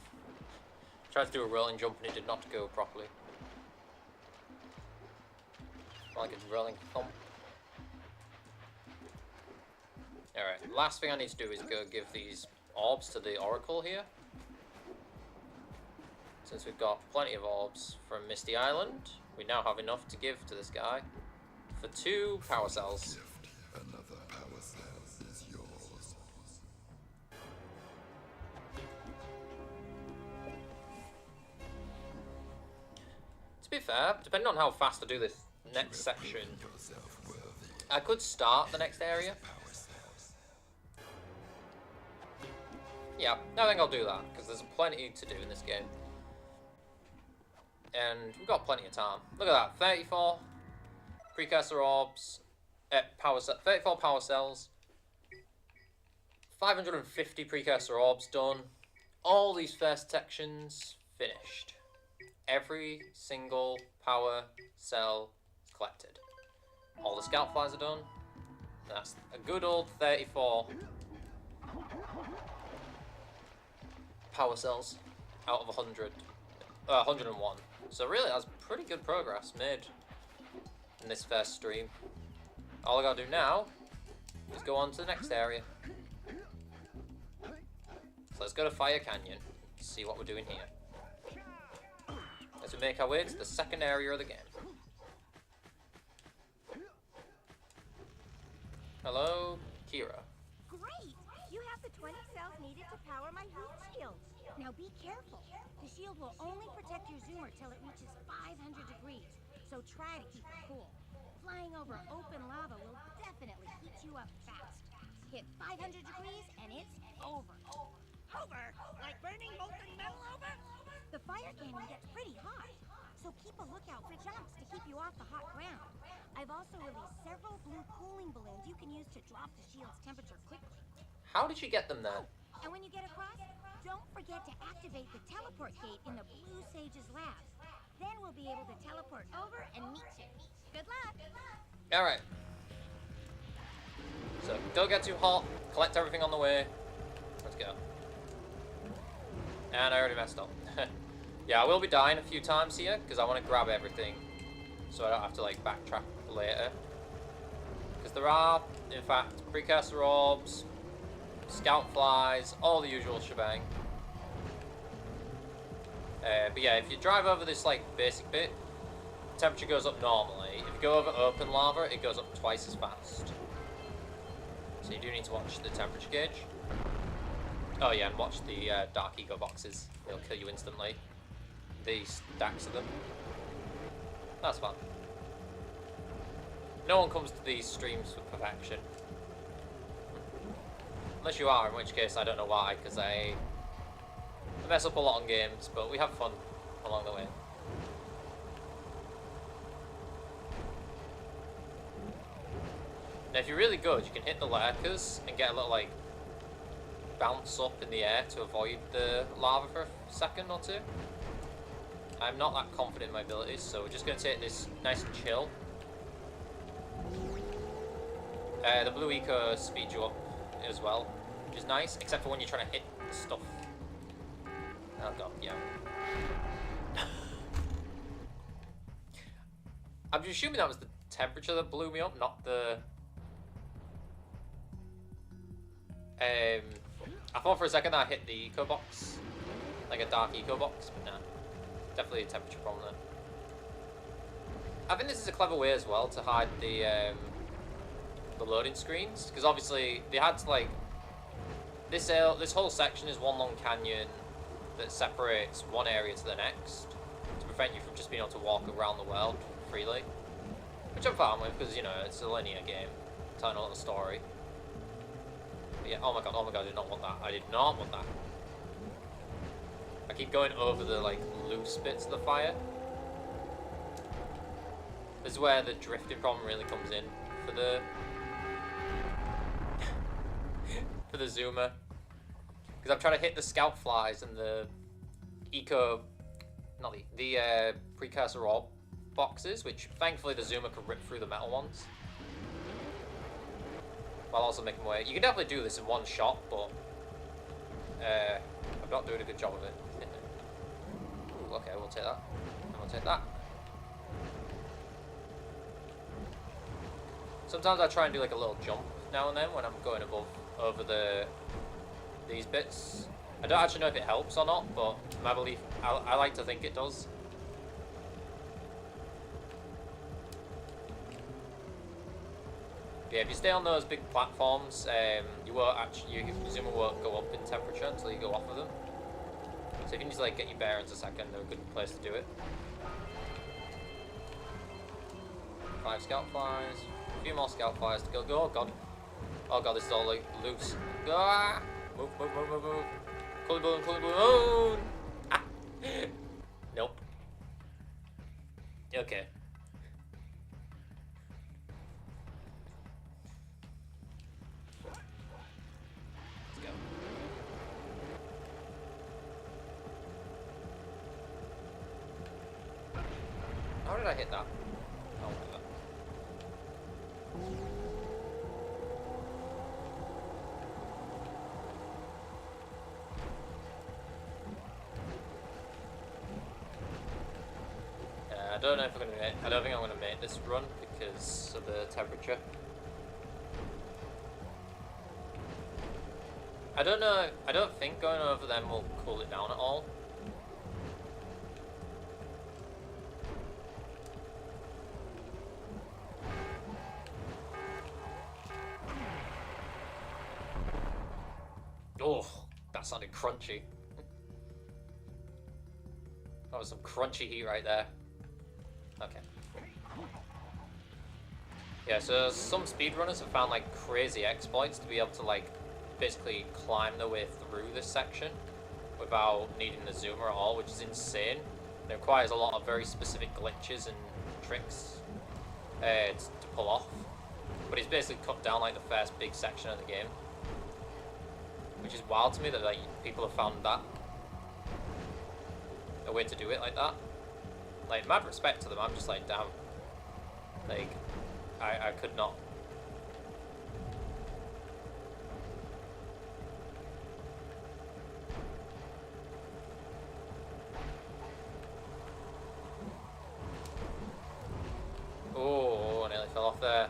Tried to do a rolling jump and it did not go properly. Like a rolling thump. Alright, last thing I need to do is go give these orbs to the Oracle here. Since we've got plenty of orbs from Misty Island, we now have enough to give to this guy for 2 power cells. Another power cell is yours. To be fair, depending on how fast I do this next section, I could start the next area. Yeah, I think I'll do that, because there's plenty to do in this game. And we've got plenty of time. Look at that, 34 precursor orbs, 34 power cells, 550 precursor orbs done. All these first sections finished. Every single power cell is collected. All the scout flies are done. That's a good old 34 power cells out of 100. 101. So really, that's pretty good progress made in this first stream. All I gotta do now is go on to the next area. So let's go to Fire Canyon, see what we're doing here. As we make our way to the second area of the game. Hello, Kira. Great! You have the 20 cells needed to power my heat shield. Now be careful. The shield will only protect your zoomer till it reaches 500 degrees, so try to keep it cool. Flying over open lava will definitely heat you up fast. Hit 500 degrees and it's over. Over? Like burning molten metal over? The fire canyon gets pretty hot, so keep a lookout for jumps to keep you off the hot ground. I've also released several blue cooling balloons you can use to drop the shield's temperature quickly. How did you get them there? And when you get across, don't forget to activate the teleport gate in the Blue Sage's lab. Then we'll be able to teleport over and meet you. Good luck! Alright. So, don't get too hot. Collect everything on the way. Let's go. And I already messed up. Yeah, I will be dying a few times here, because I want to grab everything. So I don't have to, like, backtrack later. Because there are, in fact, precursor orbs, scout flies, all the usual shebang. But yeah, if you drive over this, like, basic bit, temperature goes up normally. If you go over open lava, it goes up twice as fast. So you do need to watch the temperature gauge. Oh yeah, and watch the dark eco boxes. They'll kill you instantly. These stacks of them. That's fun. No one comes to these streams with perfection. Unless you are, in which case I don't know why, because I mess up a lot on games, but we have fun along the way. Now if you're really good, you can hit the lurkers and get a little, like, bounce up in the air to avoid the lava for a second or two. I'm not that confident in my abilities, so we're just going to take this nice and chill. The blue eco speeds you up as well, which is nice, except for when you're trying to hit the stuff. Oh god, yeah. I'm assuming that was the temperature that blew me up, not the... I thought for a second that I hit the eco box, like a dark eco box, but nah. Definitely a temperature problem there. I think this is a clever way as well to hide the loading screens, because obviously they had to, like, this whole section is one long canyon that separates one area to the next to prevent you from just being able to walk around the world freely, which I'm fine with because, you know, it's a linear game telling a little story. But yeah, oh my god, I did not want that. I did not want that. I keep going over the, like, loose bits of the fire. This is where the drifting problem really comes in for the for the zoomer, because I'm trying to hit the scout flies and the precursor orb boxes, which thankfully the zoomer can rip through the metal ones while also making my way. You can definitely do this in one shot, but I'm not doing a good job of it. Ooh, okay, we'll take that. And we'll take that. Sometimes I try and do like a little jump now and then when I'm going over these bits. I don't actually know if it helps or not, but my belief, I like to think it does. Yeah, if you stay on those big platforms, your zoomer won't go up in temperature until you go off of them. So if you need to like get your bearings a second, they're a good place to do it. 5 scout flies, a few more scout flies to go. Oh god, oh god, this is all like loose. Ah! Move. Cooling balloon. Ah! Nope. Okay. did I hit that? Oh, whatever. I don't know if I'm gonna make. I don't think I'm gonna make this run because of the temperature. I don't know. I don't think going over them will cool it down at all. Oh, that sounded crunchy. That was some crunchy heat right there. Okay. Yeah, so some speedrunners have found like crazy exploits to be able to like basically climb their way through this section without needing the zoomer at all, which is insane. It requires a lot of very specific glitches and tricks to pull off. But it's basically cut down like the first big section of the game, which is wild to me that like people have found that a way to do it like that. Like, mad respect to them. I'm just like, damn. Like, I could not. Oh, nearly fell off there.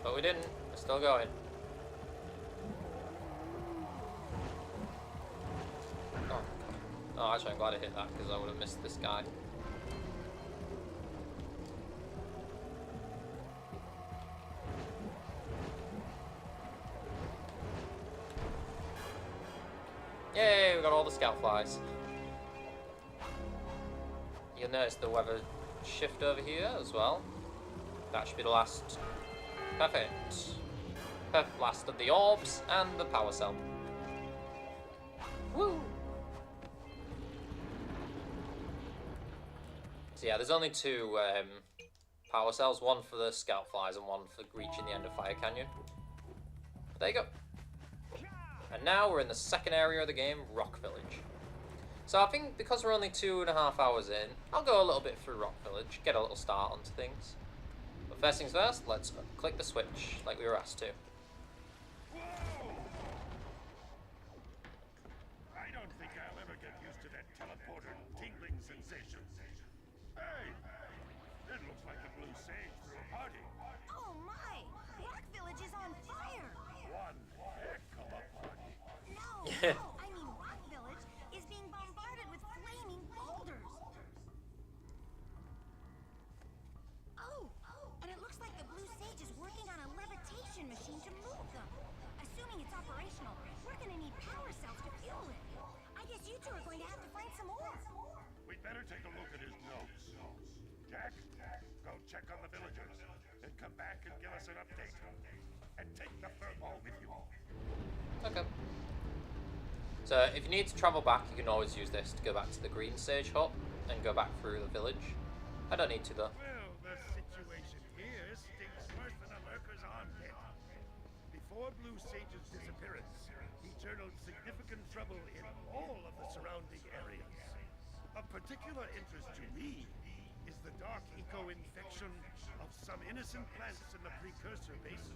But we didn't. We're still going. Oh, actually, I'm glad I hit that because I would have missed this guy. Yay, we got all the scout flies. You'll notice the weather shift over here as well. That should be the last. Perfect. Perfect last of the orbs and the power cell. Woo! So yeah, there's only two power cells, one for the scout flies and one for reaching the end of Fire Canyon. But there you go. And now we're in the second area of the game, Rock Village. So I think because we're only 2.5 hours in, I'll go a little bit through Rock Village, get a little start onto things. But first things first, let's click the switch like we were asked to. I don't think I'll ever get used to that teleporter tingling sensation. Hey! It looks like the Blue Sage threw a party. Oh my! Rock Village is on fire! One heck of a party. No, I mean Rock Village is being bombarded with flaming boulders. Oh, and it looks like the Blue Sage is working on a levitation machine to move them. Assuming it's operational, we're gonna need power cells to fuel it. I guess you two are going to have to find some more. We'd better take a look at his notes. Jack, go check on the villagers, and come back and give us an update. And take the furball with you. Okay. So if you need to travel back, you can always use this to go back to the Green Sage hut and go back through the village. I don't need to though. Well, the situation here stinks worse than a lurker's armpit. Before Blue Sage's disappearance, he journaled significant trouble in all of the surrounding areas. Of particular interest to me is the dark eco-infection of some innocent plants in the precursor basin.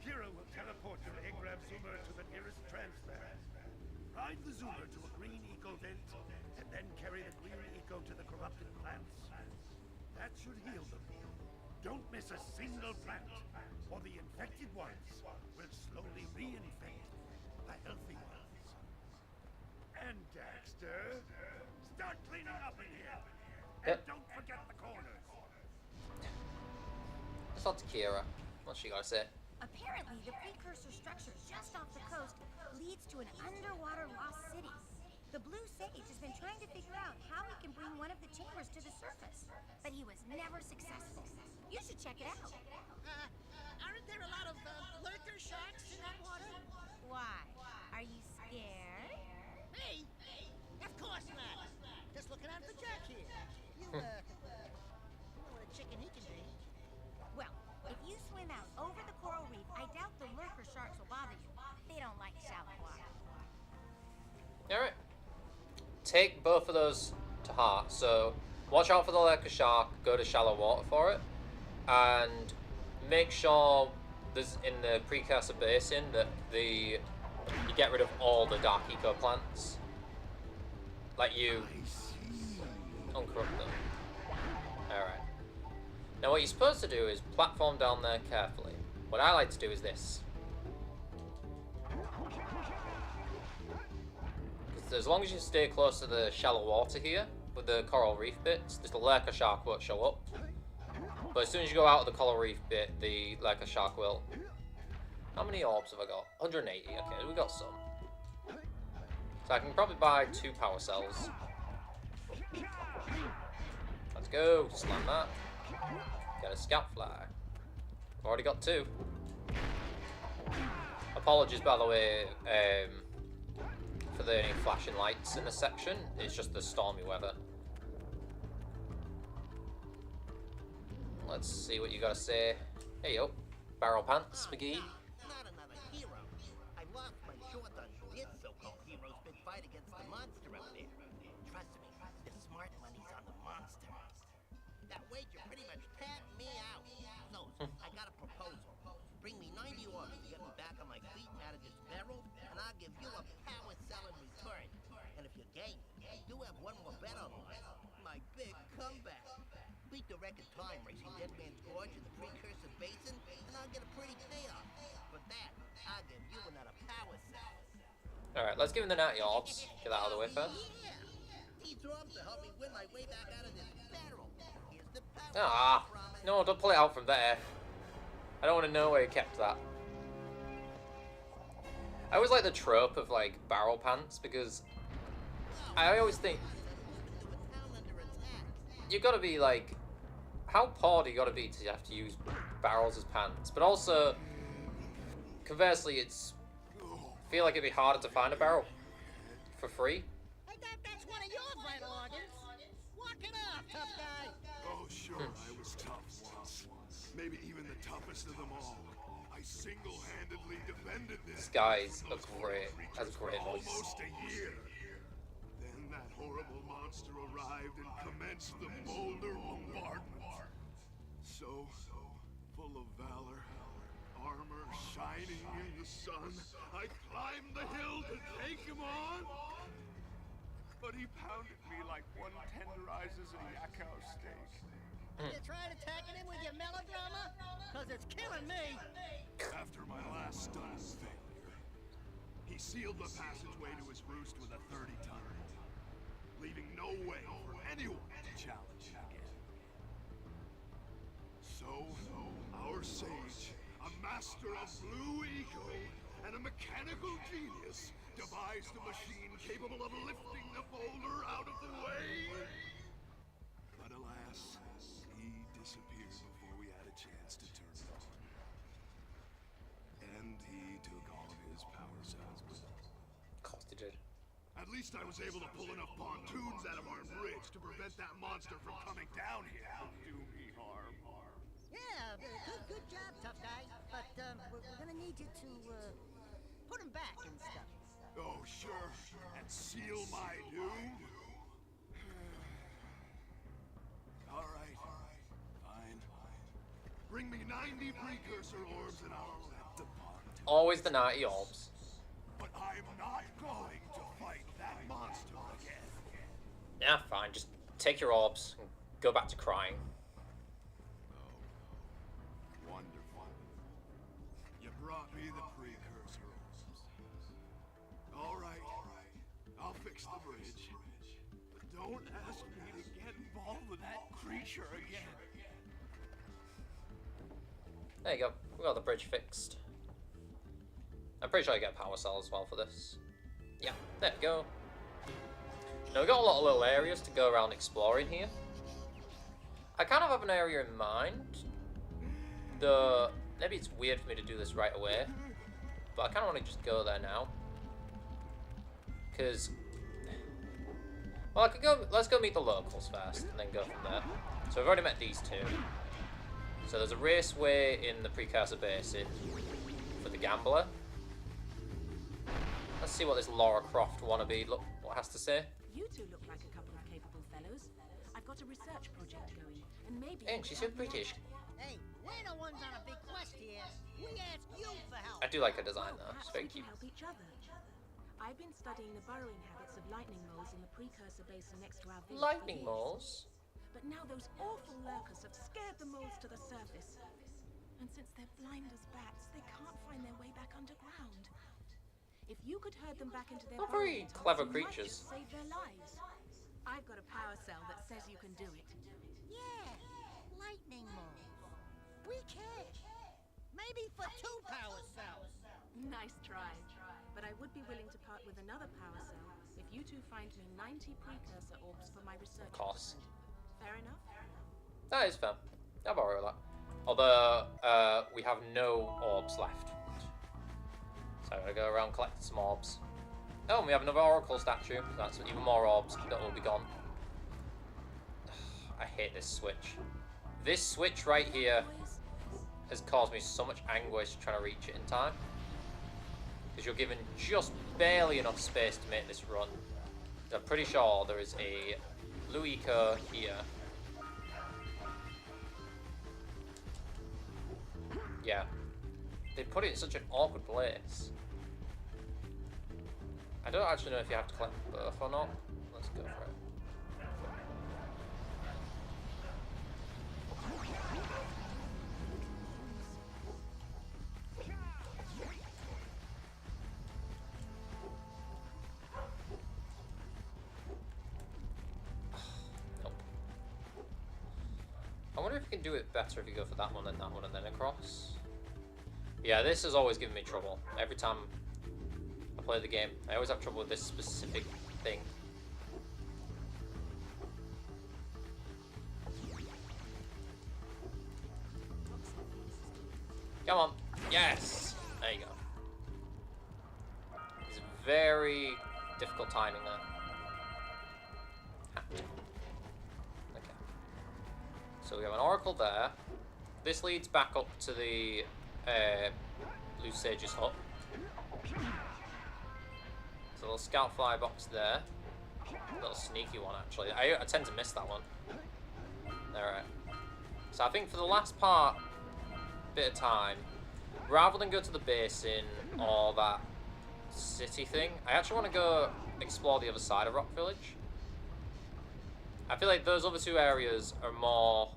Kira will teleport your Agrav Zoomer to the nearest transplant. Ride the Zoomer to a green eco vent, and then carry the green eco to the corrupted plants. That should heal them. Don't miss a single plant, or the infected ones will slowly reinfect the healthy ones. And Daxter, start cleaning up in here. And don't forget the corners. Let's talk to Kira. What's she gotta say? Apparently, the precursor structure just off the coast leads to an underwater lost city. The Blue Sage has been trying to figure out how he can bring one of the chambers to the surface, but he was never successful. You should check it out. Aren't there a lot of lurker sharks in that water? Why? Are you scared? Hey, of course not. Just looking out for Jack here. You know what a chicken he can be. Well, if you swim out over the coral reef, I doubt the lurker sharks will bother you. They don't like shallow water. Alright. Take both of those to heart. So, watch out for the lurker shark, go to shallow water for it, and make sure there's in the precursor basin that you get rid of all the dark eco plants. Like you uncorrupt them. Alright. Now what you're supposed to do is platform down there carefully. What I like to do is this. As long as you stay close to the shallow water here, with the coral reef bits, the lurker shark won't show up. But as soon as you go out of the coral reef bit, the lurker shark will. How many orbs have I got? 180, okay, we got some. So I can probably buy 2 power cells. Let's go, slam that. Get a scout fly. I've already got 2. Apologies, by the way, for the any flashing lights in this section. It's just the stormy weather. Let's see what you gotta say. Hey yo, barrel pants, McGee. Not another hero. I lost my short on this so-called hero's big fight against the monster up there. Trust me, the smart money's on the monster. That wager pretty much tapped me out. So, I got a proposal. Bring me 90 orbs to get me back on my feet and out of this barrel, and I'll give you a power cell in return. And if you're game, I do have one more bet on mine. My big comeback. Beat the record time racing Dead Man's Gorge in the precursor basin, and I'll get a pretty payoff. For that, I'll give you another power cell. Alright, let's give him the 90 orbs. Get that out of the way first. Yeah! These orbs will help me win my way back out of this barrel. Here's the power Ah, promise. no, don't pull it out from there. I don't want to know where you kept that. I always like the trope of like barrel pants because I always think you gotta be like, how poor do you gotta be to have to use barrels as pants? But also, conversely, I feel like it'd be harder to find a barrel for free. I thought that's one of your vital organs. Walk it off, tough guy. Oh, sure, I was tough once. Maybe even the toughest of them all. I single-handedly defended This this guy's a great, has a great voice. almost a year. Then that horrible monster arrived and commenced the boulder bombardment. So, full of valor, armor shining in the sun, I climbed the hill to take him on. But he pounded me like one tenderizes a yakkow steak. You tried attacking him with your melodrama? Cause it's killing me. After my last stunning failure, he sealed the passageway to his roost with a 30-ton, leaving no way for anyone to challenge him again. So, our sage, a master of blue ego and a mechanical genius, devised a machine capable of lifting the boulder out of the way. But alas, he disappeared before we had a chance to turn it on. And he took all of his power cells with him. Of course they did. At least I was able to pull enough pontoons out of our bridge to prevent that monster from coming down here and do me harm. Yeah, good job, tough guy. But we're gonna need you to put him back and stuff. Oh, sure. And seal my doom? All right. Fine. Bring me 90 precursor orbs and I'll let the pontoon. Always the 90 orbs. But I'm not going to fight that monster again. Yeah, fine. Just take your orbs and go back to crying. Wonderful. You brought me the precursor orbs. All right. I'll fix the bridge. But don't ask me to get involved with that creature again. There you go. We got the bridge fixed. I'm pretty sure I get power cell as well for this. Yeah, there we go. Now we've got a lot of little areas to go around exploring here. I kind of have an area in mind. Though, maybe it's weird for me to do this right away. But I kind of want to just go there now. Because, well, I could go, let's go meet the locals first and then go from there. So we've already met these two. So there's a raceway in the precursor basin for the gambler. Let's see what this Lara Croft wannabe what has to say. You two look like a couple of capable fellows. I've I've got a research project going, and maybe... And she's so British. Hey, we're the ones on a big quest here. We ask you for help. I do like her design though. It's Perhaps very we cute. can help each other. I've been studying the burrowing habits of lightning moles in the precursor basin next to our village for Lightning years. moles. But now those awful lurkers have scared the moles to the surface. And since they're blind as bats, they can't find their way back underground. If you could herd them back into their Not very burrowing tunnels, clever you might creatures. just save their lives. I've got a power cell that says you can do it. Yeah, lightning moles. We can. Maybe for 2 power cells. Nice try. But I would be willing to part with another power cell if you two find me 90 precursor orbs for my research. Of course. Fair enough? That is fair. I'll borrow that. Although, we have no orbs left. So I'm gonna go around collecting some orbs. Oh, and we have another oracle statue. That's even more orbs that will be gone. I hate this switch. This switch right here has caused me so much anguish trying to reach it in time. Because you're given just barely enough space to make this run. I'm pretty sure there is a blue eco here. Yeah. They put it in such an awkward place. I don't actually know if you have to collect both or not. Let's go for it. Nope. I wonder if you can do it better if you go for that one and then across. Yeah, this has always given me trouble. Every time I play the game, I always have trouble with this specific thing. Come on. Yes! There you go. It's very difficult timing there. Okay. So we have an oracle there. This leads back up to the Blue Sage's hut. There's a little scout fly box there. A little sneaky one, actually. I tend to miss that one. Alright. So I think for the last bit of time, rather than go to the basin or that city thing, I actually want to go explore the other side of Rock Village. I feel like those other two areas are more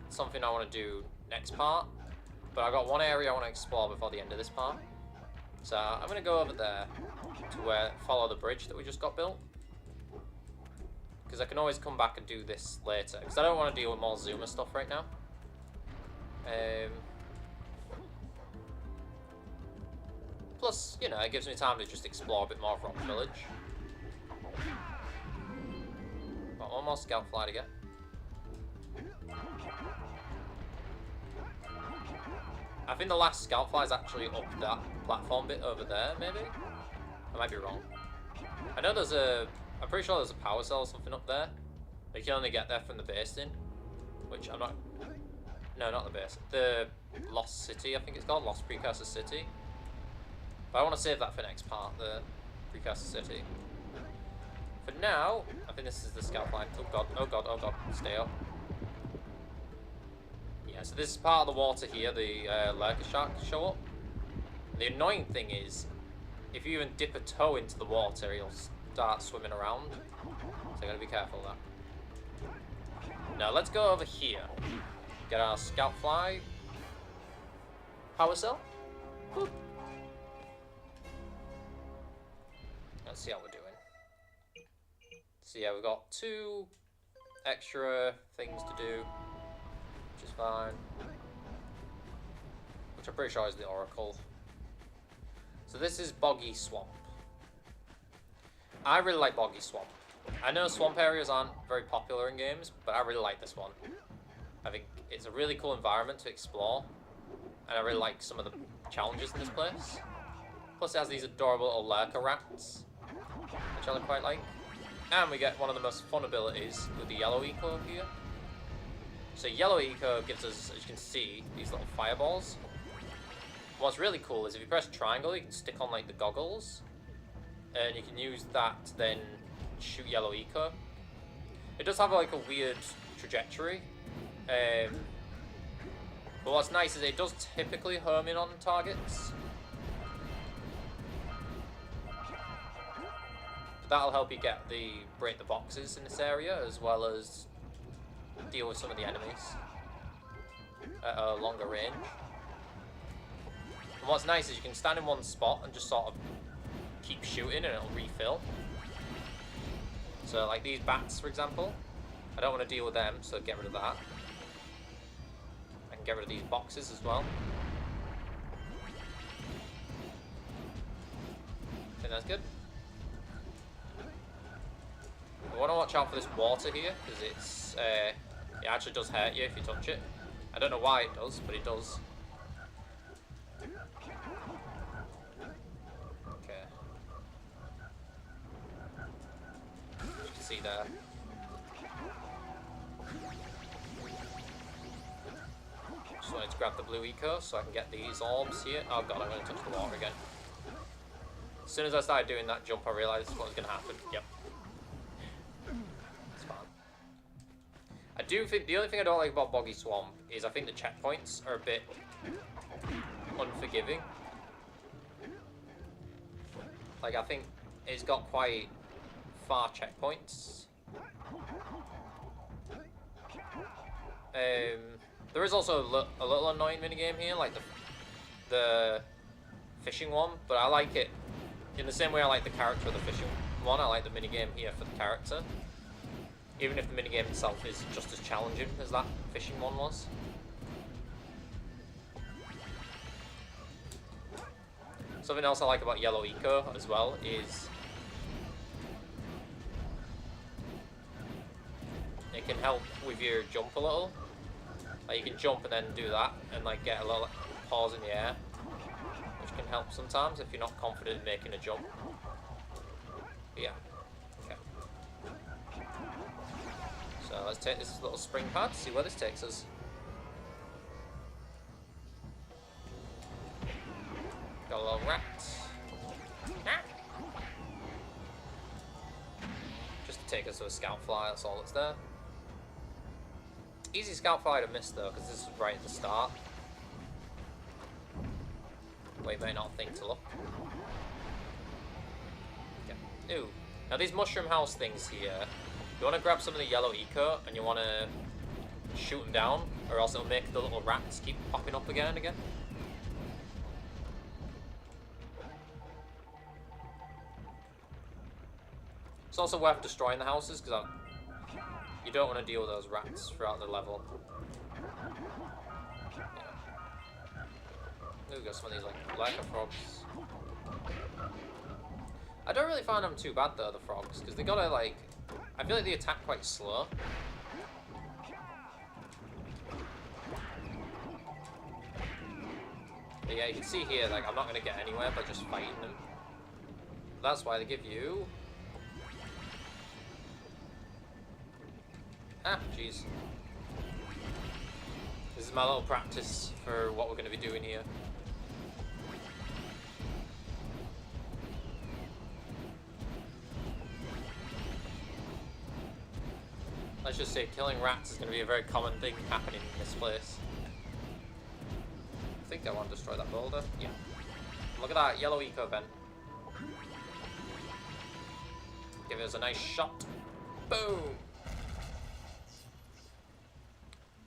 something I want to do next part, but I've got one area I want to explore before the end of this part. So I'm going to go over there to follow the bridge that we just got built, because I can always come back and do this later, because I don't want to deal with more Zuma stuff right now. Plus, you know, it gives me time to just explore a bit more of Rock Village. Got one more scout fly to get. I think the last scout fly is actually up that platform bit over there, maybe? I might be wrong. I know there's I'm pretty sure there's a power cell or something up there. But you can only get there from the basin, which I'm not... No, not the basin. The Lost City, I think it's called. Lost Precursor City. But I want to save that for next part, the Precursor City. For now, I think this is the scout fly. Oh god, oh god, oh god, stay up. Yeah, so this is part of the water here, the lurker sharks show up. The annoying thing is, if you even dip a toe into the water, he'll start swimming around. So you gotta be careful of that. Now let's go over here. Get our scout fly. Power cell. Boop. Let's see how we're doing. So yeah, we've got 2 extra things to do, which is fine. Which I'm pretty sure is the Oracle. So this is Boggy Swamp. I really like Boggy Swamp. I know swamp areas aren't very popular in games, but I really like this one. I think it's a really cool environment to explore, and I really like some of the challenges in this place. Plus it has these adorable little lurker rats, which I quite like. And we get one of the most fun abilities with the yellow eco here. So yellow eco gives us, as you can see, these little fireballs. What's really cool is if you press triangle, you can stick on like the goggles, and you can use that to then shoot yellow eco. It does have like a weird trajectory. But what's nice is it does typically home in on targets. But that'll help you break the boxes in this area, as well as deal with some of the enemies at a longer range. And what's nice is you can stand in one spot and just sort of keep shooting and it'll refill. So like these bats, for example, I don't want to deal with them, so get rid of that. I can get rid of these boxes as well. I think that's good. I want to watch out for this water here, because it actually does hurt you if you touch it. I don't know why it does, but it does. Okay. You can see there. Just wanted to grab the blue eco so I can get these orbs here. Oh god, I'm going to touch the water again. As soon as I started doing that jump, I realised what was going to happen. Yep. It's fine. I do think the only thing I don't like about Boggy Swamp is I think the checkpoints are a bit unforgiving. Like, I think it's got quite far checkpoints. There is also a little annoying minigame here, like the fishing one, but I like it in the same way I like the character of the fishing one. I like the minigame here for the character, even if the minigame itself is just as challenging as that fishing one was. Something else I like about Yellow Eco as well is it can help with your jump a little. Like you can jump and then do that and like get a little pause in the air, which can help sometimes if you're not confident in making a jump. But yeah. Okay. So let's take this little spring pad, see where this takes us. Got a little rat. Just to take us to a scout fly, that's all that's there. Easy scout fly to miss though, because this is right at the start. Where you may not think to look. Yeah. Ooh. Now these mushroom house things here, you want to grab some of the yellow eco and you want to shoot them down, or else it'll make the little rats keep popping up again and again. It's also worth destroying the houses, because you don't want to deal with those rats throughout the level. Yeah. Ooh, got some of these like lurker frogs. I don't really find them too bad though, the frogs, because they gotta like, I feel like they attack quite slow. But yeah, you can see here, like I'm not gonna get anywhere by just fighting them. That's why they give you. Ah, jeez. This is my little practice for what we're going to be doing here. Let's just say killing rats is going to be a very common thing happening in this place. I think I want to destroy that boulder. Yeah. Look at that yellow eco vent. Give us a nice shot. Boom!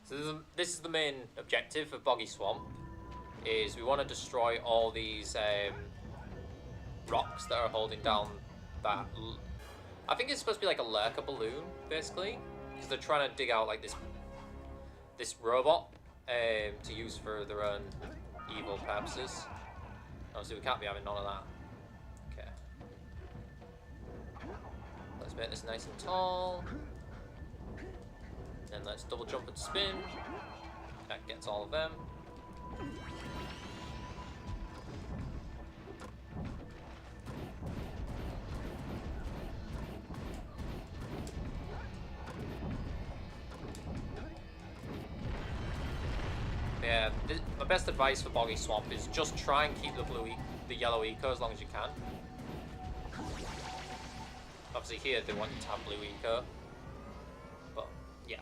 So this is the main objective of Boggy Swamp, is we want to destroy all these rocks that are holding down that. I think it's supposed to be like a lurker balloon, basically, because they're trying to dig out like this robot to use for their own evil purposes. Obviously, we can't be having none of that. Okay. Let's make this nice and tall. Then let's double jump and spin. That gets all of them. Yeah, my best advice for Boggy Swamp is just try and keep the yellow eco as long as you can. Obviously here they want you to have blue eco. But, yeah.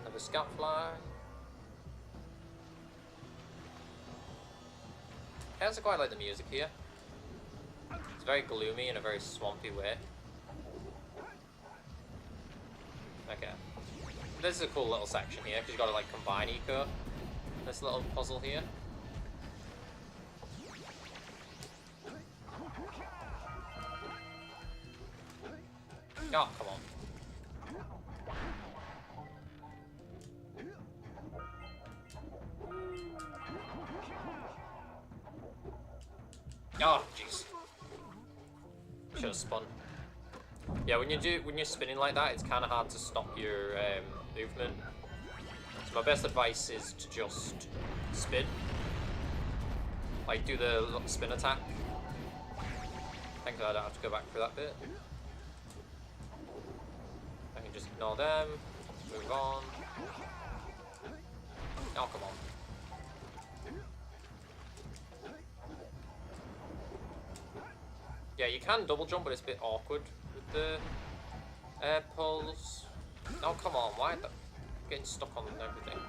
Another scout fly. I also quite like the music here. It's very gloomy in a very swampy way. Okay. This is a cool little section here, because you've got to like combine eco. This little puzzle here. Oh, come on. Oh, jeez. Should have spun. Yeah, when you're spinning like that, it's kind of hard to stop your movement. So my best advice is to just spin. Like do the spin attack. Thankfully I don't have to go back through that bit. I can just ignore them, move on. Oh, come on. Yeah, you can double jump, but it's a bit awkward with the air pulls. Oh, come on, why the... getting stuck on everything.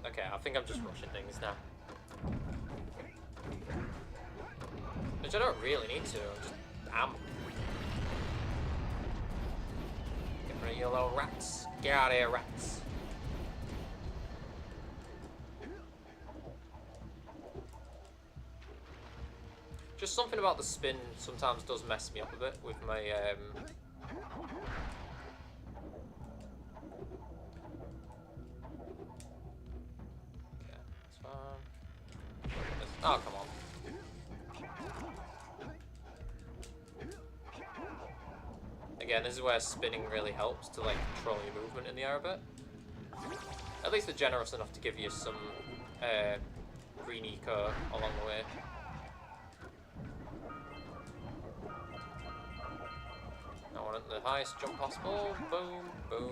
Okay, I think I'm just rushing things now. Which I don't really need to, I'm just am. Get rid of your little rats. Get out of here, rats. Just something about the spin sometimes does mess me up a bit with my okay, that's fine. Oh, come on. Again, this is where spinning really helps to like control your movement in the air a bit. At least they're generous enough to give you some green eco along the way. I want the highest jump possible. Boom, boom.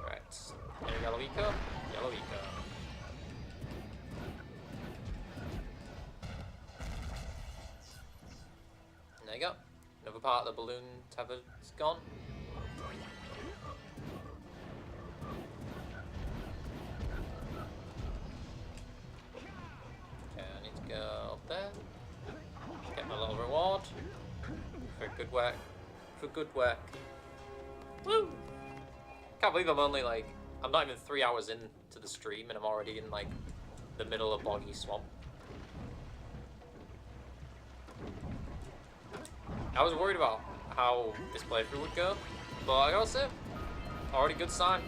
Right. Any yellow eco? Yellow eco. There you go. Another part of the balloon tether's gone. Okay, I need to go up there. Get my little reward. For good work. For good work. Woo! Can't believe I'm only like... I'm not even 3 hours into the stream and I'm already in like the middle of boggy swamp. I was worried about how this playthrough would go, but I gotta say, already good sign.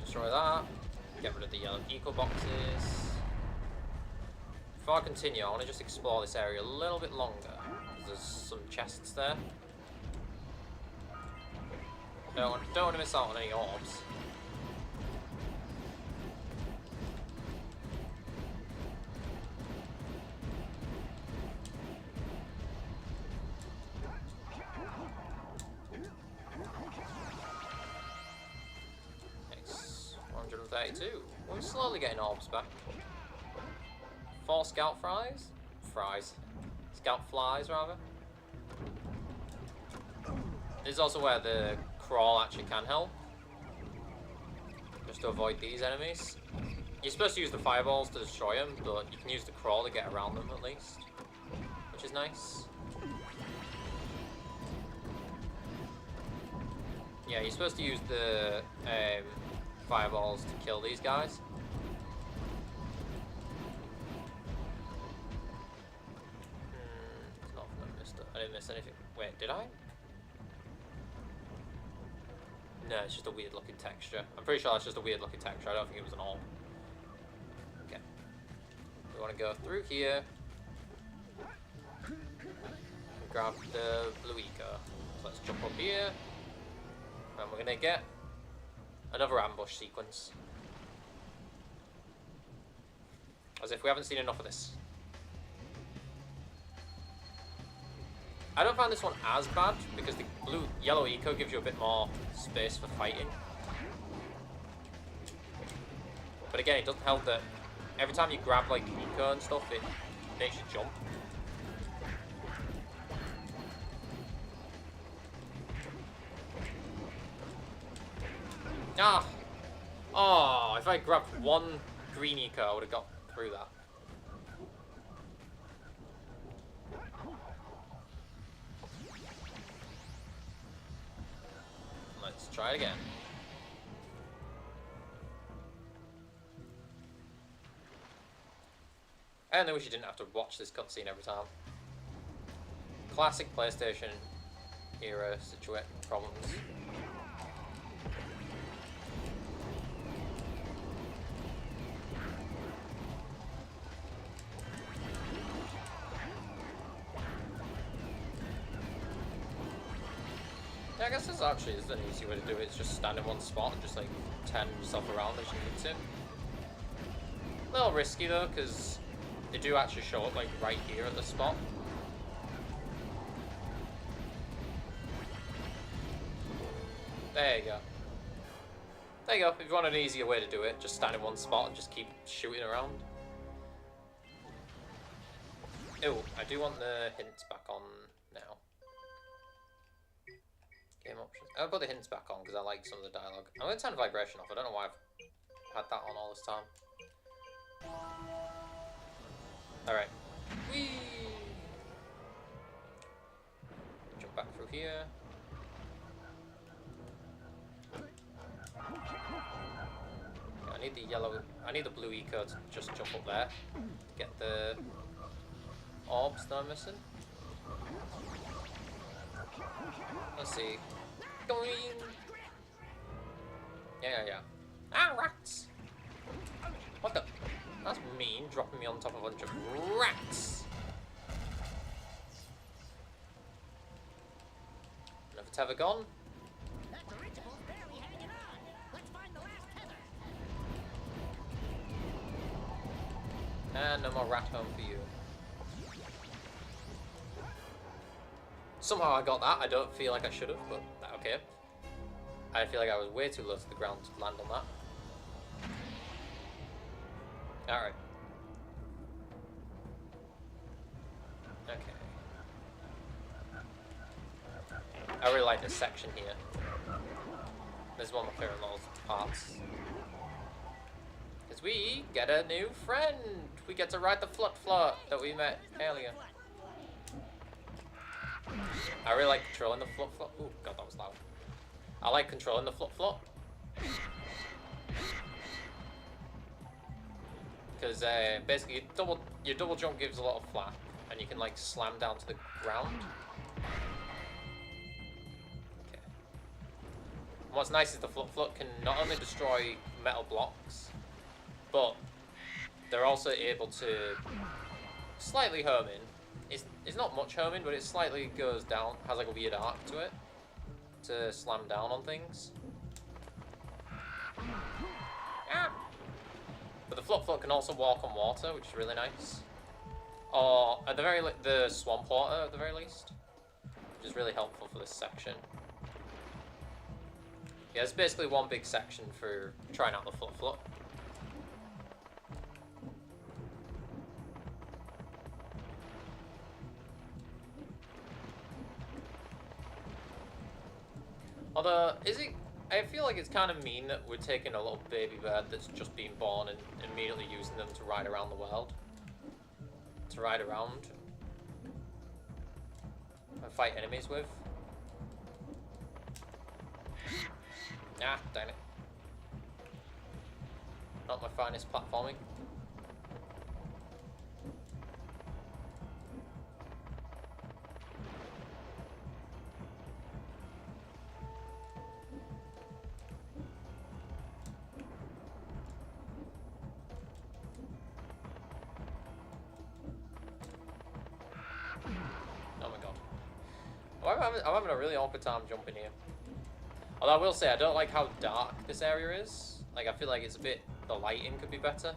Destroy that. Get rid of the yellow eco boxes. Before I continue, I want to just explore this area a little bit longer. There's some chests there. Don't want to miss out on any orbs. Nice. 132. We're slowly getting orbs back. 4 scout fries? Scout flies, rather. This is also where the crawl actually can help. Just to avoid these enemies. You're supposed to use the fireballs to destroy them, but you can use the crawl to get around them at least. Which is nice. Yeah, you're supposed to use the fireballs to kill these guys. I didn't miss anything. Wait, did I? No, it's just a weird looking texture. I'm pretty sure that's just a weird looking texture. I don't think it was an orb. Okay. We want to go through here. And grab the blue eco. So let's jump up here. And we're going to get Another ambush sequence. As if we haven't seen enough of this. I don't find this one as bad because the yellow eco gives you a bit more space for fighting. But again, it doesn't help that every time you grab like eco and stuff, it makes you jump. Ah! Oh, if I grabbed one green eco, I would have got through that. Let's try it again. And I wish you didn't have to watch this cutscene every time. Classic PlayStation era problems. Yeah, I guess this actually is an easy way to do it. It's just stand in one spot and just like turn yourself around as you need to. A little risky though, because they do actually show up like right here at the spot. There you go. There you go. If you want an easier way to do it, just stand in one spot and just keep shooting around. Oh, I do want the hints back on now. Game options. I'll put the hints back on because I like some of the dialogue. I'm going to turn the vibration off. I don't know why I've had that on all this time. Alright. Whee! Jump back through here. Okay, I need the yellow. I need the blue eco to just jump up there to get the orbs that I'm missing. Let's see. Going. Yeah. Ah, rats! What the? That's mean, dropping me on top of a bunch of rats. Another tether gone. That dirigible's barely hanging on. Let's find the last tether. And no more rat home for you. Somehow I got that. I don't feel like I should have, but okay. I feel like I was way too low to the ground to land on that. Alright. Okay. I really like this section here. This is one of my favorite little parts. Because we get a new friend! We get to ride the Flut that we met earlier. I really like controlling the Flut. Oh god, that was loud. I like controlling the Flut. Because basically your double jump gives a lot of flap, and you can like slam down to the ground. Okay. And what's nice is the Flut can not only destroy metal blocks, but they're also able to slightly home in. It's not much homing, but it slightly goes down, has like a weird arc to it, to slam down on things. Ah! But the Flut can also walk on water, which is really nice. Or at the the swamp water at the very least, which is really helpful for this section. Yeah, it's basically one big section for trying out the Flut. Although, I feel like it's kind of mean that we're taking a little baby bird that's just been born and immediately using them to ride around the world. To ride around. And fight enemies with. Ah, dang it. Not my finest platforming. I'm having a really awkward time jumping here. Although I will say, I don't like how dark this area is. Like, I feel like it's a bit... The lighting could be better.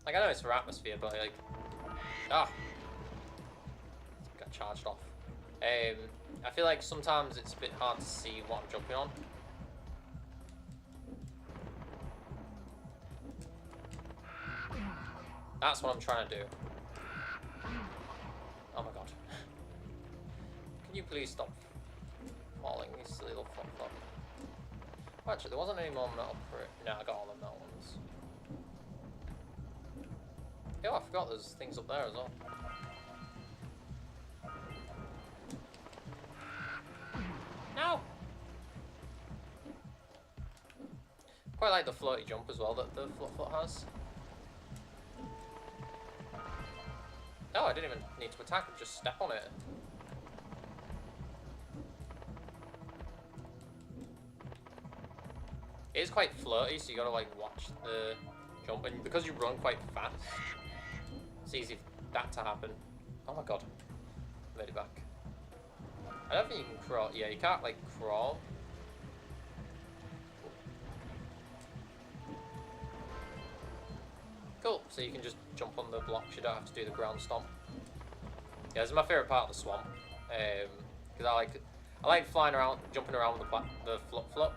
Like, I know it's for atmosphere, but like... Ah! Got charged off. I feel like sometimes it's a bit hard to see what I'm jumping on. That's what I'm trying to do. Oh my god. Can you please stop falling, you silly little flop. Oh, actually, there wasn't any more metal for it. No, I got all the metal ones. Oh, I forgot there's things up there as well. No! Quite like the floaty jump as well that the foot has. Oh, I didn't even need to attack, just step on it. It is quite floaty, so you gotta like watch the jump, and because you run quite fast, it's easy for that to happen. Oh my god. Made it back. I don't think you can crawl. Yeah, you can't like crawl. Cool, so you can just jump on the blocks, you don't have to do the ground stomp. Yeah, this is my favourite part of the swamp. Because I like flying around, jumping around with the flip.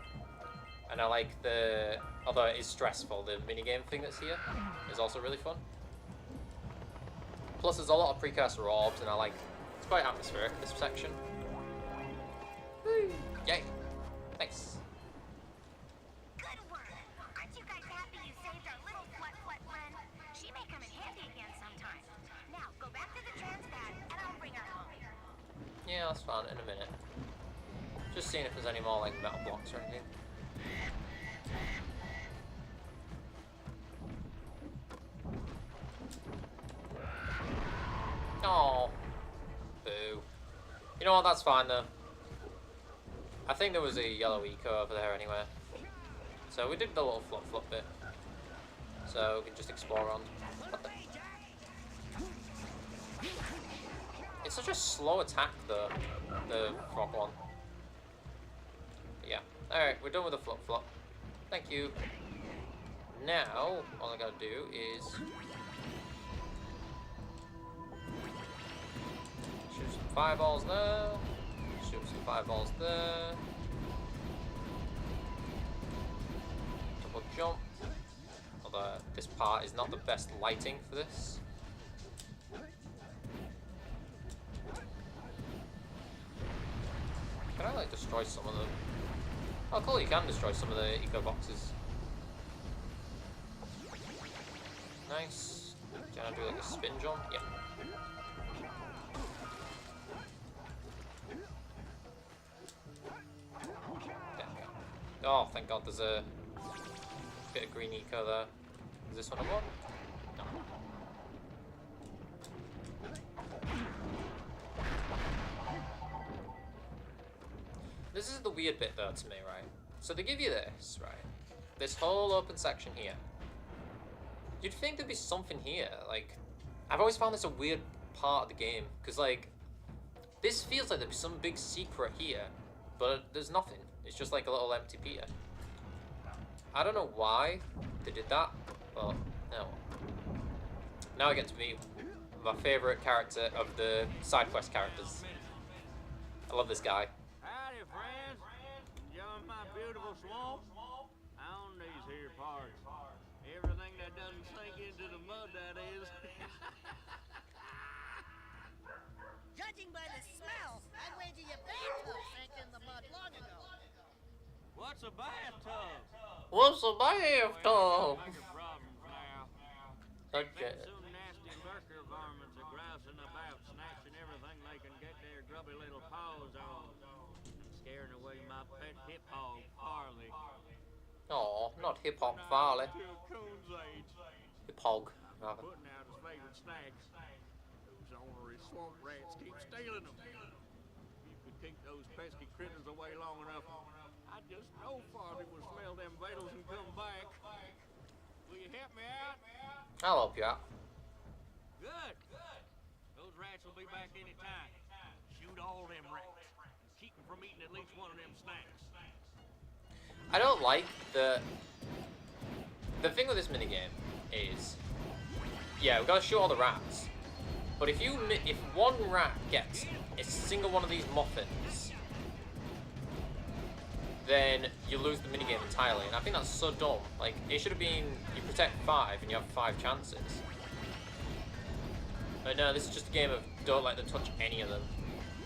And I like the, although it is stressful, the minigame thing that's here is also really fun. Plus there's a lot of precursor orbs, and it's quite atmospheric, this section. Woo! Yay! Thanks. Good work. Aren't you guys happy you saved our little flut friend? She may come in handy again sometime. Now, go back to the trans pad, and I'll bring her home. Yeah, that's fine, in a minute. Just seeing if there's any more like metal blocks or anything. Oh, boo. You know what, that's fine though. I think there was a yellow eco over there anyway. So we did the little flop bit. So we can just explore around. What the? It's such a slow attack though, the frog one. But yeah, alright, we're done with the flop. Thank you. Now, all I gotta do is shoot some fireballs there. Shoot some fireballs there. Double jump. Although this part is not the best lighting for this. Can I like destroy some of them? Oh cool, you can destroy some of the eco boxes. Nice. Can I do like a spin jump? Yeah. Oh, thank god, there's a bit of green eco there. Is this one a one? No. This is the weird bit though to me, right? So they give you this, right? This whole open section here. You'd think there'd be something here. Like, I've always found this a weird part of the game. Because, like, this feels like there'd be some big secret here. But there's nothing. It's just like a little empty pier. I don't know why they did that. But, no. Now I get to meet my favourite character of the side quest characters. I love this guy. Howdy, friends. Enjoying my beautiful swamp? On these here parts. Everything that doesn't sink into the mud, that is. Judging by the smell, I'd wager your bathtub sank in the mud long ago. What's a bathtub? What's a bathtub? Well, problems now. Okay. Some nasty lurker varmints are grousing about, snatching everything they can get their grubby little paws on, and scaring away my pet hip hog, Farley. Oh, not hip hop Farley. Till coon's age. Hip hog, rather. Putting out his favorite snacks. Those ornery swamp rats keep stealing them. You could keep those pesky critters away long enough, I just know Farley will smell them vitals and come back. Will you help me out? I'll help you out. Good. Those rats will be back any time. Shoot all them rats. from eating at least one of them snacks. I don't like the thing with this minigame is, yeah, we've got to shoot all the rats. But if one rat gets a single one of these muffins, then you lose the minigame entirely. And I think that's so dumb. Like, it should have been, you protect 5 and you have 5 chances. But no, this is just a game of don't let them touch any of them.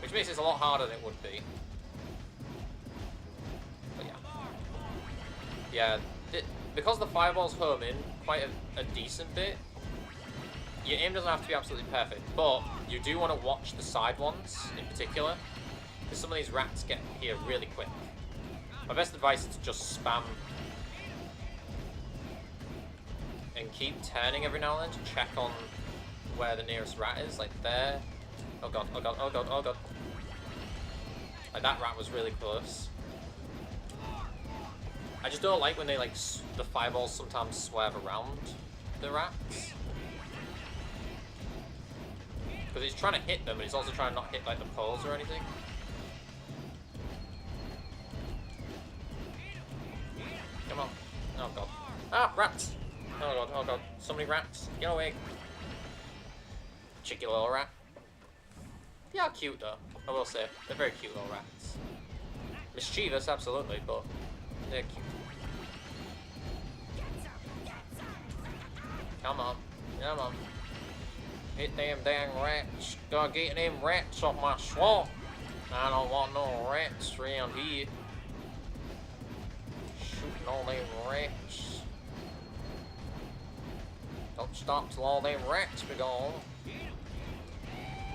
Which makes this a lot harder than it would be. But yeah. Yeah, because the fireballs home in quite a decent bit, your aim doesn't have to be absolutely perfect, but you do want to watch the side ones in particular, because some of these rats get here really quick. My best advice is to just spam and keep turning every now and then to check on where the nearest rat is, like there. Oh god, oh god, oh god, oh god. Like that rat was really close. I just don't like when they, like, the fireballs sometimes swerve around the rats. Because he's trying to hit them, but he's also trying to not hit, like, the poles or anything. Come on. Oh god. Ah, rats! Oh god, oh god. So many rats. Get away. Cheeky little rat. They are cute though, I will say. They're very cute little rats. Mischievous, absolutely, but they're cute. Come on. Come on. Hit them dang rats. Gotta get them rats off my swamp. I don't want no rats around here. Shooting all them rats. Don't stop till all them rats be gone.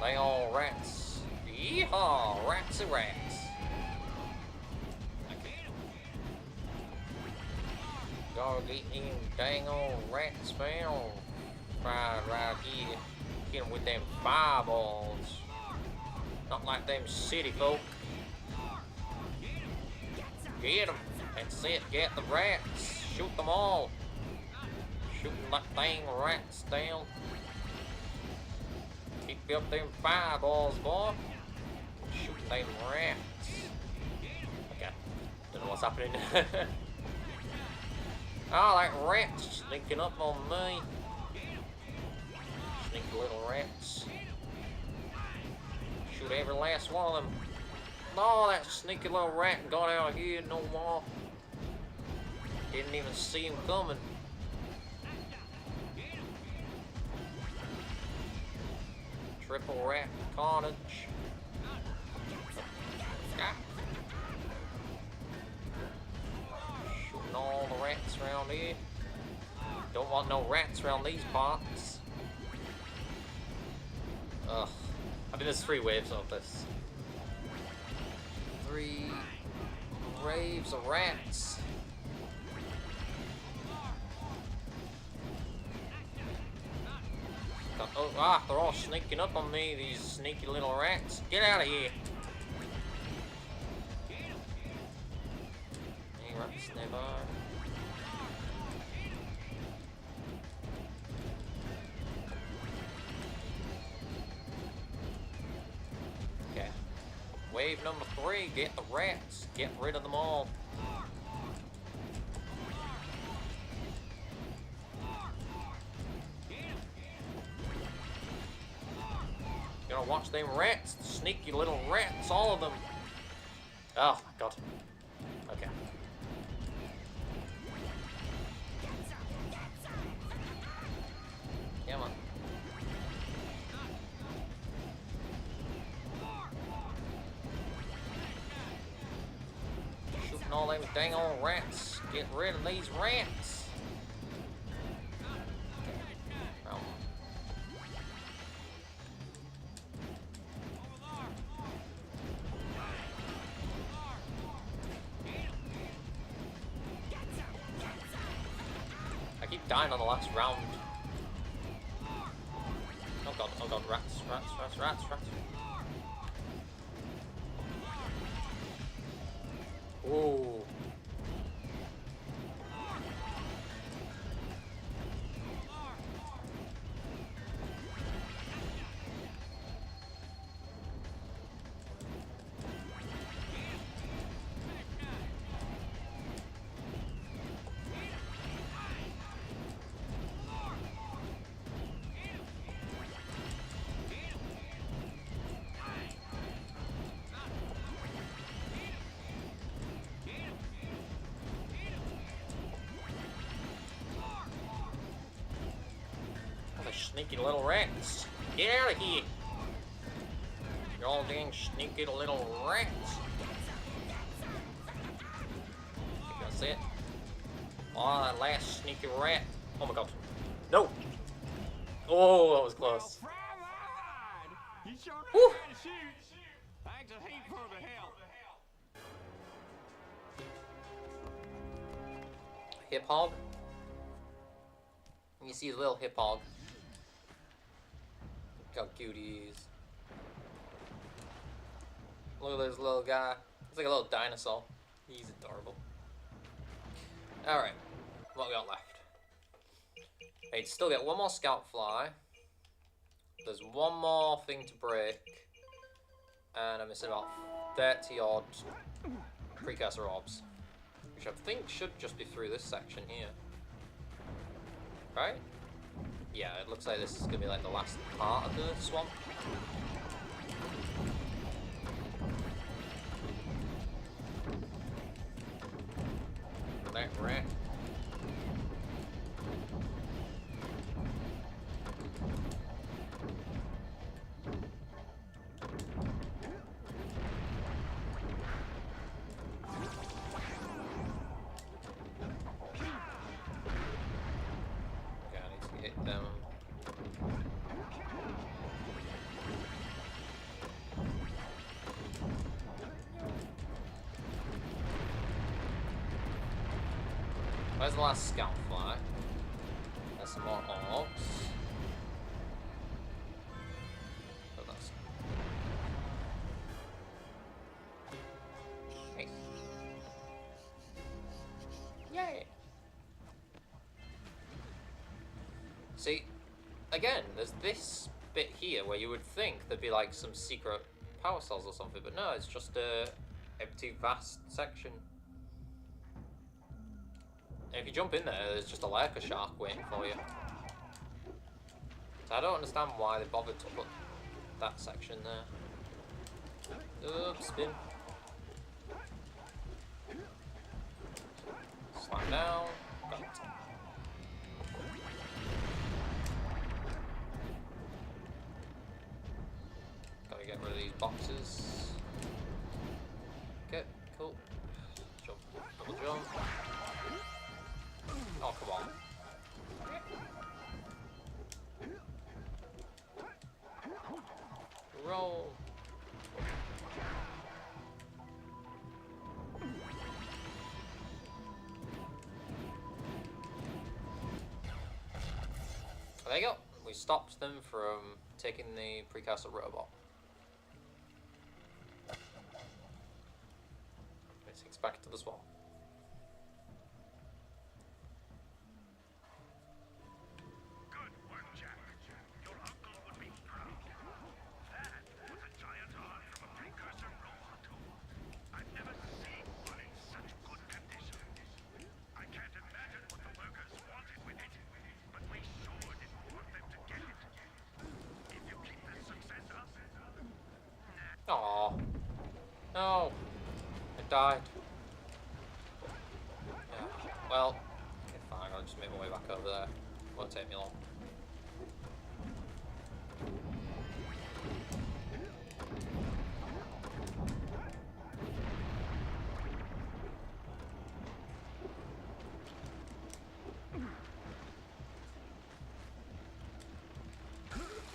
They all rats. Yeehaw! Rats and rats. Gotta get them dang old rats found. Right here. Get them with them fireballs. Not like them city folk. Get them. That's it. Get the rats. Shoot them all. Shooting that dang rats down. Keep up them fireballs, boy. Shooting them rats. Okay. Don't know what's happening. Oh, that rat's sneaking up on me. Sneaky little rats. Shoot every last one of them. No, that sneaky little rat got out of here no more. Didn't even see him coming. Triple rat carnage. Ah. Shooting all the rats around here. Don't want no rats around these parts. Ugh. I think there's 3 waves of this. 3 waves of rats. Oh, they're all sneaking up on me, these sneaky little rats. Get out of here. Hey, rats, never. Okay. Wave number 3, get the rats. Get rid of them all. Gonna watch them rats, sneaky little rats, all of them. Oh my god. Okay. Come on. Shooting all them dang old rats. Get rid of these rats. Dying on the last round. Oh god, rats. Ooh. sneaky little rats. Get out of here. You all dang sneaky little rats. That's it. Oh, that last sneaky rat. Oh my god. No. Oh, that was close. You sure know Woo. how to shoot. Thanks a heap for the help. Hip hog. You see a little hip hog. Look how cute he is. Look at this little guy. He's like a little dinosaur. He's adorable. Alright. What we got left? Right, still get one more scout fly. There's one more thing to break. And I'm missing about 30 odd precursor orbs. Which I think should just be through this section here. Right? Yeah, it looks like this is going to be like the last part of the swamp. That rat. Them. Where's the last scout fly? There's some more orbs. Oh, that's... Hey. Yay! See, again, there's this bit here where you would think there'd be like some secret power cells or something, but no, it's just a empty, vast section. And if you jump in there, there's just a lurker shark waiting for you. So I don't understand why they bothered to put that section there. Oops, spin. Slam down. Got it. Gotta get rid of these boxes. Okay, cool. Jump, double jump. Oh, come on. Roll. There you go. We stopped them from taking the precursor robot. Takes back to the swamp. Good work, Jack. Your uncle would be proud. That was a giant arm from a precursor robot tool. I've never seen one in such good condition. I can't imagine what the workers wanted with it, but we sure didn't want them to get it. If you keep this success up... Aww. No. I died. Yeah. Well, okay, fine. I'll just make my way back over there. Won't take me long.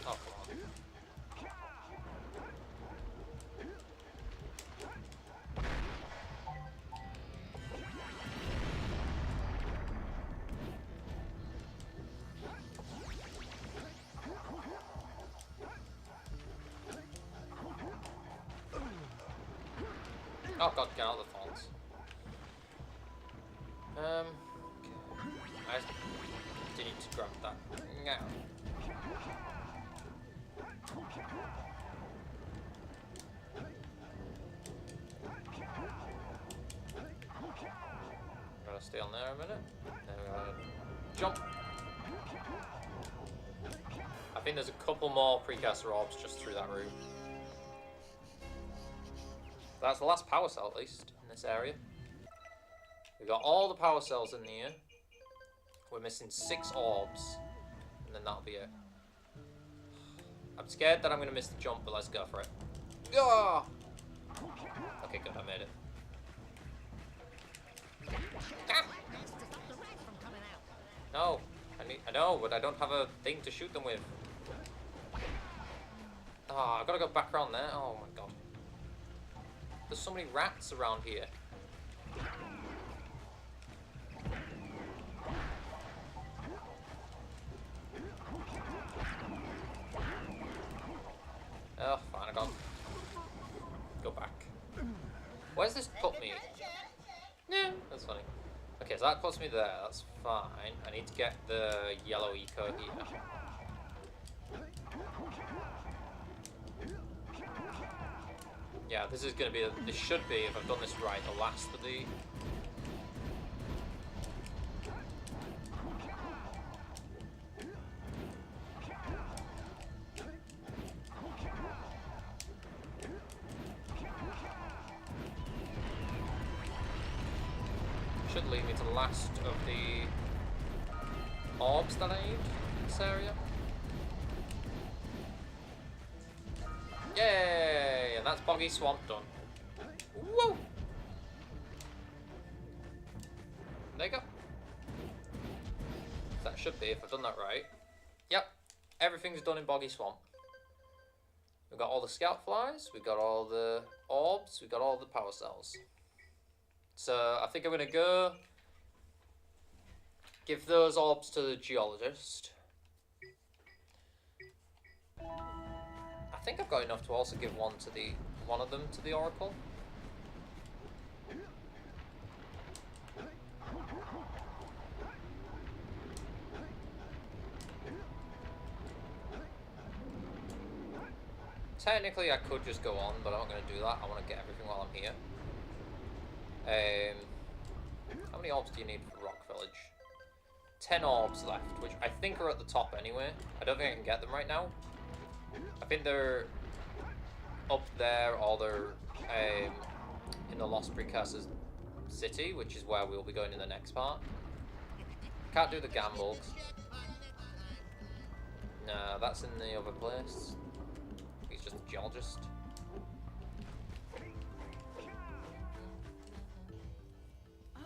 Oh, come on. Oh god, get out of the thorns. Okay. I just continue to grab that. Now. Gotta stay on there a minute. Then we gotta jump. I think there's a couple more precursor orbs just through that room. That's the last power cell, at least, in this area. We've got all the power cells in here. We're missing 6 orbs, and then that'll be it. I'm scared that I'm going to miss the jump, but let's go for it. Yeah! Okay, good, I made it. Ah! No, I know, but I don't have a thing to shoot them with. Oh, I've got to go back around there. Oh my god. There's so many rats around here. Oh, fine, I got. Go back. Where's this put me? Yeah, that's funny. Okay, so that puts me there. That's fine. I need to get the yellow eco here. Yeah, this is gonna be. This should be, if I've done this right, the last of the. Should lead me to the last of the orbs that I need in this area. Yay! And that's Boggy Swamp done. Woo! There you go. That should be, if I've done that right. Yep, everything's done in Boggy Swamp. We've got all the scout flies, we've got all the orbs, we've got all the power cells. So I think I'm going to go give those orbs to the geologist. I think I've got enough to also give one of them to the oracle. Technically I could just go on, but I'm not going to do that. I want to get everything while I'm here. How many orbs do you need for Rock Village? 10 orbs left, which I think are at the top anyway. I don't think I can get them right now. I think they're up there, or they're in the Lost Precursors city, which is where we'll be going in the next part. Can't do the gamble. Nah, that's in the other place. He's just a geologist.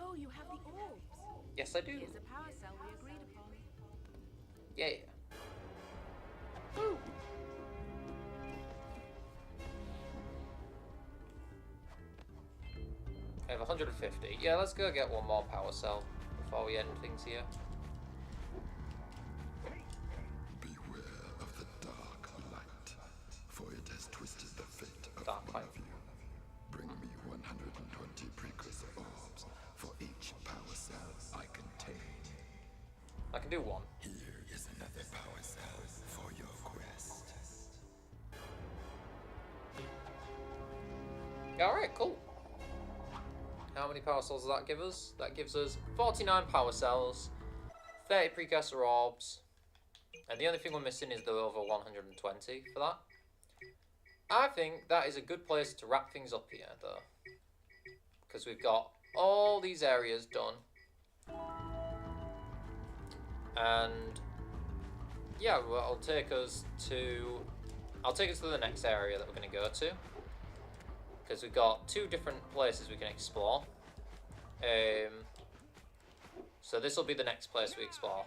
Oh, you have the orbs. Yes, I do. Here's a power cell we agreed upon. Yeah. Woo. I have 150. Yeah, let's go get one more power cell before we end things here. Beware of the dark light, for it has twisted the fate of Dark one light. of you. Bring me 120 precursor orbs for each power cell I contain. I can do one. Here is another power cell for your quest. Alright, cool. How many power cells does that give us? That gives us 49 power cells, 30 precursor orbs, and the only thing we're missing is the over 120 for that. I think that is a good place to wrap things up here, though, because we've got all these areas done, and yeah, well, I'll take us to the next area that we're going to go to. Because we've got 2 different places we can explore. So this will be the next place we explore.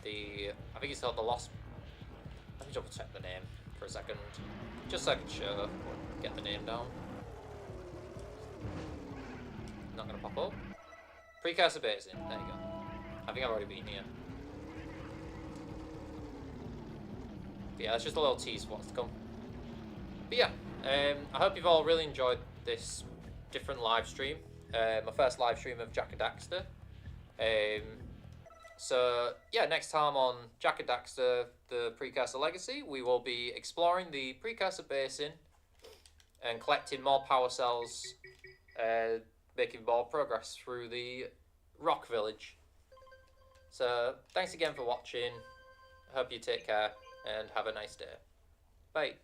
I think it's called the Lost. Let me double check the name for a second, just so I can get the name down. Not gonna pop up. Precursor Basin. There you go. I think I've already been here. But yeah, it's just a little tease for what's to come. But yeah. I hope you've all really enjoyed this different live stream. My first live stream of Jak and Daxter. So yeah, next time on Jak and Daxter, the Precursor Legacy, we will be exploring the Precursor Basin and collecting more power cells, making more progress through the Rock Village. So thanks again for watching. I hope you take care and have a nice day. Bye.